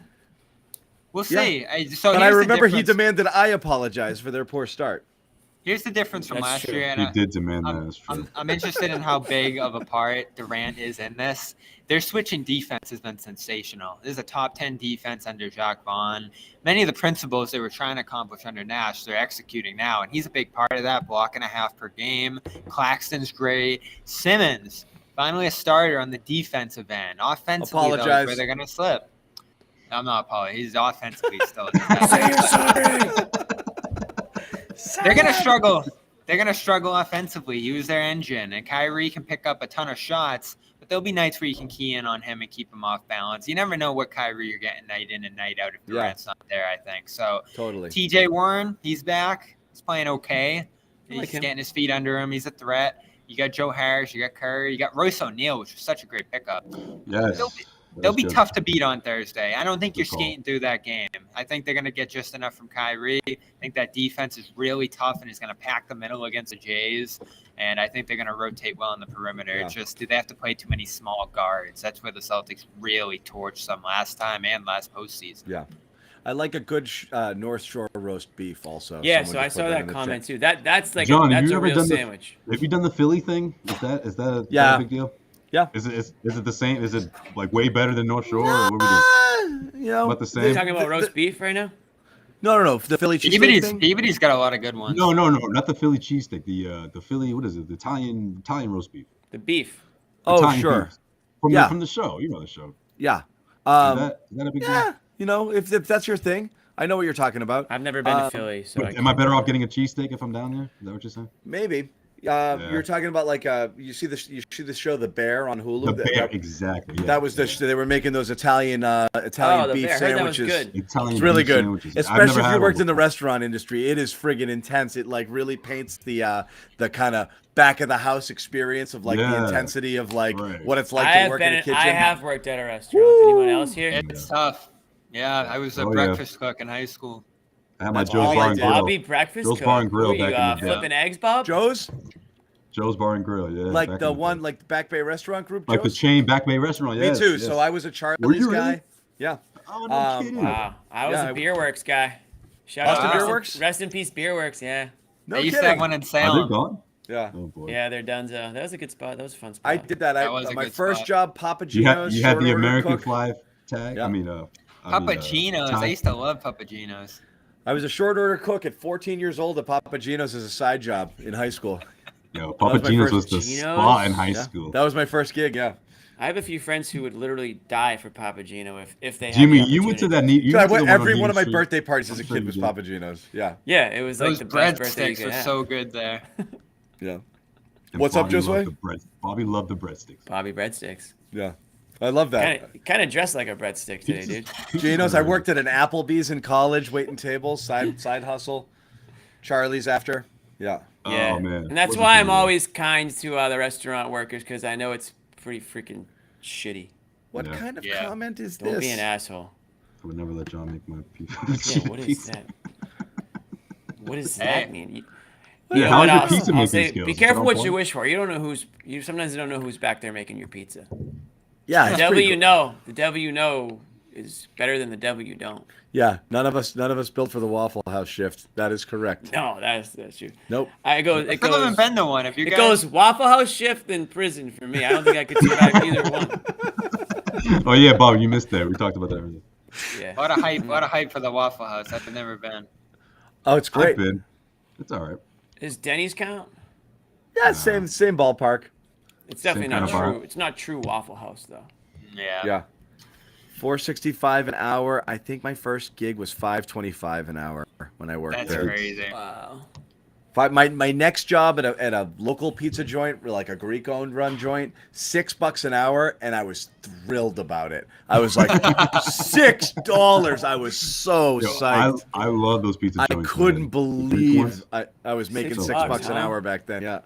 Speaker 8: We'll
Speaker 2: Yeah.
Speaker 8: see.
Speaker 2: But
Speaker 8: Here's
Speaker 2: I
Speaker 8: the
Speaker 2: remember he
Speaker 8: difference.
Speaker 2: demanded I apologize for their poor start.
Speaker 8: Here's the difference from
Speaker 1: That's
Speaker 8: last
Speaker 1: true.
Speaker 8: year. And
Speaker 5: He did demand that. That's true.
Speaker 8: I'm interested in how big of a part Durant is in this. Their switching defense has been sensational. This is a top 10 defense under Jacques Vaughn. Many of the principles they were trying to accomplish under Nash, they're executing now, and he's a big part of that, block and a half per game. Claxton's great. Simmons, finally a starter on the defensive end. Offensively, though, is
Speaker 2: Apologize.
Speaker 8: where they're going to slip. I'm not apologizing. He's offensively still.
Speaker 2: Say you're sorry.
Speaker 8: They're gonna struggle. They're gonna struggle offensively. Use their engine, and Kyrie can pick up a ton of shots. But there'll be nights where you can key in on him and keep him off balance. You never know what Kyrie you're getting night in and night out if Durant's not there. I think so.
Speaker 2: Totally.
Speaker 8: TJ Warren, he's back. He's playing okay.
Speaker 1: like
Speaker 8: He's
Speaker 1: him.
Speaker 8: getting his feet under him. He's a threat. You got Joe Harris. You got Curry. You got Royce O'Neal, which was such a great pickup.
Speaker 5: Yes.
Speaker 8: They'll be
Speaker 5: good.
Speaker 8: tough to beat on Thursday. I don't think you're
Speaker 5: Good call.
Speaker 8: skating through that game. I think they're going to get just enough from Kyrie. I think that defense is really tough and is going to pack the middle against the Jays. And I think they're going to rotate well in the perimeter.
Speaker 2: Yeah.
Speaker 8: It's just, do they have to play too many small guards? That's where the Celtics really torched them last time and last postseason.
Speaker 2: Yeah. I like a good North Shore roast beef also.
Speaker 1: Yeah,
Speaker 2: Someone
Speaker 1: so I
Speaker 2: just put
Speaker 1: saw
Speaker 2: in
Speaker 1: that
Speaker 2: the
Speaker 1: comment
Speaker 2: chat.
Speaker 1: too. That's like
Speaker 5: John, have
Speaker 1: that's
Speaker 5: you
Speaker 1: a
Speaker 5: ever
Speaker 1: real
Speaker 5: done
Speaker 1: sandwich.
Speaker 5: Have you done the Philly thing? Is that a
Speaker 2: Yeah.
Speaker 5: big deal?
Speaker 2: Yeah.
Speaker 5: Is it the same? Is it like way better than North Shore? Or what are we doing?
Speaker 2: You know,
Speaker 5: About the
Speaker 1: Are
Speaker 5: same?
Speaker 1: you talking about roast beef right now?
Speaker 2: No. The Philly cheesesteak thing?
Speaker 8: Peabody's got a lot of good ones.
Speaker 5: No, not the Philly cheesesteak. The Philly, what is it? The Italian roast beef.
Speaker 1: The beef.
Speaker 2: Oh,
Speaker 5: Italian
Speaker 2: sure.
Speaker 5: beef.
Speaker 2: Yeah.
Speaker 5: From the show. You know the show.
Speaker 2: Yeah.
Speaker 5: Is that a big
Speaker 2: Yeah.
Speaker 5: deal?
Speaker 2: You know, if that's your thing, I know what you're talking about.
Speaker 1: I've never been to Philly, so
Speaker 5: Am I better off getting a cheesesteak if I'm down there? Is that what you're saying?
Speaker 2: Maybe. You're talking about like you see the show The Bear on Hulu.
Speaker 5: The
Speaker 2: That-
Speaker 5: bear,
Speaker 2: that-
Speaker 5: exactly. Yeah.
Speaker 2: That was they were making those Italian
Speaker 1: The
Speaker 2: beef
Speaker 1: Bear. I heard that was
Speaker 2: sandwiches.
Speaker 1: good.
Speaker 5: Italian
Speaker 2: It's really
Speaker 5: beef
Speaker 2: good,
Speaker 5: sandwiches. I've
Speaker 2: especially
Speaker 5: never
Speaker 2: if
Speaker 5: had
Speaker 2: you
Speaker 5: one
Speaker 2: worked in the
Speaker 5: before.
Speaker 2: restaurant industry. It is friggin' intense. It like really paints the kind of back of the house experience of like the
Speaker 5: Yeah.
Speaker 2: intensity of like
Speaker 5: Right.
Speaker 2: what it's like
Speaker 1: I
Speaker 2: to
Speaker 1: have
Speaker 2: work
Speaker 1: been.
Speaker 2: in a kitchen.
Speaker 1: I have worked at a restaurant. Anyone else here?
Speaker 8: It's tough. Yeah, I was a
Speaker 5: Oh, yeah.
Speaker 8: breakfast cook in high school.
Speaker 5: I had my
Speaker 2: That's
Speaker 5: Joe's
Speaker 2: all
Speaker 5: Bar
Speaker 2: I
Speaker 5: and
Speaker 2: did.
Speaker 5: Grill.
Speaker 1: Bobby breakfast
Speaker 5: Joe's
Speaker 1: cook.
Speaker 5: Bar and Grill
Speaker 1: Who are you,
Speaker 5: back in the day.
Speaker 1: flipping eggs, Bob?
Speaker 2: Joe's,
Speaker 5: Joe's Bar and Grill, yeah.
Speaker 2: like
Speaker 5: back
Speaker 2: the
Speaker 5: in
Speaker 2: one,
Speaker 5: day.
Speaker 2: like the Back Bay restaurant group.
Speaker 5: Like the
Speaker 2: Joe's?
Speaker 5: chain Back Bay restaurant,
Speaker 2: Me
Speaker 5: yes.
Speaker 2: too.
Speaker 5: yes.
Speaker 2: So I was a
Speaker 5: Were
Speaker 2: Charlie's
Speaker 5: you
Speaker 2: guy.
Speaker 5: really?
Speaker 2: Yeah.
Speaker 5: Oh, no kidding.
Speaker 1: Wow, I was
Speaker 2: Yeah,
Speaker 1: a Beerworks guy. Shout
Speaker 2: Austin
Speaker 1: out to
Speaker 2: Beer
Speaker 1: Rest in-
Speaker 2: Works?
Speaker 1: Rest in peace, Beerworks. Yeah,
Speaker 2: No
Speaker 8: they used
Speaker 2: kidding.
Speaker 8: to have one in
Speaker 5: Are they
Speaker 8: Salem.
Speaker 5: gone?
Speaker 2: Yeah.
Speaker 5: Oh boy.
Speaker 1: yeah, they're Dunzo. That was a good spot. That was a fun spot.
Speaker 2: I did that.
Speaker 8: That was a
Speaker 2: My
Speaker 8: good
Speaker 2: first
Speaker 8: spot.
Speaker 2: job, Papa
Speaker 5: You had
Speaker 2: Gino's.
Speaker 5: you had
Speaker 2: short
Speaker 5: the
Speaker 2: order
Speaker 5: American
Speaker 2: cook.
Speaker 5: flag tag.
Speaker 2: Yeah.
Speaker 8: Papagenos. I used to love Papagenos.
Speaker 2: I was a short order cook at 14 years old at Papa Gino's as a side job in high school.
Speaker 5: Yo,
Speaker 2: That was
Speaker 5: Papa
Speaker 2: my
Speaker 5: Gino's
Speaker 2: first
Speaker 5: was the
Speaker 1: Gino's?
Speaker 5: spot in high
Speaker 2: Yeah.
Speaker 5: school.
Speaker 2: That was my first gig. Yeah.
Speaker 1: I have a few friends who would literally die for Papa Gino if they had
Speaker 5: Jimmy,
Speaker 1: the
Speaker 5: you went to
Speaker 1: opportunity.
Speaker 5: that neat. You
Speaker 2: Dude, I
Speaker 5: went to
Speaker 2: went
Speaker 5: the
Speaker 2: every
Speaker 5: on
Speaker 2: one of my
Speaker 5: Street.
Speaker 2: birthday parties as a
Speaker 5: I'm sure
Speaker 2: kid
Speaker 5: you
Speaker 2: was
Speaker 5: did.
Speaker 2: Papa Gino's. Yeah.
Speaker 1: Yeah, it was like
Speaker 8: Those
Speaker 1: the best birthday you
Speaker 8: breadsticks
Speaker 1: could
Speaker 8: were
Speaker 1: have.
Speaker 8: so good there.
Speaker 2: Yeah.
Speaker 5: And
Speaker 2: What's up,
Speaker 5: Bobby loved
Speaker 2: Josue?
Speaker 5: the Bobby loved the breadsticks.
Speaker 1: Bobby breadsticks.
Speaker 2: Yeah. I love that.
Speaker 1: Kind of dressed like a breadstick today, dude.
Speaker 2: Gino's, I worked at an Applebee's in college, waiting tables, side hustle. Charlie's after. Yeah.
Speaker 1: Yeah,
Speaker 5: Oh man.
Speaker 1: and that's
Speaker 5: Wasn't
Speaker 1: why
Speaker 5: too
Speaker 1: I'm
Speaker 5: bad.
Speaker 1: always kind to the restaurant workers because I know it's pretty freaking shitty.
Speaker 2: What
Speaker 5: Yeah.
Speaker 2: kind of
Speaker 8: Yeah.
Speaker 2: comment is
Speaker 1: Don't
Speaker 2: this?
Speaker 1: be an asshole.
Speaker 5: I would never let John make my pizza.
Speaker 1: Yeah, what is that? What does
Speaker 8: Hey.
Speaker 1: that mean?
Speaker 5: Yeah,
Speaker 1: You know
Speaker 5: how's
Speaker 1: what,
Speaker 5: your
Speaker 1: I'll-
Speaker 5: pizza
Speaker 1: I'll
Speaker 5: making
Speaker 1: say,
Speaker 5: skills?
Speaker 1: be
Speaker 5: Is that
Speaker 1: careful
Speaker 5: on
Speaker 1: what
Speaker 5: point?
Speaker 1: you wish for. You don't know you sometimes don't know who's back there making your pizza.
Speaker 2: Yeah.
Speaker 1: The
Speaker 2: it's
Speaker 1: devil
Speaker 2: pretty
Speaker 1: you
Speaker 2: cool.
Speaker 1: know, the devil you know is better than the devil you don't.
Speaker 2: Yeah. None of us built for the Waffle House shift. That is correct.
Speaker 1: No, that's true.
Speaker 2: Nope.
Speaker 1: It
Speaker 8: I still haven't
Speaker 1: goes
Speaker 8: been to one. If you
Speaker 1: it
Speaker 8: guys,
Speaker 1: goes Waffle House shift and prison for me. I don't think I could survive either one.
Speaker 5: Oh yeah, Bob, you missed that. We talked about that earlier.
Speaker 1: Yeah.
Speaker 8: what a hype for the Waffle House. I've never been.
Speaker 2: Oh, it's great.
Speaker 5: I've been. It's all right.
Speaker 1: Does Denny's count?
Speaker 2: Yeah, same ballpark.
Speaker 1: It's definitely
Speaker 5: Same
Speaker 1: not
Speaker 5: kind of
Speaker 1: true.
Speaker 5: bar.
Speaker 1: It's not true Waffle House though.
Speaker 8: Yeah.
Speaker 2: Yeah. $4.65 an hour. I think my first gig was $5.25 an hour when I worked
Speaker 8: That's
Speaker 2: there.
Speaker 8: crazy.
Speaker 1: Wow.
Speaker 2: My next job at a local pizza joint, like a Greek-owned run joint, $6 an hour, and I was thrilled about it. I was like, $6. I was so
Speaker 5: Yo,
Speaker 2: psyched.
Speaker 5: I love those pizza
Speaker 2: I
Speaker 5: joints.
Speaker 2: couldn't
Speaker 5: man.
Speaker 2: believe I was making
Speaker 1: $6,
Speaker 2: $6 an
Speaker 1: huh?
Speaker 2: hour back then. Yeah,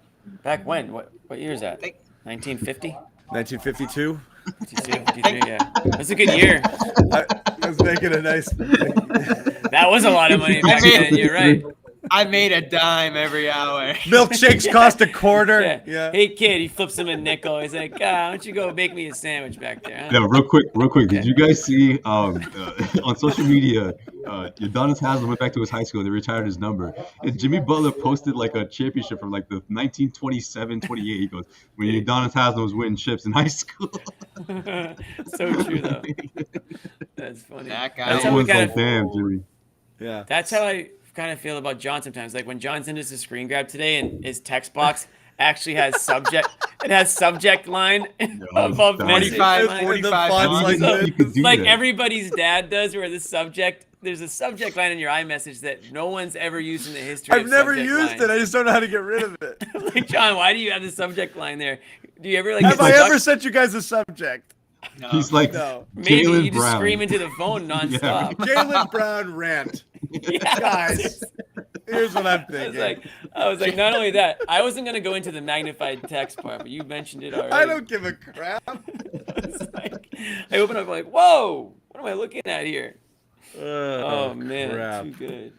Speaker 1: Back when? What year is that? 1950?
Speaker 2: 1952.
Speaker 1: 52, 53, yeah. That's a good year.
Speaker 2: I was making a nice.
Speaker 1: That was a lot of money back then. You're right.
Speaker 8: I made a dime every hour.
Speaker 2: Milkshakes cost a quarter. Yeah.
Speaker 1: Hey kid, he flips him a nickel. He's like, why don't you go make me a sandwich back there? Huh?
Speaker 5: Yeah, real quick. Did you guys see on social media, Udonis Haslem went back to his high school and they retired his number. And Jimmy Butler posted like a championship from like the 1927-28. He goes, when Udonis Haslem was winning chips in high school.
Speaker 1: So true though. That's funny.
Speaker 8: That guy.
Speaker 1: That's how we
Speaker 5: Everyone's
Speaker 1: kind
Speaker 5: like,
Speaker 1: of,
Speaker 5: damn, Jimmy.
Speaker 2: Yeah.
Speaker 1: That's how I kind of feel about John sometimes. Like when John's into the screen grab today and his text box actually has subject. It has subject line above message
Speaker 8: 45,
Speaker 1: line.
Speaker 8: 45
Speaker 2: fonts
Speaker 1: So,
Speaker 5: You could do
Speaker 1: like
Speaker 5: that.
Speaker 1: everybody's dad does, where there's a subject line in your iMessage that no one's ever used in the history.
Speaker 2: I've never used it. I just don't know how to get rid of it.
Speaker 1: Like, John, why do you have the subject line there? Do you ever like?
Speaker 2: Have
Speaker 1: get
Speaker 2: I
Speaker 1: stuck?
Speaker 2: ever sent you guys a subject?
Speaker 8: No.
Speaker 5: He's like,
Speaker 2: No.
Speaker 1: Maybe
Speaker 5: Jaylen
Speaker 1: you just
Speaker 5: Brown.
Speaker 1: scream into the phone nonstop.
Speaker 2: Jaylen Brown rant.
Speaker 1: Yeah.
Speaker 2: Guys, here's what I'm
Speaker 1: I
Speaker 2: thinking.
Speaker 1: was like, not only that, I wasn't gonna go into the magnified text part, but you mentioned it already.
Speaker 2: I don't give a crap.
Speaker 1: I open up, I'm like, whoa, what am I looking at here? Oh man,
Speaker 2: crap.
Speaker 1: too good.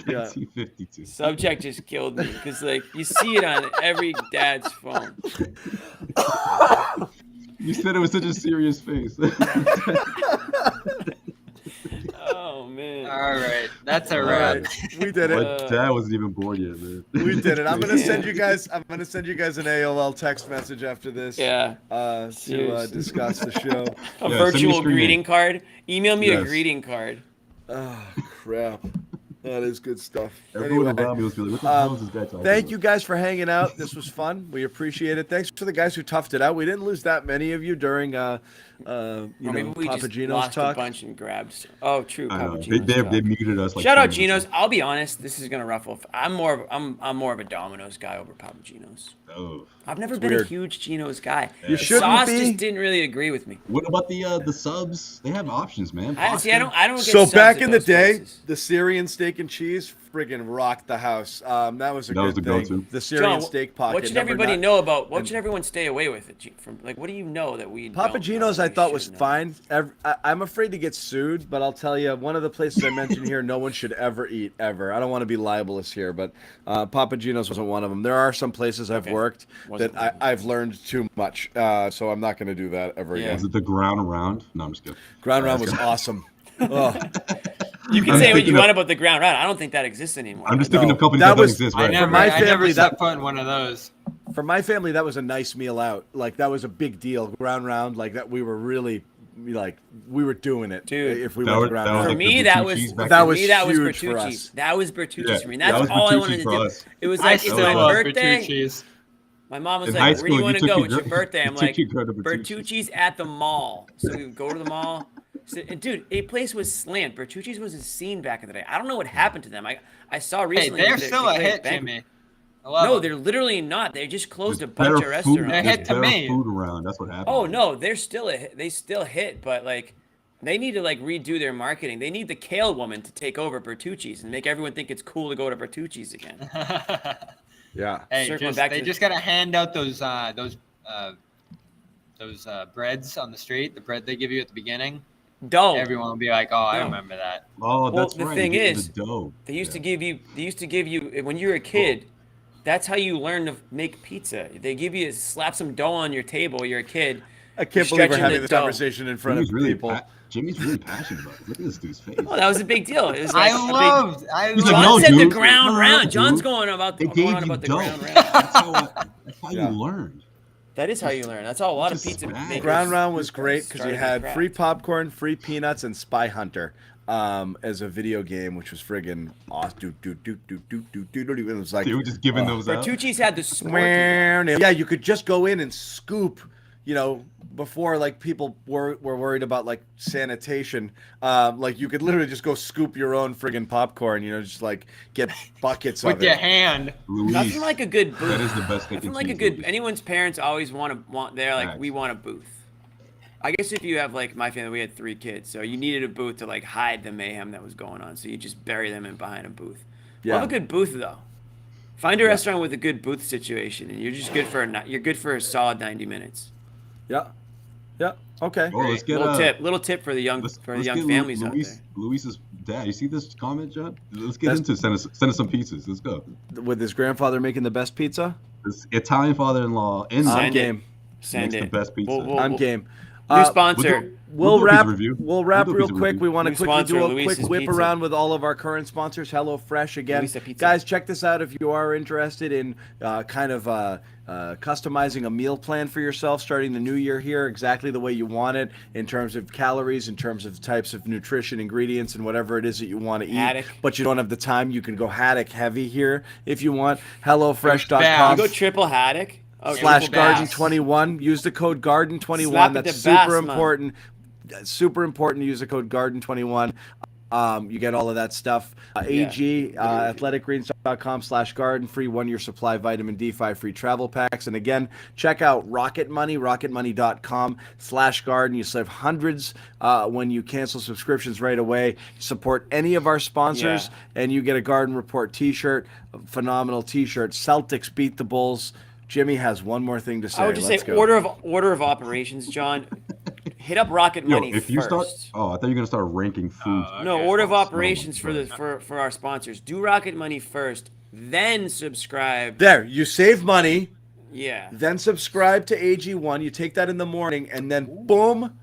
Speaker 2: Yeah.
Speaker 5: 1952.
Speaker 1: Subject just killed me because like you see it on every dad's phone.
Speaker 5: You said it with such a serious face.
Speaker 1: Oh man.
Speaker 8: All right, that's a
Speaker 2: All
Speaker 8: wrap.
Speaker 2: right, we did it.
Speaker 5: My dad wasn't even born yet, man.
Speaker 2: We did it. I'm gonna send you guys an AOL text message after this.
Speaker 1: Yeah.
Speaker 2: To
Speaker 1: Cheers.
Speaker 2: discuss the show.
Speaker 1: A
Speaker 5: send me a
Speaker 1: virtual
Speaker 5: screen
Speaker 1: greeting
Speaker 5: name.
Speaker 1: card. Email me a
Speaker 5: Yes.
Speaker 1: greeting card.
Speaker 2: Oh crap. That is good stuff.
Speaker 5: Everyone
Speaker 2: Anyway,
Speaker 5: around me was feeling, what the hell is this guy talking
Speaker 2: thank
Speaker 5: about?
Speaker 2: you guys for hanging out. This was fun. We appreciate it. Thanks for the guys who toughed it out. We didn't lose that many of you during
Speaker 1: Or maybe we
Speaker 2: Papa
Speaker 1: just
Speaker 2: Gino's
Speaker 1: lost
Speaker 2: talk.
Speaker 1: a bunch and grabbed. Oh, true.
Speaker 5: I
Speaker 1: Papa
Speaker 5: know.
Speaker 1: Gino's
Speaker 5: They
Speaker 1: talk.
Speaker 5: muted us. Like
Speaker 1: Shout out
Speaker 5: 20
Speaker 1: Geno's.
Speaker 5: minutes.
Speaker 1: I'll be honest. This is gonna ruffle. I'm more of a Domino's guy over Papa Gino's.
Speaker 5: Oh.
Speaker 1: I've never been
Speaker 2: weird.
Speaker 1: a huge Geno's guy.
Speaker 2: You
Speaker 1: The
Speaker 2: shouldn't
Speaker 1: sauce
Speaker 2: be.
Speaker 1: just didn't really agree with me.
Speaker 5: What about the subs? They have options, man.
Speaker 1: I don't get
Speaker 2: So
Speaker 1: subs
Speaker 2: back
Speaker 1: at
Speaker 2: in the
Speaker 1: those
Speaker 2: day,
Speaker 1: places.
Speaker 2: the Syrian steak and cheese friggin' rocked the house. That was a
Speaker 5: That
Speaker 2: good
Speaker 5: was the
Speaker 2: thing.
Speaker 5: go-to.
Speaker 2: The Syrian
Speaker 1: John,
Speaker 2: steak pocket.
Speaker 1: what should
Speaker 2: number
Speaker 1: everybody
Speaker 2: nine.
Speaker 1: know about? What should everyone stay away with it from? Like, what do you know that we?
Speaker 2: Papa
Speaker 1: don't
Speaker 2: Gino's
Speaker 1: know
Speaker 2: I
Speaker 1: that we
Speaker 2: thought was
Speaker 1: should know?
Speaker 2: fine. I'm afraid to get sued, but I'll tell you, one of the places I mentioned here, no one should ever eat ever. I don't want to be libelous here, but Papa Gino's wasn't one of them. There are some places I've
Speaker 1: Okay.
Speaker 2: worked
Speaker 1: Wasn't
Speaker 2: that
Speaker 1: one of them.
Speaker 2: I've learned too much, so I'm not going to do that ever
Speaker 1: Yeah.
Speaker 2: again.
Speaker 5: Was it the ground round? No, I'm just kidding.
Speaker 2: Ground round was awesome. Oh,
Speaker 1: You can
Speaker 5: I'm
Speaker 1: say what
Speaker 5: thinking
Speaker 1: you
Speaker 5: of-
Speaker 1: want about the ground round. I don't think that exists anymore.
Speaker 5: I'm just thinking of companies
Speaker 2: that
Speaker 5: that,
Speaker 2: was-
Speaker 5: don't exist,
Speaker 8: I
Speaker 5: right?
Speaker 8: never,
Speaker 2: my
Speaker 8: I never
Speaker 2: family,
Speaker 8: set
Speaker 2: that-
Speaker 8: foot in one of those.
Speaker 2: for my family, that was a nice meal out. Like that was a big deal. Ground round, like that, we were really like we were doing it.
Speaker 1: Dude.
Speaker 2: If we
Speaker 5: That
Speaker 2: went
Speaker 5: was-
Speaker 2: to ground
Speaker 5: that was
Speaker 2: round.
Speaker 1: For
Speaker 5: like
Speaker 1: me,
Speaker 5: the
Speaker 1: that
Speaker 5: Bertucci's
Speaker 1: was
Speaker 5: back
Speaker 2: That
Speaker 5: then.
Speaker 2: was
Speaker 1: for me, that was
Speaker 2: huge for
Speaker 1: Bertucci's.
Speaker 2: us.
Speaker 1: That was Bertucci's
Speaker 5: Yeah,
Speaker 1: for me.
Speaker 5: that
Speaker 1: That's
Speaker 5: was
Speaker 1: all I
Speaker 5: Bertucci
Speaker 1: wanted to
Speaker 5: for
Speaker 1: do.
Speaker 5: us.
Speaker 1: It was
Speaker 8: I
Speaker 1: like it's
Speaker 8: still
Speaker 1: my
Speaker 8: love
Speaker 1: birthday.
Speaker 8: Bertucci's.
Speaker 1: My mom was
Speaker 5: In
Speaker 1: like,
Speaker 5: high
Speaker 1: "Where do
Speaker 5: school,
Speaker 1: you want to
Speaker 5: you took
Speaker 1: go?
Speaker 5: your
Speaker 1: It's your
Speaker 5: girl-
Speaker 1: birthday."
Speaker 5: you
Speaker 1: I'm
Speaker 5: took
Speaker 1: like,
Speaker 5: your girl to Bertucci's.
Speaker 1: "Bertucci's at the mall." So we would go to the mall. So, and dude, a place was slammed. Bertucci's was a scene back in the day. I don't know what happened to them. I saw
Speaker 8: Hey,
Speaker 1: recently.
Speaker 8: they're
Speaker 1: that they
Speaker 8: still a
Speaker 1: declared
Speaker 8: hit,
Speaker 1: bankrupt.
Speaker 8: Jimmy. I love
Speaker 1: No,
Speaker 8: them.
Speaker 1: they're literally not. They just closed a
Speaker 5: There's
Speaker 1: bunch of
Speaker 5: better
Speaker 1: restaurants.
Speaker 8: They're
Speaker 5: There's
Speaker 8: hit to
Speaker 5: better
Speaker 8: me.
Speaker 5: food around. That's what happened.
Speaker 1: Oh no, they're still a hit. They still hit, but like they need to like redo their marketing. They need the kale woman to take over Bertucci's and make everyone think it's cool to go to Bertucci's again.
Speaker 2: Yeah.
Speaker 8: Hey,
Speaker 1: Circling
Speaker 8: just,
Speaker 1: back
Speaker 8: they
Speaker 1: to-
Speaker 8: just gotta hand out those breads on the street. The bread they give you at the beginning.
Speaker 1: Don't.
Speaker 8: Everyone will be like, "Oh, I
Speaker 1: No.
Speaker 8: remember that."
Speaker 5: Oh,
Speaker 1: Well,
Speaker 5: that's
Speaker 1: the
Speaker 5: right.
Speaker 1: thing
Speaker 5: You get
Speaker 1: is,
Speaker 5: the dough.
Speaker 1: They used to
Speaker 5: Yeah.
Speaker 1: give you when you were a kid. That's how you learn to make pizza. They give you slap some dough on your table. You're a kid.
Speaker 2: I can't believe we're
Speaker 1: stretching
Speaker 2: having
Speaker 1: the
Speaker 2: this
Speaker 1: dough.
Speaker 2: conversation in front
Speaker 5: Jimmy's
Speaker 2: of
Speaker 5: really,
Speaker 2: people.
Speaker 5: Jimmy's really passionate about it. Look at this dude's face.
Speaker 1: Oh, that was a big deal. It was like
Speaker 8: I
Speaker 1: a big-
Speaker 8: loved.
Speaker 5: He's like,
Speaker 1: John
Speaker 5: no,
Speaker 1: said the
Speaker 5: dude.
Speaker 1: ground
Speaker 5: No,
Speaker 1: round. John's
Speaker 5: dude.
Speaker 1: going about
Speaker 5: They
Speaker 1: going
Speaker 5: gave
Speaker 1: on
Speaker 5: you
Speaker 1: about the
Speaker 5: dough.
Speaker 1: ground round.
Speaker 5: That's how
Speaker 2: Yeah.
Speaker 5: you learned.
Speaker 1: That is how you learn. That's how a lot of
Speaker 5: Just
Speaker 1: pizza
Speaker 5: smash.
Speaker 1: makers
Speaker 2: Ground round was great because you
Speaker 1: started
Speaker 2: had
Speaker 1: their
Speaker 2: free
Speaker 1: craft.
Speaker 2: popcorn, free peanuts, and Spy Hunter as a video game, which was friggin' awesome. It was like
Speaker 5: They were just giving those out.
Speaker 1: Bertucci's had the sport.
Speaker 2: yeah, you could just go in and scoop, before like people were worried about like sanitation. Like you could literally just go scoop your own friggin' popcorn, just like get buckets
Speaker 8: with
Speaker 2: of
Speaker 8: your
Speaker 2: it.
Speaker 8: hand.
Speaker 5: Luis,
Speaker 1: Nothing like a good booth.
Speaker 5: that is the best thing.
Speaker 1: Nothing like a good. Anyone's parents always want. They're like,
Speaker 5: Facts.
Speaker 1: we want a booth. I guess if you have like my family, we had 3 kids, so you needed a booth to like hide the mayhem that was going on. So you just bury them in behind a booth.
Speaker 2: Yeah.
Speaker 1: Love a good booth though. Find a restaurant with a good booth situation, and you're just good for you're good for a solid 90 minutes.
Speaker 2: Yeah. Yeah. Okay.
Speaker 5: Oh, let's get
Speaker 1: little tip for the young families out there.
Speaker 5: Luis's dad. You see this comment, John? Let's get into it. Send us some pizzas. Let's go.
Speaker 2: With his grandfather making the best pizza?
Speaker 5: This Italian father-in-law in
Speaker 2: I'm game.
Speaker 1: Send
Speaker 5: makes
Speaker 1: it.
Speaker 5: the best pizza.
Speaker 2: I'm game.
Speaker 1: New sponsor.
Speaker 2: We'll wrap
Speaker 5: do a
Speaker 2: real
Speaker 5: pizza
Speaker 2: quick.
Speaker 5: review.
Speaker 2: We want to
Speaker 1: New
Speaker 2: quickly
Speaker 1: sponsor,
Speaker 2: do a
Speaker 1: Luis's
Speaker 2: quick whip
Speaker 1: Pizza.
Speaker 2: around with all of our current sponsors. HelloFresh again.
Speaker 1: Luisa Pizza.
Speaker 2: Guys, check this out if you are interested in customizing a meal plan for yourself starting the new year here exactly the way you want it in terms of calories, in terms of types of nutrition, ingredients, and whatever it is that you want to eat.
Speaker 1: Haddock.
Speaker 2: But you don't have the time. You can go haddock heavy here if you want.
Speaker 1: You
Speaker 2: HelloFresh.com.
Speaker 1: go triple haddock. Oh,
Speaker 2: /
Speaker 1: triple bass.
Speaker 2: Garden21. Use the code Garden21.
Speaker 1: Slap it
Speaker 2: That's
Speaker 1: to bass,
Speaker 2: super
Speaker 1: man.
Speaker 2: important. Super important to use the code Garden21. You get all of that stuff. AG, athleticgreens.com / garden, free 1-year supply vitamin D, 5 free travel packs. And again, check out Rocket Money, rocketmoney.com / garden. You save hundreds when you cancel subscriptions right away. Support any of our sponsors, and you get a Garden Report t-shirt, a phenomenal t-shirt. Celtics beat the Bulls. Jimmy has one more thing to say.
Speaker 1: I would just
Speaker 2: Let's
Speaker 1: say
Speaker 2: go.
Speaker 1: order of operations, John. Hit up Rocket Money
Speaker 5: if you
Speaker 1: first.
Speaker 5: I thought you were gonna start ranking foods.
Speaker 1: No, order of operations for our sponsors. Do Rocket Money first, then subscribe.
Speaker 2: There, you save money.
Speaker 1: Yeah.
Speaker 2: Then subscribe to AG1. You take that in the morning, and then boom,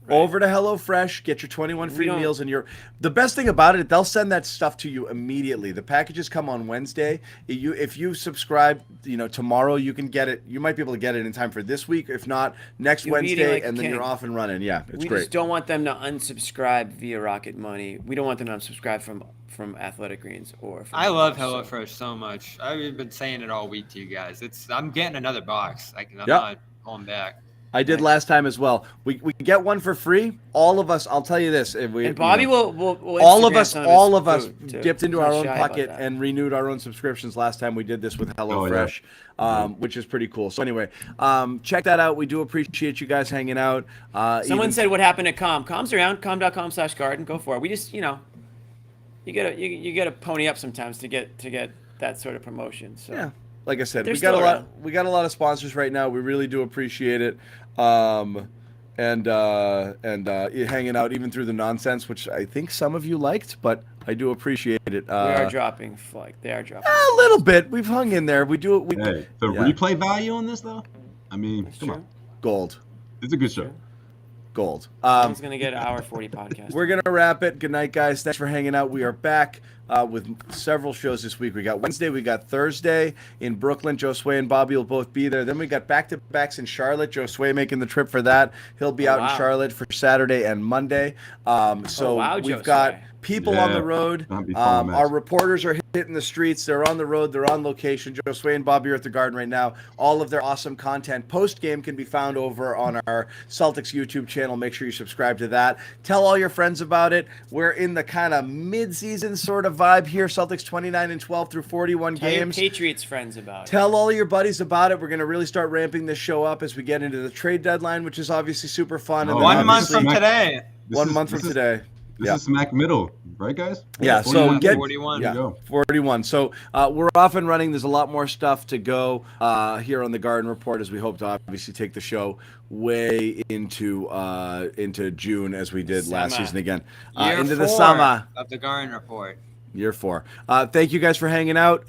Speaker 2: over to HelloFresh. Get your 21 free meals, and the best thing about it, they'll send that stuff to you immediately. The packages come on Wednesday. If you subscribe, tomorrow you can get it. You might be able to get it in time for this week. If not, next Wednesday, and then you're off and running. Yeah, it's great.
Speaker 1: We just don't want them to unsubscribe via Rocket Money. We don't want them to unsubscribe from Athletic Greens or.
Speaker 8: I love HelloFresh so much. I've been saying it all week to you guys. I'm getting another box. I'm not going back.
Speaker 2: I did last time as well. We get one for free. All of us. I'll tell you this.
Speaker 1: And Bobby will
Speaker 2: all
Speaker 1: Instagram
Speaker 2: of us
Speaker 1: too.
Speaker 2: dipped into our own
Speaker 1: Shy about
Speaker 2: pocket
Speaker 1: that.
Speaker 2: and renewed our own subscriptions last time we did this with HelloFresh, which is pretty cool. So anyway, check that out. We do appreciate you guys hanging out.
Speaker 1: Someone said what happened to Com. Com's around. Com.com / garden. Go for it. We just you gotta pony up sometimes to get that sort of promotion. So.
Speaker 2: Yeah. Like I said,
Speaker 1: They're
Speaker 2: we got
Speaker 1: still
Speaker 2: a lot of sponsors right now. We really do appreciate it. And hanging out even through the nonsense, which I think some of you liked, but I do appreciate it.
Speaker 1: They are dropping.
Speaker 2: A little bit. We've hung in there.
Speaker 5: Replay value on this though. I mean, come on.
Speaker 2: Gold.
Speaker 5: It's a good show.
Speaker 2: Gold.
Speaker 1: He's gonna get an hour 40 podcast.
Speaker 2: We're gonna wrap it. Good night, guys. Thanks for hanging out. We are back with several shows this week. We got Wednesday, we got Thursday in Brooklyn. Josue and Bobby will both be there. Then we got back-to-backs in Charlotte. Josue making the trip for that. He'll be out in Charlotte for Saturday and Monday. We've got people on the road. Our reporters are hitting the streets. They're on the road. They're on location. Josue and Bobby are at the Garden right now. All of their awesome content post-game can be found over on our Celtics YouTube channel. Make sure you subscribe to that. Tell all your friends about it. We're in the kind of mid-season sort of vibe here. Celtics 29-12 through 41
Speaker 1: Tell
Speaker 2: games.
Speaker 1: your Patriots friends about it.
Speaker 2: Tell all your buddies about it. We're going to really start ramping this show up as we get into the trade deadline, which is obviously super fun. And
Speaker 8: 1 month from today.
Speaker 2: 1 month from today.
Speaker 5: This is smack middle, right, guys?
Speaker 2: Yeah,
Speaker 8: 41,
Speaker 2: so
Speaker 8: 41.
Speaker 2: Yeah, 41. So we're off and running. There's a lot more stuff to go here on the Garden Report as we hope to obviously take the show way into June as we did last season again.
Speaker 8: Year
Speaker 2: into the
Speaker 8: 4
Speaker 2: summer
Speaker 8: of the Garden Report.
Speaker 2: Year 4. Thank you guys for hanging out.